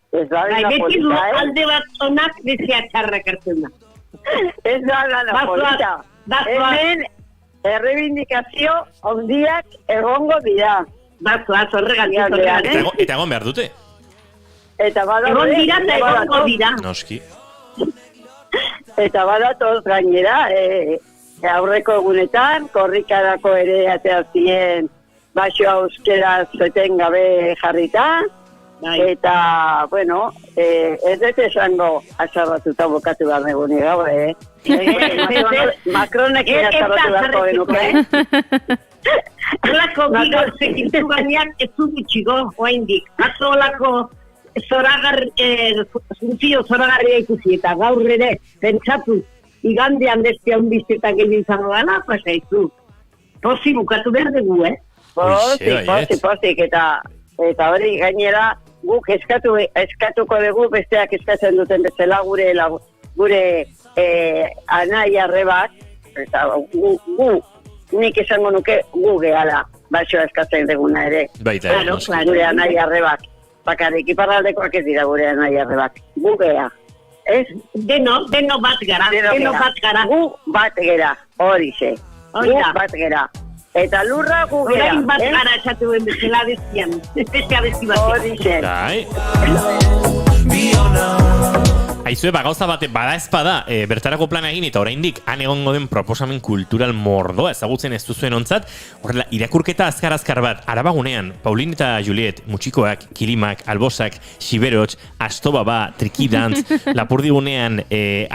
Ez da dena polita,
alde bat onak bezea txarrak hartzen da.
Ez da dena polita. Hemen errebindikazio ondiak egongo dira.
Bazoaz, horregatik.
Eta egon behar dute.
Eta
egon dira eta egongo dira.
Noski.
Eta badatoz gainera, aurreko egunetan, korrikarako ere ateazien baixo euskera zeten gabe jarrita. Eta, bueno, ez dut esango azarratuta bokatu behar egunik gau, Macronek azarratu beharko genuke.
Olako bigortzek intu gainean ez du gutxigo, oaindik. Atzo olako zoragarria ikusi eta gaur ere, pentsatu, igandean bestia unbiztetak egin izango gana, pasaizu. Pozi bukatu behar dugu,
Pozik, eta Eta hori gainera guk eskatuko dugu besteak eskatzen duten bezala gure anai arrebak, eta nik esango nuke gu gehala, baixoa eskatzen duguna ere.
Baita,
gure anai arrebak. Bakarrik iparraldekoak ez dira gure anai arrebak. Gu gea. Ez? Deno bat gara. Gu bat gera, hori ze. Gu bat gera. Eta lurra gu gera.
Orain bat gara esatu ben bezala dezkian. Espezia besti bat.
Hori ze.
Aizue, gauza bate, bada ezpada, bertarako plana egin eta oraindik han egongo den proposamen kultural mordoa ezagutzen ez duzuen ontzat, horrela, irakurketa azkar bat, Arabagunean, Paulin eta Juliet, Mutxikoak, Kilimak, Albosak, Xiberots, Astobaba, Trikidantz, Lapurdigunean,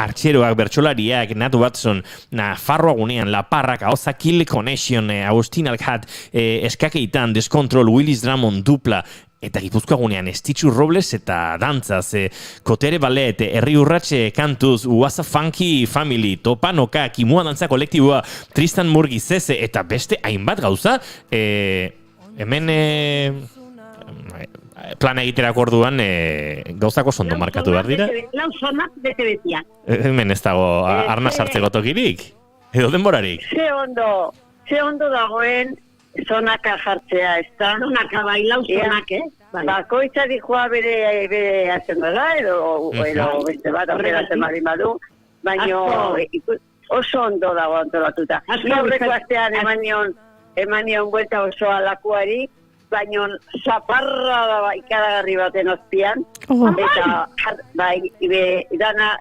Artxeroak, Bertsolariak, Nat Watson, Nafarroagunean, La Parrak, Aoza Kill Connection, Agustin Alcat, Eskakeitan, Descontrol, Willis Drummond, Dupla, eta Gipuzkoagunean Estitxu Robles eta dantzaz, Kotere Ballet, Herri Urratxe Kantuz, Uaza Funky Family, Topanoka, Kimua Dantza Kolektiboa, Tristan Murgi Zeze, eta beste hainbat gauza, hemen plana egiterako orduan gauzako sondo markatu behar dira.
Lau zonak bete-betiak.
Hemen ez dago arna sartzeko tokirik, edo denborarik.
Ze ondo dagoen zonaka jartzea, ez da?
Zonaka bai, lau zonak,
Bakoitza dijoa bere azten bada, edo beste bat aurreratzen baldin badu, baina oso ondo dago antolatuta. Aurreko astean eman nion buelta osoa lakuari, baina zaparra da ikaragarri baten ozpian, eta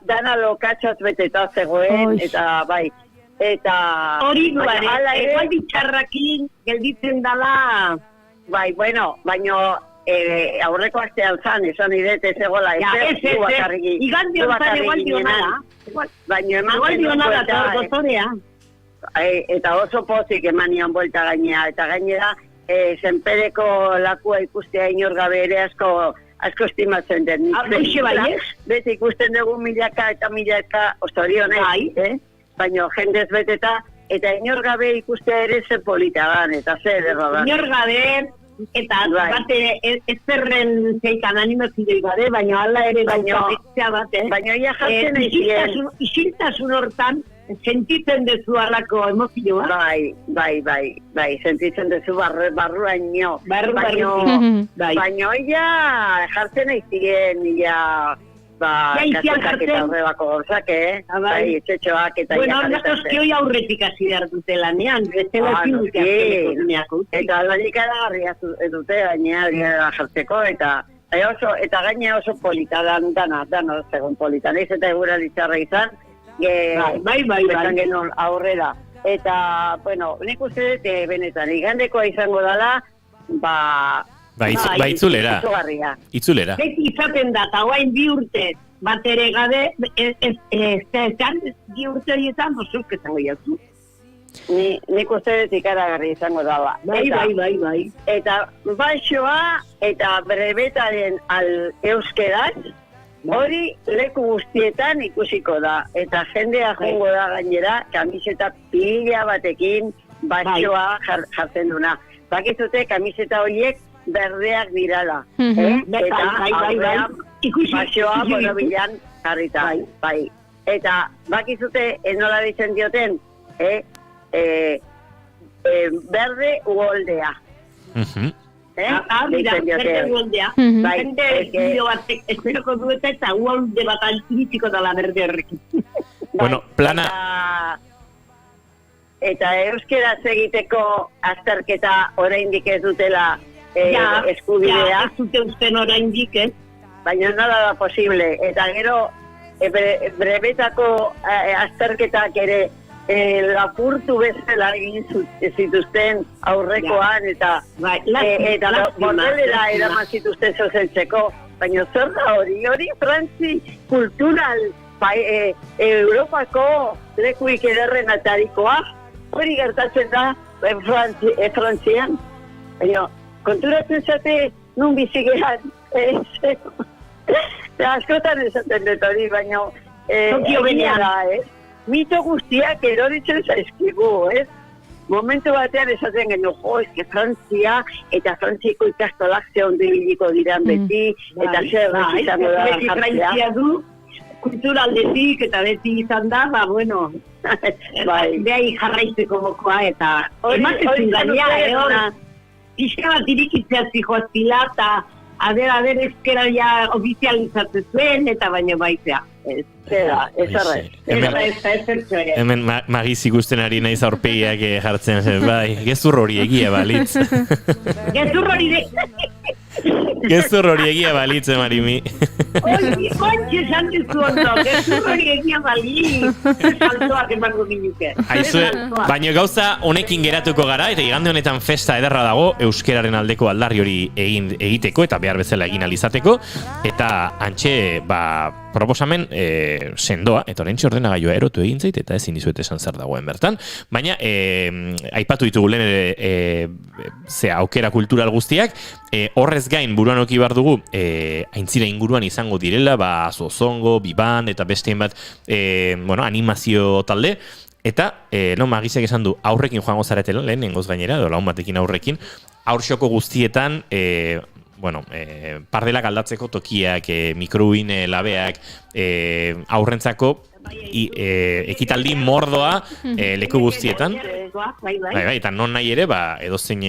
dana lokatxaz beteta zegoen, eta bai, eta
hori duan, egual bitxarrakin gelditzen dala.
Bai, bueno, baina aurreko astean zan, esan idet ez egola,
igande hortan egual dionala.
Baina eman
dionala, eta gozorea.
Eta oso pozik eman nion buelta gainea, eta gainera zenpereko lakua ikustea inor gabe ere asko estimatzen den. Beti ikusten dugu milaka eta milaka ostorionez, baina jendez beteta, eta inor gabe ikustea ere ze polita dan, eta ze ederra da.
Inor gabe, eta bate ez zerren zeikan animazidei gabe, baina ala ere gauza bate.
Baina ia jartzen egin.
Isiltasun hortan, sentitzen dezu alako emozioa.
Bai, sentitzen dezu barruaino. Baina ia jartzen egin, ia... kasetak eta horrebako gauzak, bai, etxetxoak eta
bueno, ondatoski hoi aurretik hasi behar dute lanean, bezala zindik azkeneko.
Eta lanik adagarria dute gainea jartzeko, eta gaine oso polita, dana segun polita. Naiz eta egura ditzarra izan, betan genuen aurrera. Eta, bueno, nik uste dut benetan, igandekoa izango dela,
Itzulera. Itzulera.
Beti izaten da, eta guain 2 urte bat ere gabe, bi urte horietan, bozuk esango jatzu.
Nik uste dut ikaragarri izango daba.
Bai.
Eta baixoa eta brebetaren euskeraz, hori leku guztietan ikusiko da. Eta jendea jongo da gainera, kamiseta pila batekin baixoa jartzen duna. Bakizute kamiseta horiek berdeak dirala. Eta baixoa borobilan jarrita. Eta bakizute nola ditzen dioten, berde ugoldea.
Mira, berde ugoldea. Jende bideo batek esperoko dueta eta uolde bat altinitiko dela berde horrekin.
Bueno, plana...
Eta euskeraz egiteko azterketa oraindik ez dutela eskubidea.
Ez dute usten oraindik,
baina nola da posible. Eta gero brebetako azterketak ere lapurtu bezala egin zituzten aurrekoan eta bordelera eraman zituzten zozentzeko. Baina zer da hori frantzi kultural Europako lekuik ederren atarikoa. Hori gertatzen da Frantzian. Baina, konturatzen zate nun bizigean. Askotan esaten dut hori, baina egia da, mito guztiak eroritzen zaizkigu, momentu batean esaten genuen, eske Frantzia, eta Frantziako ikastolak ze ondo ibiliko diran beti, eta zer izango da jartzea.
Frantzia du, kulturaldetik eta beti izan da, bueno, behai jarraizteko mokoa, eta ematen gaina, pixka bat irikitzea zijoazpila, eta aber, ezkera ja ofizializatzen zuen, eta baino baitzea.
Hemen magiz ikusten ari naiz aurpegiak jartzen zen, bai, gezur hori egia balitz. Gezur hori egia balitz, Marimi.
Kontxe esan dizu ondo, gezur hori egia balitz. Saltoak emango minuke.
Aizue, baina gauza honekin geratuko gara, eta igande honetan festa ederra dago, euskeraren aldeko aldarri hori egiteko, eta behar bezala egin alizateko, eta antxe, proposamen sendoa, eta oraintxe ordenagailua erotu egin zait, eta ezin dizuet esan zer dagoen bertan. Baina, aipatu ditugu lehen aukera kultural guztiak, horrez gain buruan oki bar dugu, aintzira inguruan izango direla, Zozongo, Biban, eta bestein bat, animazio talde, eta, magizek esan du, aurrekin joango zaretela, lehen nengoz gainera, edo laun batekin aurrekin, aurxoko guztietan, pardelak aldatzeko tokiak, mikruin labeak, aurrentzako ekitaldi mordoa leku guztietan. Bai, eta non nahi ere, edozein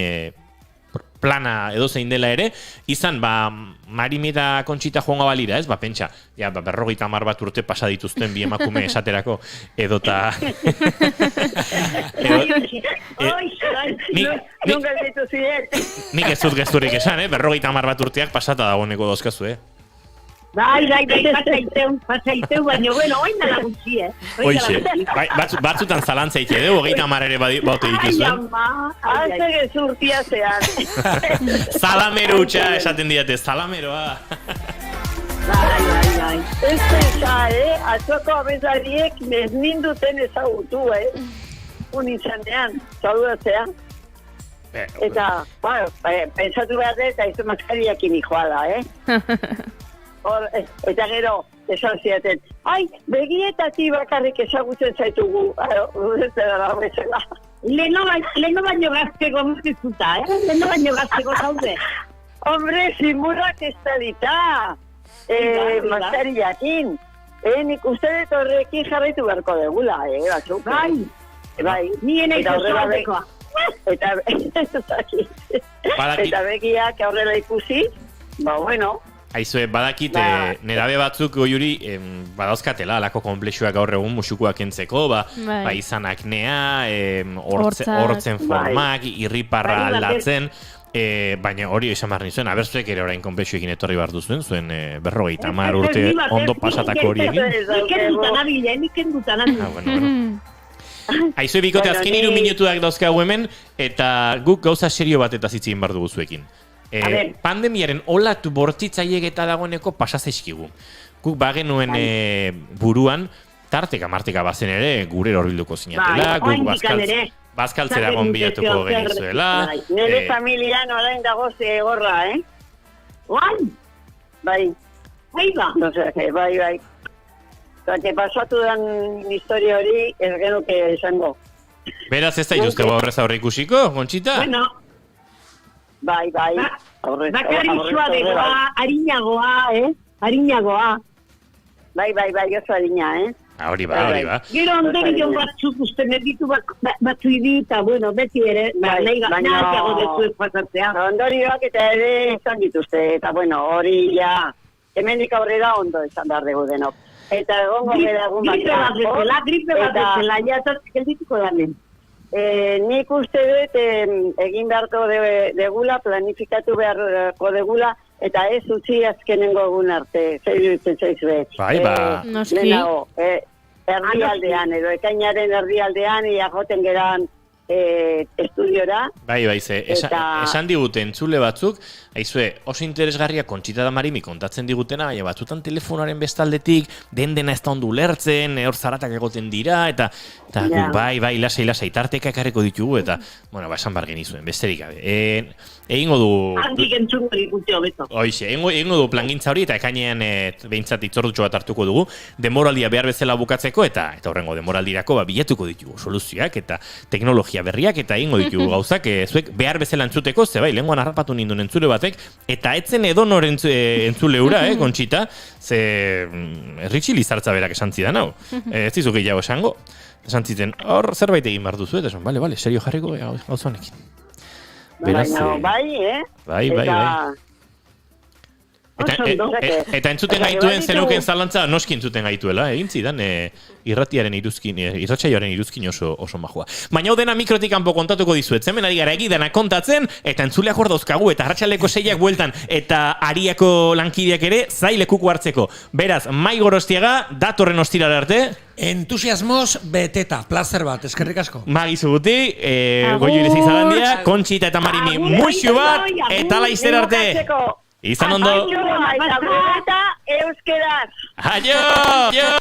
plana edozein dela ere, izan, Marimi eta Kontxita joango balira, ez? Pentsa, 50 bat urte pasa dituzten bi emakume esaterako, edota... Nik ez dut gezurrik esan, 50 bat urteak pasata dagoeneko dauzkazu,
Bai, pasaiteu, baina, oin dala gutxi,
Oixe, batzutan zalantza ite dugu, 50 ere baute dituzuen.
Haze gezurtia zean.
Zalamero utxa esaten diate, zalameroa.
Bai. Ez pensa, atzoko abezariek ninduten ezagutu, unizanean, saludatzea. Eta, pensatu behar dut, eta izu maskariakin ikoala, Eta gero, esan ziaten, begietatik bakarrik ezagutzen zaitugu, ez dara bezala.
Leno baino gazteko mutizuta, Leno baino gazteko zaude.
Hombre, zimurak ez da dita, maskariakin. Nik uste dut horrekin jarraitu beharko degula, batzuk. Bai, nien eizu zaudekoa. Eta begiak aurrera ikusi, bueno.
Aizue, badakit, nerabe batzuk goiuri badauzkatela, alako komplexuak gaur egun musukoak entzeko, izan aknea, hortzen formak, irriparra aldatzen, baina hori esan behar nizuen, abertzuek ere orain konplexuekin etorri behar duzuen, zuen 50 urte ondo pasatako hori egin.
Niken dutan abila.
Aizue, bikote, azken 3 minutuak dauzkagu hemen, eta guk gauza serio bat eta zitzien behar dugu zuekin. Pandemiaren olatu bortitzaiek eta dagoeneko pasazaizkigu. Guk bagenuen buruan, tarteka marteka bazen ere, gure horbilduko zinatela, guk bazkaltzera gonbidatuko genizuela.
Nire familian orain dago zegorra, Bai. Bai. Zake pasatu den historia hori, ez genuke esango.
Beraz ez da ituzte horrez aurre ikusiko, Kontxita?
Bueno. Bai. Bakarrizua degoa, harinagoa.
Bai, oso harina,
Hori ba.
Gero ondorio batzuk uste meditu batzu idita, beti ere, nahiago dezu pasatzea.
Ondorioak eta ere izan dituzte, eta hori hemendik aurrera ondo izan behar dugu denok. Eta egongo gara egun
gripe bat bezala, geldituko da lehen.
Nik uste dut egin beharko degula, planifikatu beharko degula, eta ez utzi azkenengo egun arte, zeiruditzen zaizue.
Bai,
Lehenago, erdialdean, edo ekainaren erdialdean, joten geran estudiora.
Bai, esan diguten entzule batzuk, aizue, oso interesgarria Kontxita da Marimi kontatzen digutena, baina batzutan telefonaren bestaldetik, dena ez da ondo ulertzen, hor zaratak egoten dira, eta Eta bai, lasai, tarteka ekarreko ditugu, eta, bueno, esan bar genizuen, besterik gabe. Egingo du...
Handik entzungo ikuste hobeto.
Hoixe, egingo du plangintza hori, eta ekainean behintzat itzordutxo bat hartuko dugu, demoraldia behar bezala bukatzeko, eta horrengo demoraldirako bilatuko ditugu soluzioak, eta teknologia berriak, eta egingo ditugu gauzak, zuek behar bezala entzuteko, ze bai, lehenguan harrapatu ninduen entzule batek, eta etzen edonor entzule ura, Kontxita, ze Ritxi Lizartza berak esan zidan hau, ez dizu gehiago esango. Esan ziten, hor zerbait egin behar duzu, eta esan, bale, serio jarriko gauza honekin. Beraz, bai. Eta entzuten gaituen zenuken zalantza, noski entzuten gaituela, egin zidan, irratsaioaren iruzkin oso majua. Baina hau dena mikrotik kanpo kontatuko dizuet, hemen ari gara egidana kontatzen, eta entzuleak hor dauzkagu, eta arratsaldeko 6ak bueltan, eta Ariako lankideak ere, zailekuko hartzeko. Beraz, Mai Gorostiaga, datorren ostirara arte,
entusiasmoz beteta, placer bat, eskerrik asko.
Magizu guti, Goio Irezi Zalandia, Kontxita eta Marini muixu bat, eta laizter arte. Izan ondo.
Eta euskeraz.
Aio!